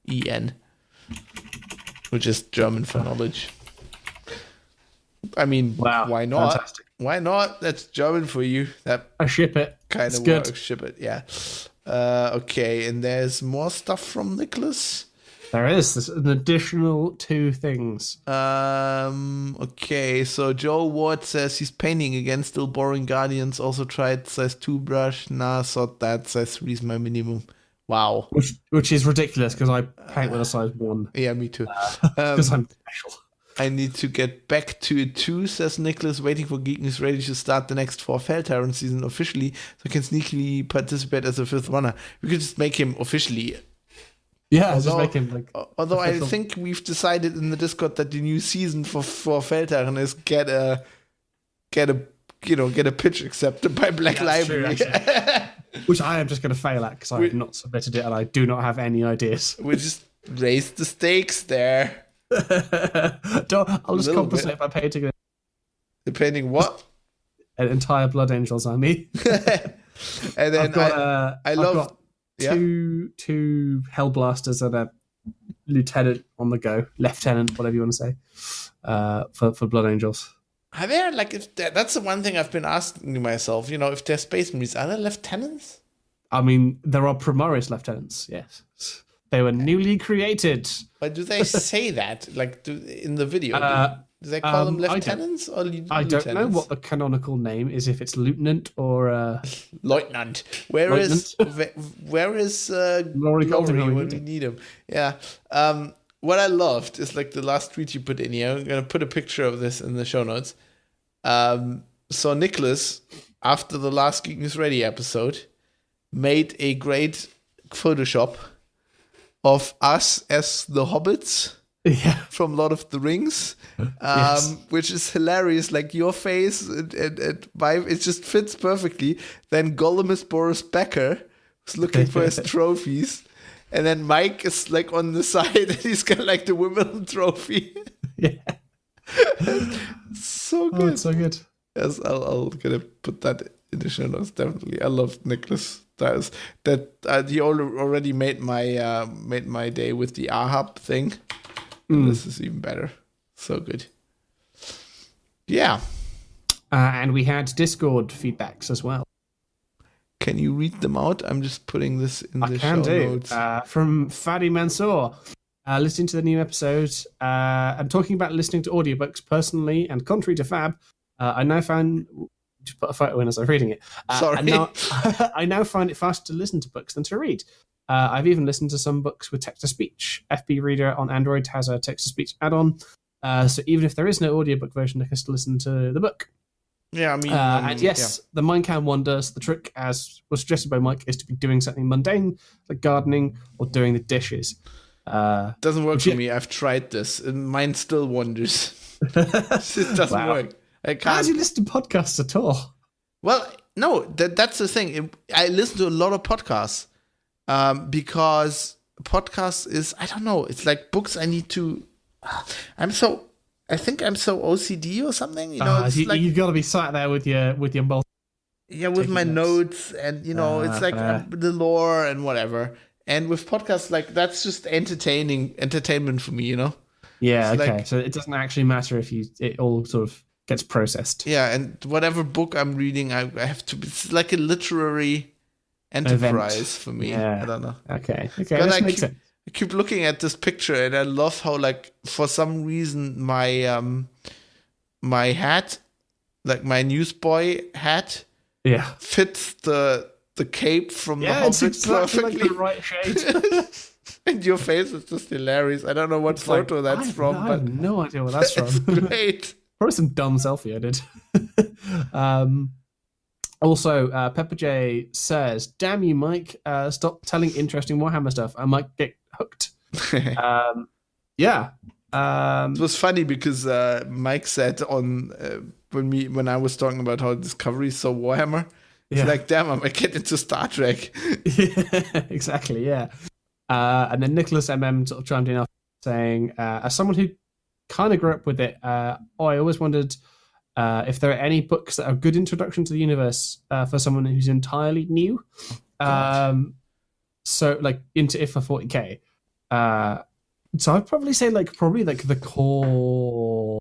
C: Wissen, which is German for knowledge. I mean, why not?
D: Fantastic.
C: Why not? That's German for you.
D: I ship it.
C: Kind of
D: good.
C: Works. Ship it, yeah. Okay, and there's more stuff from Nicholas.
D: There is. There's an additional 2 things.
C: Okay, so Joe Ward says he's painting again, still boring Guardians. Also tried size 2 brush. Nah, thought that size 3 is my minimum. Wow.
D: Which is ridiculous because I paint with a size 1.
C: Yeah, me too.
D: Because I'm special.
C: I need to get back to it too, says Nicholas, waiting for Geek News ready to start the next 4 Feldherren season officially, so I can sneakily participate as a 5th runner. We could just make him officially.
D: Yeah, just make him like.
C: Although official. I think we've decided in the Discord that the new season for Feldherren is get a pitch accepted by Black Library.
D: True, which I am just going to fail at because I have not submitted it and I do not have any ideas.
C: We just raise the stakes there.
D: I'll just compensate by painting
C: Painting what?
D: An entire Blood Angels army.
C: And then
D: I've got two Hellblasters and a lieutenant on the go, lieutenant, whatever you want to say, for Blood Angels.
C: Are there that's the one thing I've been asking myself. If they're Space Marines, are there lieutenants?
D: I mean, there are Primaris lieutenants. Yes. They were newly created.
C: But do they say that, in the video? Do they call them lieutenants or lieutenants?
D: I don't know what the canonical name is, if it's lieutenant or...
C: Lieutenant. Where is Glory when we need him? Yeah. What I loved is the last tweet you put in here. I'm going to put a picture of this in the show notes. So Nicholas, after the last Geek News Ready episode, made a great Photoshop of us as the hobbits from Lord of the Rings, which is hilarious. Like your face and my, it just fits perfectly. Then Gollum is Boris Becker, who's looking for his trophies. And then Mike is like on the side and he's got like the Wimbledon trophy. So good.
D: Oh, it's so good.
C: Yes, I'll gonna put that in the show notes, definitely. I love Nicholas. He already made my day with the Ahab thing. This is even better. So good. Yeah.
D: And we had Discord feedbacks as well.
C: Can you read them out? I'm just putting this in the show notes.
D: From Fadi Mansour. Listening to the new episode, I'm talking about listening to audiobooks personally, and contrary to Fab, I now found to put a photo in as I'm reading it.
C: Sorry.
D: I now find it faster to listen to books than to read. I've even listened to some books with text-to-speech. FB Reader on Android has a text-to-speech add-on, so even if there is no audiobook version, I can still listen to the book.
C: Yeah, I mean...
D: and yes, the mind can wonders. The trick, as was suggested by Mike, is to be doing something mundane, like gardening or doing the dishes.
C: Doesn't work for me. I've tried this, and mine still wanders. It doesn't work. I can't.
D: How do you listen to podcasts at all?
C: Well, no, that's the thing. I listen to a lot of podcasts because podcasts is, I don't know, it's like books I need to... I think I'm so OCD or something. You know,
D: you've got to be sat there with your multi.
C: Yeah, with my notes, and it's like the lore and whatever. And with podcasts, like that's just entertainment for me,
D: Yeah,
C: it's
D: okay. So it doesn't actually matter if it all sort of gets processed.
C: Yeah, and whatever book I'm reading, I have to. It's like a literary enterprise for me.
D: Yeah.
C: I don't know.
D: Okay.
C: I keep looking at this picture, and I love how, like, for some reason, my my hat, like my newsboy hat, fits the cape from the Hobbit
D: exactly
C: perfectly.
D: Like the right shade.
C: And your face is just hilarious. I don't know what photo that's from,
D: I have no idea what that's
C: it's
D: from.
C: Great.
D: Probably some dumb selfie I did. Also, Pepper J says, "Damn you, Mike! Stop telling interesting Warhammer stuff. I might get hooked." It
C: was funny because Mike said on when I was talking about how Discovery is so Warhammer, he's like, "Damn, I might get into Star Trek."
D: Yeah, exactly. Yeah. And then Nicholas MM sort of chimed in saying, "As someone who kind of grew up with it, I always wondered." If there are any books that are a good introduction to the universe for someone who's entirely new, so like into IFA 40k. So I'd probably say like the core,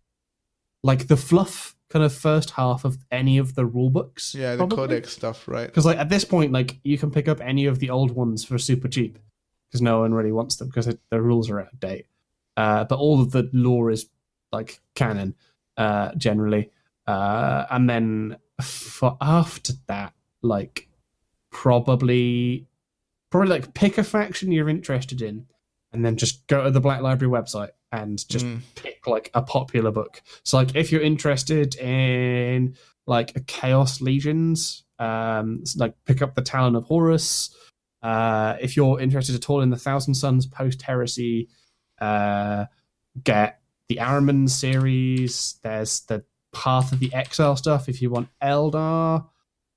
D: like the fluff kind of first half of any of the rule books.
C: Yeah, the codex stuff, right?
D: Because like at this point, like you can pick up any of the old ones for super cheap because no one really wants them because the rules are out of date. But all of the lore is like canon generally. And then for after that, like probably like pick a faction you're interested in, and then just go to the Black Library website and just pick like a popular book. So like if you're interested in like a Chaos Legions, like pick up the Talon of Horus. If you're interested at all in the Thousand Sons post heresy, get the Ahriman series. There's the Path of the Exile stuff if you want Eldar.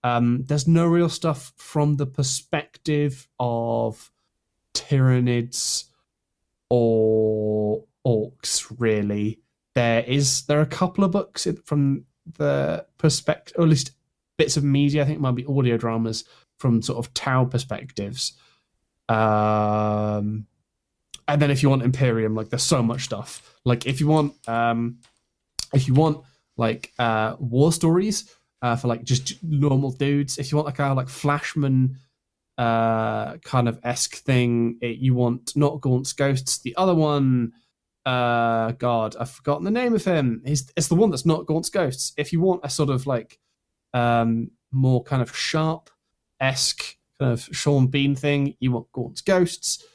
D: There's no real stuff from the perspective of Tyranids or Orcs, really. There are a couple of books from the perspective, or at least bits of media, I think it might be audio dramas from sort of Tau perspectives. And then if you want Imperium, like there's so much stuff. Like if you want like war stories for like just normal dudes. If you want like a like Flashman kind of esque thing, you want not Gaunt's Ghosts. The other one, God, I've forgotten the name of him. It's the one that's not Gaunt's Ghosts. If you want a sort of like more kind of sharp esque kind of Sean Bean thing, you want Gaunt's Ghosts.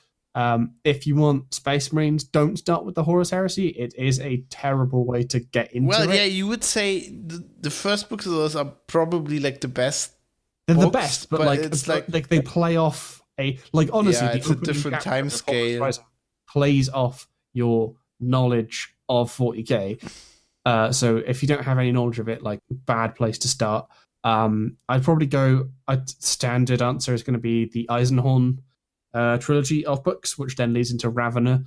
D: If you want Space Marines, don't start with the Horus Heresy. It is a terrible way to get into it.
C: Well, yeah, you would say the first books of those are probably like the best.
D: They're the best, but like it's like they play off honestly,
C: Yeah,
D: the
C: it's a
D: opening
C: different
D: chapter
C: time
D: of Hogwarts
C: scale.
D: Rising plays off your knowledge of 40k. So if you don't have any knowledge of it, like, bad place to start. I'd probably go. A standard answer is going to be the Eisenhorn trilogy of books, which then leads into Ravener,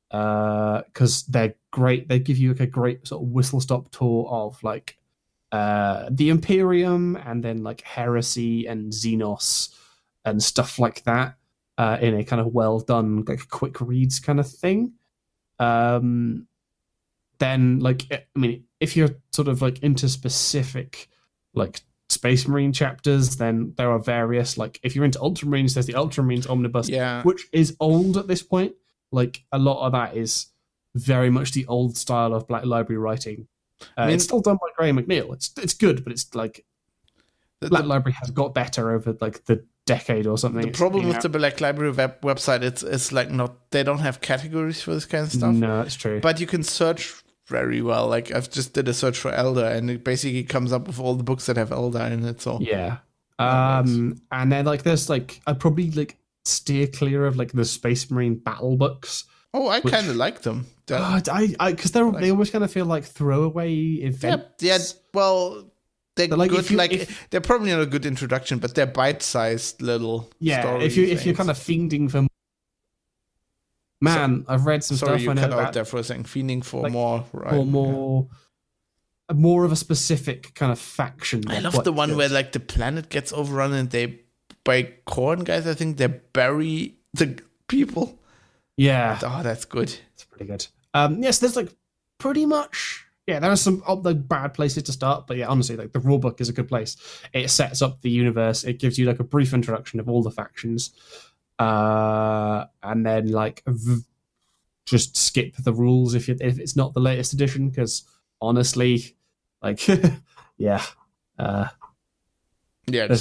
D: because they're great. They give you like a great sort of whistle stop tour of like the Imperium, and then like Heresy and Xenos and stuff like that, in a kind of well done, like, quick reads kind of thing. Then, like, I mean, if you're sort of like into specific like Space Marine chapters, then there are various, like, if you're into Ultramarines, there's the Ultramarines Omnibus,
C: Yeah.
D: which is old at this point. Like, a lot of that is very much the old style of Black Library writing. It's still done by Graham McNeil. It's good, but it's like Black Library has got better over like the decade or something.
C: The problem with the Black Library website, it's like they don't have categories for this kind of stuff.
D: No, that's true.
C: But you can search very well. Like, I've just did a search for Elder, and it basically comes up with all the books that have Elder in it. So
D: yeah. And then like there's like I'd probably like steer clear of like the Space Marine battle books.
C: Oh, I kind of like them.
D: Because they always kind of feel like throwaway events.
C: Yeah. Well, they're
D: like,
C: good. They're probably not a good introduction, but they're bite-sized little.
D: If you're kind of fiending for. I've read some
C: sorry,
D: stuff.
C: You
D: I know
C: cut out
D: about,
C: there for a second. Fiending for
D: like,
C: more, right?
D: For more of a specific kind of faction.
C: I love the one where like the planet gets overrun and they, by corn guys, I think they bury the people.
D: Yeah.
C: Oh, that's good.
D: It's pretty good. Yes, there's like pretty much. Yeah, there are some like bad places to start, but yeah, honestly, like the rulebook is a good place. It sets up the universe. It gives you like a brief introduction of all the factions, and then like just skip the rules if it's not the latest edition, because honestly, like there's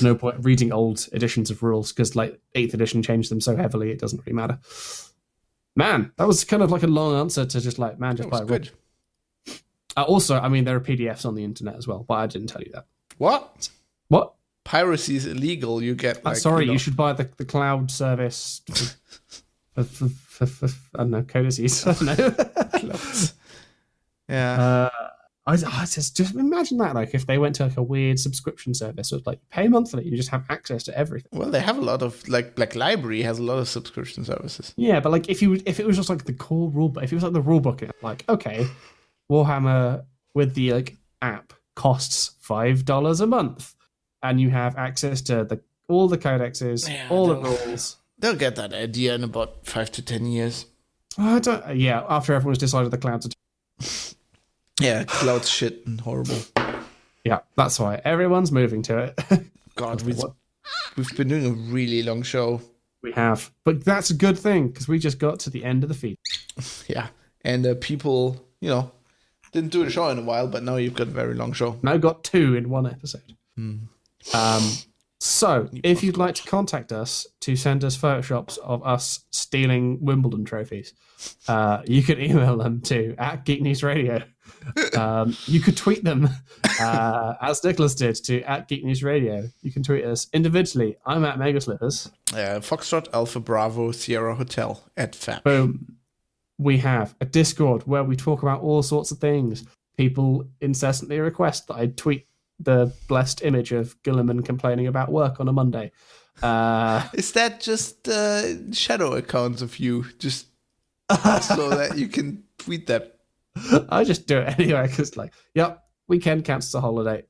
D: no point reading old editions of rules, because like 8th edition changed them so heavily it doesn't really matter. Man, that was kind of like a long answer to just like, just buy a rule. Also, I mean, there are PDFs on the internet as well, but I didn't tell you that.
C: What?
A: piracy is illegal, you get like...
D: sorry, you should buy the cloud service for I don't know, codices. I don't know.
A: Clouds. Yeah.
D: I just imagine that, like, if they went to like a weird subscription service, so it's like pay monthly, you just have access to everything.
A: Well, they have a lot of, like, Black Library has a lot of subscription services.
D: Yeah, but like if it was just like the core rule book, if it was like the rule book, like, okay, Warhammer with the like app costs $5 a month, and you have access to all the codexes, all the rules.
A: They'll get that idea in about 5 to 10 years.
D: After everyone's decided the clouds are
A: Yeah, cloud's shit and horrible.
D: yeah, that's why everyone's moving to it.
A: God, we've been doing a really long show.
D: We have, but that's a good thing because we just got to the end of the feed.
A: Yeah, and people, didn't do a show in a while, but now you've got a very long show.
D: Now got 2 in one episode. So, if you'd like to contact us to send us photoshops of us stealing Wimbledon trophies, you can email them to @GeekNewsRadio. You could tweet them, as Nicholas did, to @GeekNewsRadio. You can tweet us individually. I'm at Megaslippers.
A: Foxtrot Alpha Bravo Sierra Hotel @Fab.
D: Boom. We have a Discord where we talk about all sorts of things. People incessantly request that I tweet the blessed image of Gilliman complaining about work on a Monday.
A: Is that just shadow accounts of you, just so that you can tweet that?
D: I just do it anyway because, weekend counts as a holiday.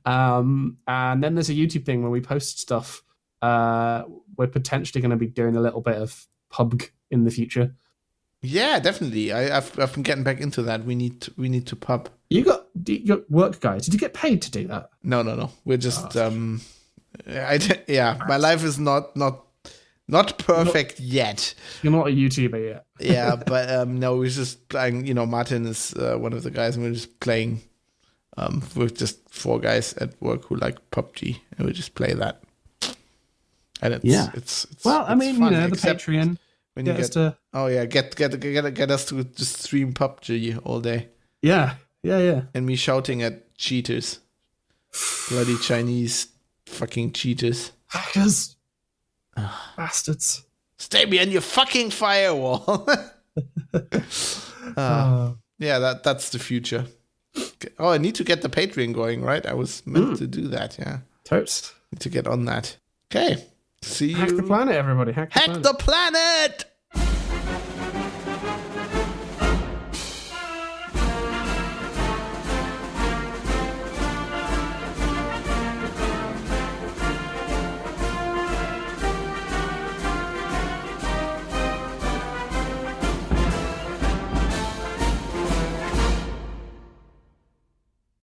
D: And then there's a YouTube thing where we post stuff. We're potentially going to be doing a little bit of pub in the future. Yeah,
A: definitely. I've been getting back into that. We need to pub.
D: You got your work guy. Did you get paid to do that?
A: No. We're just my life is not perfect yet.
D: You're not a YouTuber yet.
A: Yeah, but no, we're just playing. Martin is one of the guys, and we're just playing. We're just 4 guys at work who like PUBG, and we just play that. And it's
D: fun, the
A: except
D: Patreon.
A: When you get us to just stream PUBG all day.
D: Yeah.
A: And me shouting at cheaters. Bloody Chinese fucking cheaters.
D: Hackers. Bastards.
C: Stay behind your fucking firewall. Yeah, that's the future. Oh, I need to get the Patreon going, right? I was meant to do that, yeah.
D: Toast.
C: Need to get on that. Okay. See you.
D: Hack the planet, everybody. Hack the planet.
C: Hack the planet!